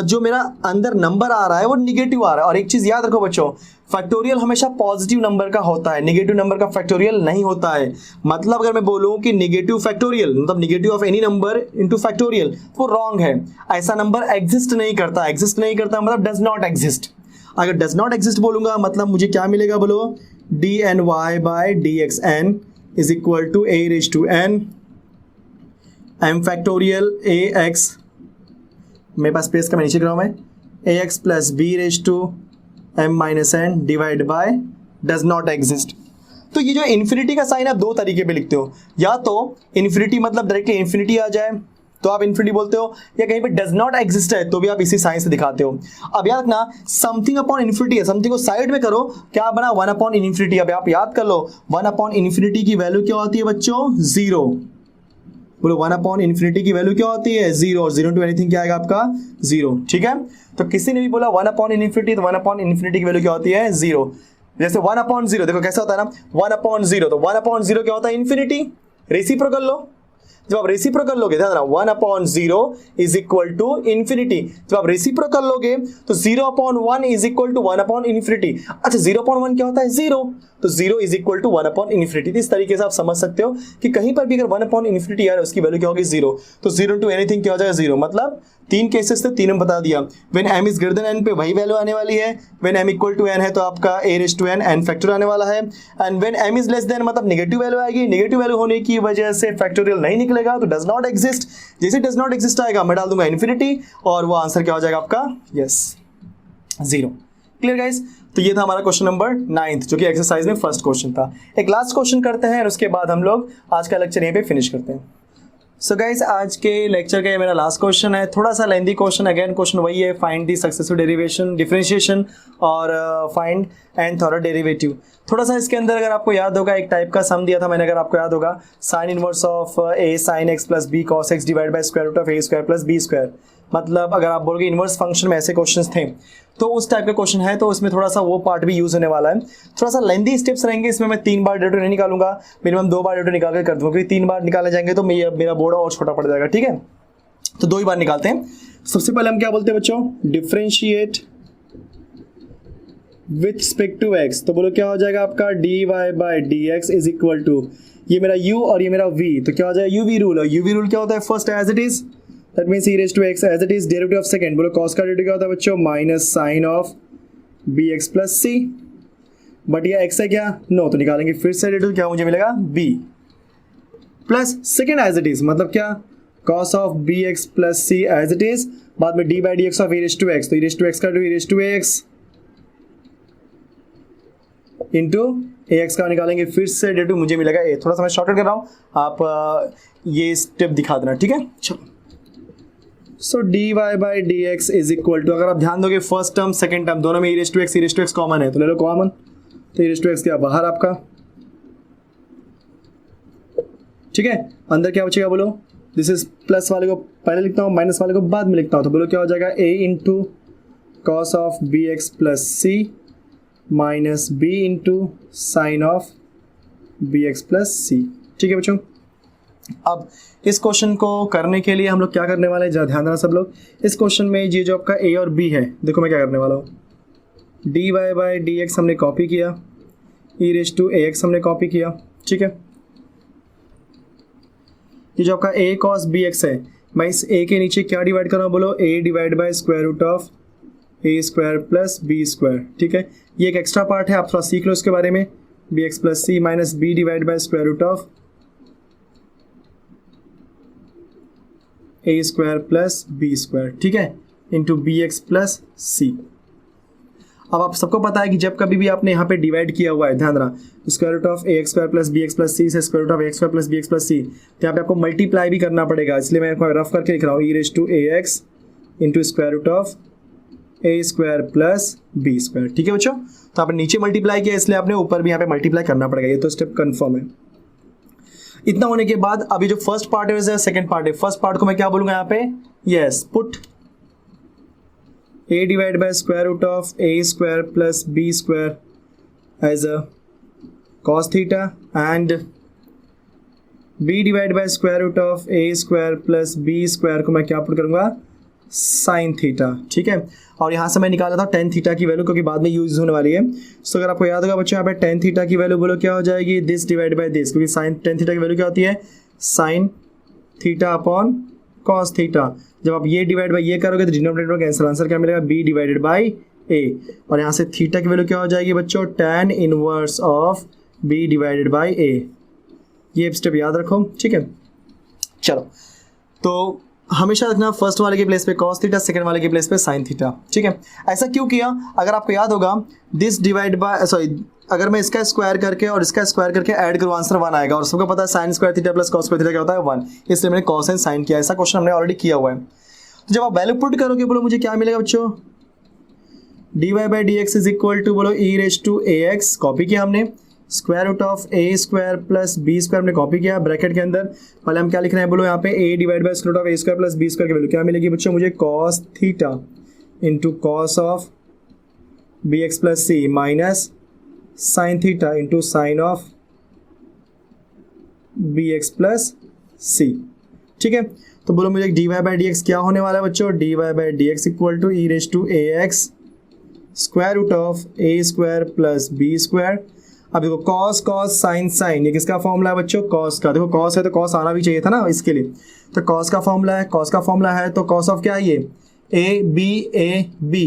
जो मेरा अंदर नंबर आ रहा है वो निगेटिव आ रहा है। और एक चीज याद रखो बच्चों, फैक्टोरियल हमेशा पॉजिटिव नंबर का होता है, नेगेटिव नंबर का फैक्टोरियल नहीं होता है। मतलब अगर मैं बोलूं कि नेगेटिव फैक्टोरियल मतलब negative of any number into factorial, वो रॉन्ग है। ऐसा नंबर एग्जिस्ट नहीं करता, एग्जिस्ट नहीं करता मतलब डज नॉट एग्जिस्ट। अगर डज नॉट एग्जिस्ट बोलूंगा मतलब मुझे क्या मिलेगा, बोलो d N Y by D x n is equal to a raise to n M factorial A x, मेरे पास स्पेस का मैं नीचे कर रहा हूं मैं, A x plus B raise to m minus N divide by does not exist. तो ये जो इन्फिनिटी का साइन आप दो तरीके पे लिखते हो, या तो इन्फिनिटी मतलब डायरेक्टली इन्फिनिटी आ जाए तो आप इन्फिनिटी बोलते हो, या कहीं पे डज नॉट एग्जिस्ट है तो भी आप इसी साइन से दिखाते हो। अब याद रखना समथिंग अपॉन इन्फिनिटी है, समथिंग को साइड में करो, क्या बना 1 अपॉन इन्फिनिटी। अब आप याद कर लो 1 अपॉन इन्फिनिटी की वैल्यू क्या होती है बच्चों, 0। बोलो 1 अपॉन इन्फिनिटी की वैल्यू क्या होती है, 0, और 0 टू एनीथिंग क्या आएगा आपका 0, ठीक है। तो किसी ने भी बोला 1 अपॉन इन्फिनिटी, तो 1 अपॉन इन्फिनिटी की वैल्यू क्या होती है, 0। जैसे 1 अपॉन 0 देखो कैसा होता है ना, 1 अपॉन 0, तो 1 अपॉन 0 क्या होता है, इन्फिनिटी। रेसिप्रोकल लो, जब आप रेसिप्रोकल लोगे ध्यान रखना 1 upon 0 is equal to infinity. जब आप रेसिप्रोकल लोगे तो 0 upon 1 is equal to 1 upon infinity. अच्छा 0 अपॉन 1 क्या होता है, 0, तो 0 is equal to 1 upon infinity. इस तरीके से आप समझ सकते हो कि कहीं पर भी अगर 1 अपॉन इन्फिनिटी आ रहा है उसकी वैल्यू क्या होगी, 0, तो 0 टू एनीथिंग क्या हो जाएगा 0। मतलब 3 केसेस थे, तीनों बता दिया। When m is greater than n पे वही वैल्यू आने वाली है, when m equal to n है तो आपका a raise to n n factor आने वाला है, and when m is less than मतलब नेगेटिव वैल्यू आएगी। नेगेटिव वैल्यू होने की वजह से फैक्टोरियल नहीं निकलेगा, निकलेगा तो डज नॉट एग्जिस्ट, जैसे डज नॉट एग्जिस्ट आएगा मैं डाल दूंगा इन्फिनिटी और वो आंसर क्या हो जाएगा आपका, यस 0। क्लियर गाइस, तो ये था हमारा क्वेश्चन नंबर 9 जो कि एक्सरसाइज में फर्स्ट क्वेश्चन था। एक लास्ट क्वेश्चन करते हैं और उसके बाद हम लोग आज का लेक्चर यहीं पे फिनिश करते हैं। सो गाइस, आज के लेक्चर का ये मेरा लास्ट क्वेश्चन है, थोड़ा सा लेंदी क्वेश्चन। अगेन क्वेश्चन वही है, find the successive derivation, differentiation और फाइंड एंड थॉरड डेरिवेटिव। थोड़ा सा इसके अंदर अगर आपको याद होगा एक टाइप का सम दिया था मैंने, अगर आपको याद होगा, sine inverse of a sine x plus b cos x divide by square root of A square plus B square. मतलब अगर आप बोलोगे इनवर्स फंक्शन में ऐसे क्वेश्चंस थे तो उस टाइप का क्वेश्चन है, तो उसमें थोड़ा सा वो पार्ट भी यूज होने वाला है। थोड़ा सा लेंदी स्टेप्स रहेंगे इसमें, मैं 3 बार डेटा नहीं निकालूंगा, मिनिमम 2 बार डेटा निकाल कर कर दूंगा, क्योंकि 3 बार निकाले जाएंगे तो मेरा बोर्ड और छोटा पड़ जाएगा। ठीक है, तो 2 ही बार निकालते हैं। सबसे पहले हम क्या बोलते हैं बच्चों, differentiate with respect to x. तो बोलो क्या हो जाएगा आपका, dy by dx is equal to, ये मेरा u और ये मेरा v, तो क्या हो जाएगा uv रूल। और uv रूल क्या होता है, first as it is, that means e raise to x as it is, derivative of second, बोलो cos का डेरिवेटिव क्या होता है बच्चों, minus sine of bx plus c। But ये x है क्या, नो, तो निकालेंगे फिर से डेरिवेटिव, क्या मुझे मिलेगा b plus second as it is, मतलब क्या, cos of bx plus c as it is, बाद में d by dx of e raise to x, तो e रेज़ टू x का e raise to x into ax का निकालेंगे फिर से डेरिवेटिव, मुझे मिलेगा a। थोड़ा सा मैं शॉर्टकट कर रहा हूँ, आप ये स्टेप दिखा देना, ठीक है। चलो, so dy by dx is equal to, अगर आप ध्यान दोगे फर्स्ट टर्म सेकंड टर्म दोनों में e raise to x common है, तो ले लो कॉमन, तो e रेज़ टू x क्या बाहर आपका, ठीक है। अंदर क्या बचेगा बोलो, दिस इज प्लस वाले को पहले लिखता हूँ, माइनस वाले को बाद में लिखता हूँ, तो बोलो क्या हो जाएगा, a into cos of bx plus c minus b into sine of bx plus c। ठीक है बच्चों, अब इस क्वेश्चन को करने के लिए हम लोग क्या करने वाले हैं, जरा ध्यान देना सब लोग। इस क्वेश्चन में ये जो आपका a और b है, देखो मैं क्या करने वाला हूँ, dy बाई dx हमने कॉपी किया, e रेज़ टू ax हमने कॉपी किया, ठीक है। ये जो आपका a cos bx है, मैं इस a के नीचे क्या डिवाइड कर रहा हूँ बोलो, a divide by square root of A square plus B square, ठीक है। ये एक एक्स्ट्रा पार्ट है, आप थोड़ा सीख लो इसके बारे में, b x plus C minus b divide by square root of A square plus B square, ठीक है, into b x plus c. अब आप सबको पता है कि जब कभी भी आपने यहाँ पे डिवाइड किया हुआ है, ध्यान रहा, square root of A x square plus B x plus C से square root of A x square plus B x plus C, तो यहाँ पे आपको मल्टीप्लाई भी करना पड़ेगा, इसलिए मैं रफ करके लिख रहा हूँ, e raise to a x into square root of A square plus B square, ठीक है बच्चों। तो आपने नीचे मल्टीप्लाई किया इसलिए आपने ऊपर भी यहाँ पे मल्टीप्लाई करना पड़ेगा, ये तो स्टेप कंफर्म है। इतना होने के बाद अभी जो फर्स्ट पार्ट है वैसे सेकंड पार्ट है, फर्स्ट पार्ट को मैं क्या बोलूंगा यहाँ पे, yes, put a divide by square root of A square plus B square as a cos theta and b divide by square root of A square plus B square को मैं क्या पुट करूंगा, साइन थीटा, ठीक है। और यहाँ से मैं निकाला था टेन थीटा की वैल्यू, क्योंकि बाद में यूज होने वाली है। सो अगर आपको याद होगा बच्चों, यहाँ पे टेन थीटा की वैल्यू बोलो क्या हो जाएगी, दिस डिवाइड बाय दिस, क्योंकि साइन टेन थीटा की वैल्यू क्या होती है, sine theta upon cos theta. जब आप ये डिवाइड बाय ये करोगे तो डिनोमिनेटर कैंसिल, आंसर क्या मिलेगा, b डिवाइडेड बाय a। और यहाँ से थीटा की वैल्यू क्या हो जाएगी बच्चों, tan inverse of b divided by a। ये स्टेप याद रखो, ठीक है। चलो, तो हमेशा रखना फर्स्ट वाले के प्लेस पे cos थीटा, सेकंड वाले के प्लेस पे sin थीटा, ठीक है। ऐसा क्यों किया, अगर आपको याद होगा, दिस डिवाइड बाय, सॉरी, अगर मैं इसका स्क्वायर करके और इसका स्क्वायर करके ऐड करूँ आंसर 1 आएगा, और सबको पता है sine square theta plus cos square theta क्या होता है 1, इसलिए मैंने कॉस एंड साइन किया। ऐसा क्वेश्चन हमने ऑलरेडी किया हुआ है। तो जब आप वैल्यू पुट करोगे बोलो मुझे क्या मिलेगा बच्चों, dy by dx is equal to बोलो e raise to ax, copy किया हमने, square root of A square plus B square हमने कॉपी किया, ब्रैकेट के अंदर पहले हम क्या लिख रहे हैं बोलो, यहाँ पे a divide by square root of A square plus B square की वैल्यू क्या मिलेगी बच्चों, मुझे cos theta into cos of B x plus C minus sine theta into sine of B x plus C, ठीक है। तो बोलो मुझे dy बाई डी एक्स क्या होने वाला है बच्चों, dy by D x equal to e raise to a x square root of A square plus B square. अब देखो cos cos sin sin, ये किसका फॉर्मूला है बच्चों, cos का। देखो cos है तो cos आना भी चाहिए था ना इसके लिए, तो cos का फॉर्मूला है, cos का फॉर्मूला है तो cos ऑफ क्या है ये, a b,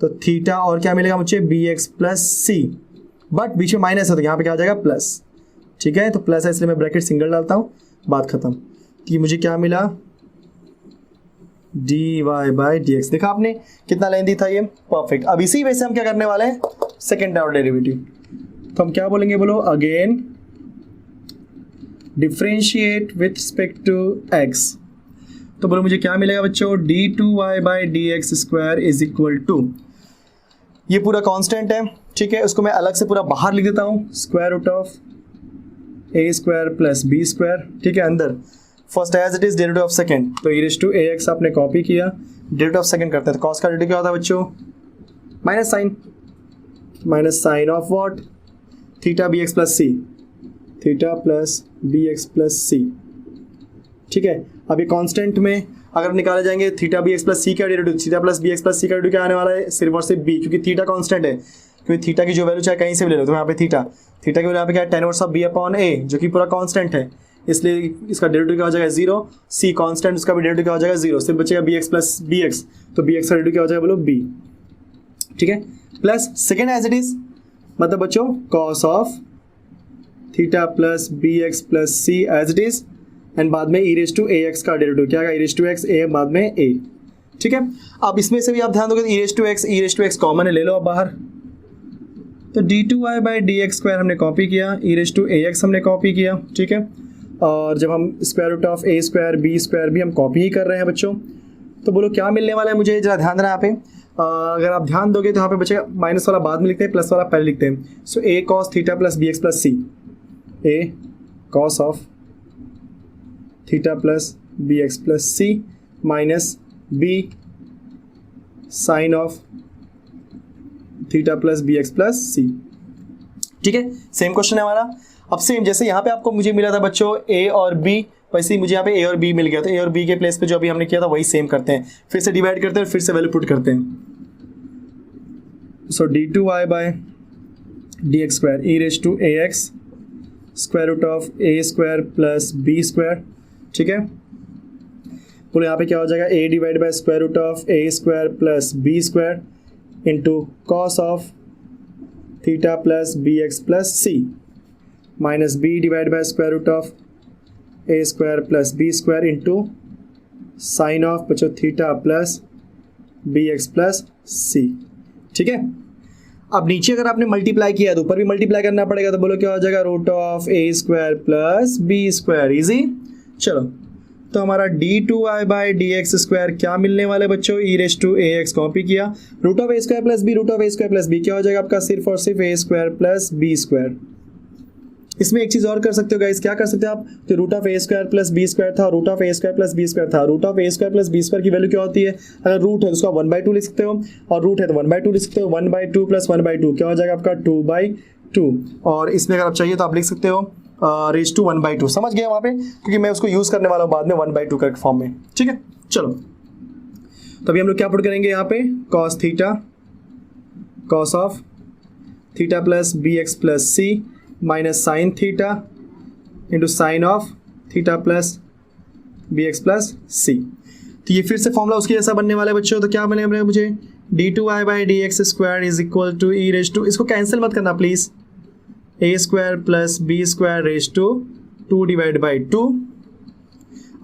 तो थीटा और क्या मिलेगा मुझे, B x plus C, but बीच में माइनस है तो यहाँ पे क्या आ जाएगा प्लस, ठीक है। तो प्लस है इसलिए मैं ब्रैकेट सिंगल डालता हूँ, बात खत्म। कि मुझे क्या मिला, dy बाई dx। देखा आपने कितना लेंथी था ये, परफेक्ट। अब इसी वजह से हम क्या करने वाले हैं, सेकेंड ऑर्डर डेरिवेटिव। तो हम क्या बोलेंगे, बोलो again differentiate with respect to x। तो बोलो मुझे क्या मिलेगा बच्चों, d2y by dx square is equal to, ये पूरा कांस्टेंट है, ठीक है, उसको मैं अलग से पूरा बाहर लिख देता हूँ, square root of a square plus b square, ठीक है, अंदर first as it is derivative of second. तो e टू ax आपने कॉपी किया, डेरिवेटिव ऑफ सेकंड करते हैं, तो कॉस का डेरिवेटिव क्या होता है बच्चों, minus sine of what, theta bx plus c, theta plus bx plus c, ठीक है। अब ये कांस्टेंट में अगर निकाले जाएंगे थीटा bx प्लस c का derivative, theta plus bx plus c का डेरिवेटिव क्या आने वाला है, सिर्फ और सिर्फ b, क्योंकि थीटा कांस्टेंट है, क्योंकि थीटा की जो वैल्यू चाहे कहीं से भी ले लो, तो यहाँ पे थीटा की वैल्यू यहाँ पे क्या है, tan inverse of b upon a, जो कि पूरा कांस्टेंट है, इसलिए इसका डेरिवेटिव क्या हो जाएगा 0, c कांस्टेंट, उसका भी डेरिवेटिव क्या हो जाएगा 0, सिर्फ बचेगा bx प्लस bx, तो bx का डेरिवेटिव क्या हो जाएगा बोलो b, ठीक है, plus second as it is, मतलब बच्चों cos of theta plus bx plus c as it is, and बाद में e टू ax का डेरिवेटिव क्या है, e टू x a बाद में a, ठीक है। अब इसमें से भी आप ध्यान दोगे e टू x कॉमन है, ले लो अब बाहर, तो d2y बाई dx स्क्वायर हमने कॉपी किया, e टू ax हमने कॉपी किया, ठीक है, और जब हम square root of a square b square भी हम कॉपी ही कर रहे हैं बच्चों, तो बोलो क्या मिलने वाला है मुझे, जरा ध्यान देना यहाँ पे, अगर आप ध्यान दोगे तो यहाँ पे बचेगा, माइनस वाला बाद में लिखते हैं, प्लस वाला पहले लिखते हैं, so a cos theta plus bx plus c, a cos of theta plus bx plus c minus b sine of theta plus bx plus c, ठीक है। सेम क्वेश्चन है हमारा। अब सेम जैसे यहाँ पे आपको मुझे मिला था बच्चों a और b, वैसे ही मुझे यहाँ पे a और b मिल गया, तो a और b के प्लेस पे जो अभी हमने किया था वही सेम करते हैं, फिर से डिवाइड करते हैं, फिर से वैल्यू पुट करते हैं। So d2y by dx square e raise to ax square root of a square plus b square, ठीक है, बोलो यहाँ पे क्या हो जाएगा, a divide by square root of a square plus b square into cos of theta plus bx plus c minus b divide by square root of a square plus b square into sine of बच्चों theta plus bx plus c, ठीक है। अब नीचे अगर आपने मल्टीप्लाई किया तो ऊपर भी मल्टीप्लाई करना पड़ेगा, तो बोलो क्या हो जाएगा, root of a square plus b square, easy. चलो तो हमारा d2y बाई dx स्क्वायर क्या मिलने वाले बच्चों, e raise to ax copy किया, root of a square plus b, root of a square plus b क्या हो जाएगा आपका, सिर्फ और सिर्फ a square plus b square. इसमें एक चीज और कर सकते हो गाइस, क्या कर सकते हो आप, तो root of a square plus b square था, root of a square plus b square था, root of a square plus b square की वैल्यू क्या होती है, अगर रूट है तो उसका 1/2 लिख सकते हो, और रूट है तो 1/2 लिख सकते हो, 1/2 प्लस 1/2 क्या हो जाएगा आपका 2/2, और इसमें अगर आप चाहिए तो आप लिख सकते हो रेज टू 1/2, समझ गए वहाँ पे, क्योंकि मैं उसको यूज करने वाला हूँ बाद में 1/2 का फॉर्म में, ठीक है। चलो तभी हम लोग क्या पुट करेंगे यहाँ पे, cos theta cos of theta plus bx plus c minus sine theta into sine of theta plus bx plus c, तो ये फिर से फॉर्मूला उसके जैसा बनने वाला है बच्चों, तो क्या बनेगा मुझे, d2y by dx square is equal to e raise to, इसको कैंसिल मत करना please, a square plus b square raise to 2 divide by 2,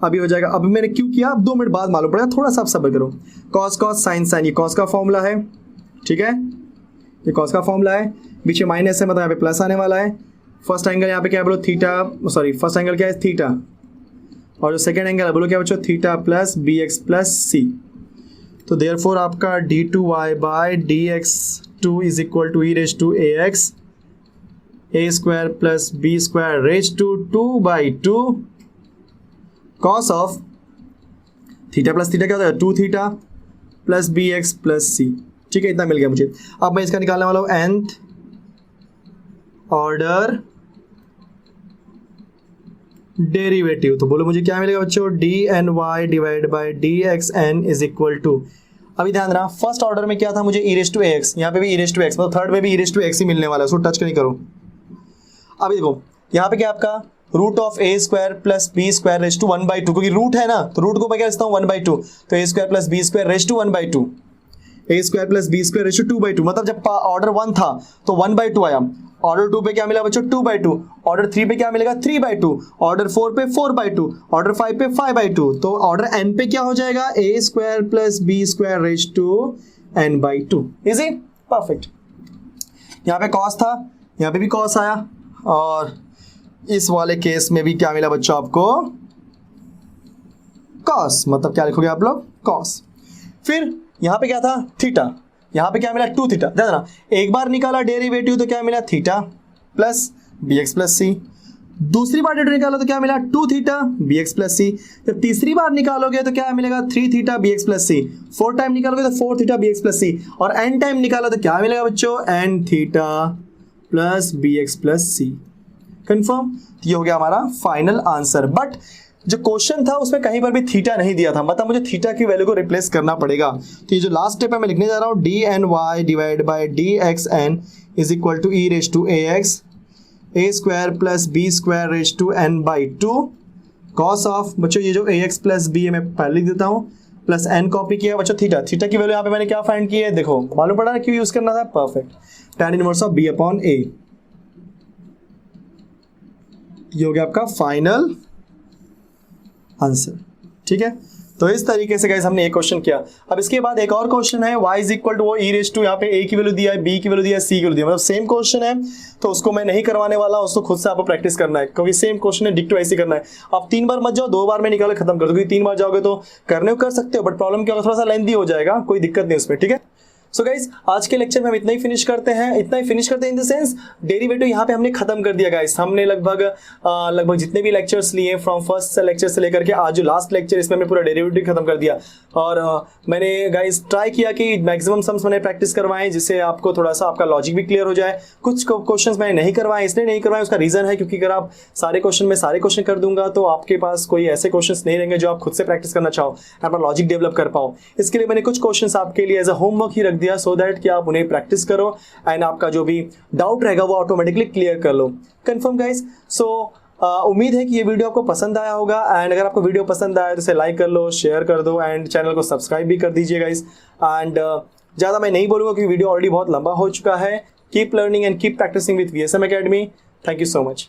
अभी हो जाएगा। अभी मैंने क्यों किया, 2 मिनट बाद मालूम पड़ेगा, थोड़ा सा आप सब्र करो, कॉस कॉस साइन साइन, ये कॉस का फॉर्मूला है, ठीक है, ये कॉस का फॉर्मूला है, बीच में माइनस है मतलब यहाँ पे प्लस आने वाला है, फर्स्ट एंगल यहाँ पे क्या है बोलो थीटा, सॉरी फर्स्ट एंगल क्या है थीटा, और जो सेकेंड एंगल है बोलो क्या बच्चों, theta plus bx plus c, तो देयरफॉर आपका d2y by dx2 is equal to e raise to ax a square plus b square raise to 2/2 cos of theta plus theta क्या होता है 2 theta plus bx plus c, ठीक है, इतना मिल गया मुझे। अब मैं इसका निकालने वाला हूँ nth ऑर्डर डेरिवेटिव, तो बोलो मुझे क्या मिलेगा बच्चों, dny divide by dxn is equal to, अभी ध्यान रहा फर्स्ट ऑर्डर में क्या था मुझे e रेज टू ax, यहाँ पे भी e रेज टू x, मतलब थर्ड में भी e रेज टू x ही मिलने वाला है, उसको टच नहीं करो। अभी देखो यहाँ पे क्या आपका root of a square plus b square raise to 1/2, क्योंकि रूट है ना, तो रूट को मैं क्या लिखता हूँ 1/2, तो a square plus b square raise to 1/2, a square plus b square raise to 2/2, मतलब जब ऑर्डर 1 था तो 1/2 आया, ऑर्डर 2 पे क्या मिला बच्चों 2/2, ऑर्डर 3 पे क्या मिलेगा 3/2, ऑर्डर 4 पे 4/2, ऑर्डर 5 पे 5/2, तो ऑर्डर n पे क्या हो जाएगा a² + b² raise to n/2। Easy, perfect. यहाँ पे कॉस था, यहाँ पे भी कॉस आया, और इस वाले केस में भी क्या मिला बच्चों आपको कॉस, मतलब क्या लिखोगे आप लोग कॉस। फिर यहाँ पे क्या था थीटा, यहाँ पे क्या मिला 2 थीटा, ध्यान देना एक बार निकाला डेरिवेटिव तो क्या मिला थीटा प्लस bx प्लस सी, दूसरी बार डेरिवेटिव निकालो तो क्या मिला 2 थीटा bx प्लस सी, जब तीसरी बार निकालोगे तो क्या मिलेगा 3 थीटा bx प्लस सी, 4 टाइम निकालोगे तो 4 थीटा bx प्लस सी, और n टाइम निकालो तो क्या मिलेगा बच्चों n theta plus bx plus C. Confirm, ये हो गया हमारा फाइनल आंसर। बट जो क्वेश्चन था उसमें कहीं पर भी थीटा नहीं दिया था, मतलब मुझे थीटा की वैल्यू को रिप्लेस करना पड़ेगा। तो ये जो लास्ट स्टेप है मैं लिखने जा रहा हूँ dny divide by dxn is equal to e raise to ax a² + b² raise to n/2 cos of, बच्चों ये जो ax प्लस b है मैं पहले लिख देता हूँ, प्लस n कॉपी किया बच्चों थीटा, थीटा की वैल्यू यहाँ पे मैंने क्या फाइंड की है देखो, मालूम पड़ा ना क्यों यूज करना था, perfect, tan inverse of b/a। ये हो गया आपका फाइनल आंसर, ठीक है। तो इस तरीके से गाइस हमने एक क्वेश्चन किया। अब इसके बाद एक और क्वेश्चन है y इज इक्वल टू वो e रेज़ टू, यहाँ पे a की वैल्यू दिया है, b की वैल्यू दिया है, c की वैल्यू दिया है, मतलब सेम क्वेश्चन है, तो उसको मैं नहीं करवाने वाला, उसको खुद से आपको प्रैक्टिस करना है, क्योंकि सेम क्वेश्चन है, डिक्टो ऐसे करना है। आप 3 बार मत जाओ, 2 बार में निकाल खत्म कर दो, क्योंकि 3 बार जाओगे तो करने को कर सकते हो, बट प्रॉब्लम क्या होगा थोड़ा सा लेंथी हो जाएगा, कोई दिक्कत नहीं उसमें, ठीक है। सो गाइस आज के लेक्चर में हम इतना ही फिनिश करते हैं, इन द सेंस डेरिवेटिव यहाँ पे हमने खत्म कर दिया गाइस। हमने लगभग जितने भी लेक्चर्स लिए फ्रॉम फर्स्ट लेक्चर से लेकर के आज जो लास्ट लेक्चर, इसमें हमने पूरा डेरिवेटिव खत्म कर दिया। और मैंने गाइस ट्राई किया कि मैक्सिमम सम्स मैंने प्रैक्टिस करवाएं, जिससे आपको थोड़ा सा आपका लॉजिक भी क्लियर हो जाए। कुछ क्वेश्चन मैंने नहीं करवाए, इसलिए नहीं करवाए, उसका रीजन है क्योंकि अगर आप सारे क्वेश्चन कर दूंगा तो आपके पास कोई ऐसे क्वेश्चन नहीं रहेंगे जो आप खुद से प्रैक्टिस करना चाहो, अपना लॉजिक डेवलप कर पाओ। इसके लिए मैंने कुछ क्वेश्चन आपके लिए एज अ होमवर्क ही रख दिया, सो दैट कि आप उन्हें प्रैक्टिस करो एंड आपका जो भी डाउट रहेगा वो ऑटोमेटिकली क्लियर कर लो। Confirm guys. सो उम्मीद है कि ये वीडियो आपको पसंद आया होगा, एंड अगर आपको वीडियो पसंद आया तो इसे लाइक कर लो, शेयर कर दो, एंड चैनल को सब्सक्राइब भी कर दीजिए गाइस। एंड ज़्यादा मैं नहीं बोलूँगा क्योंकि वीडियो ऑलरेडी बहुत लंबा हो चुका है। Keep learning and keep practising with VSM Academy। Thank you so much.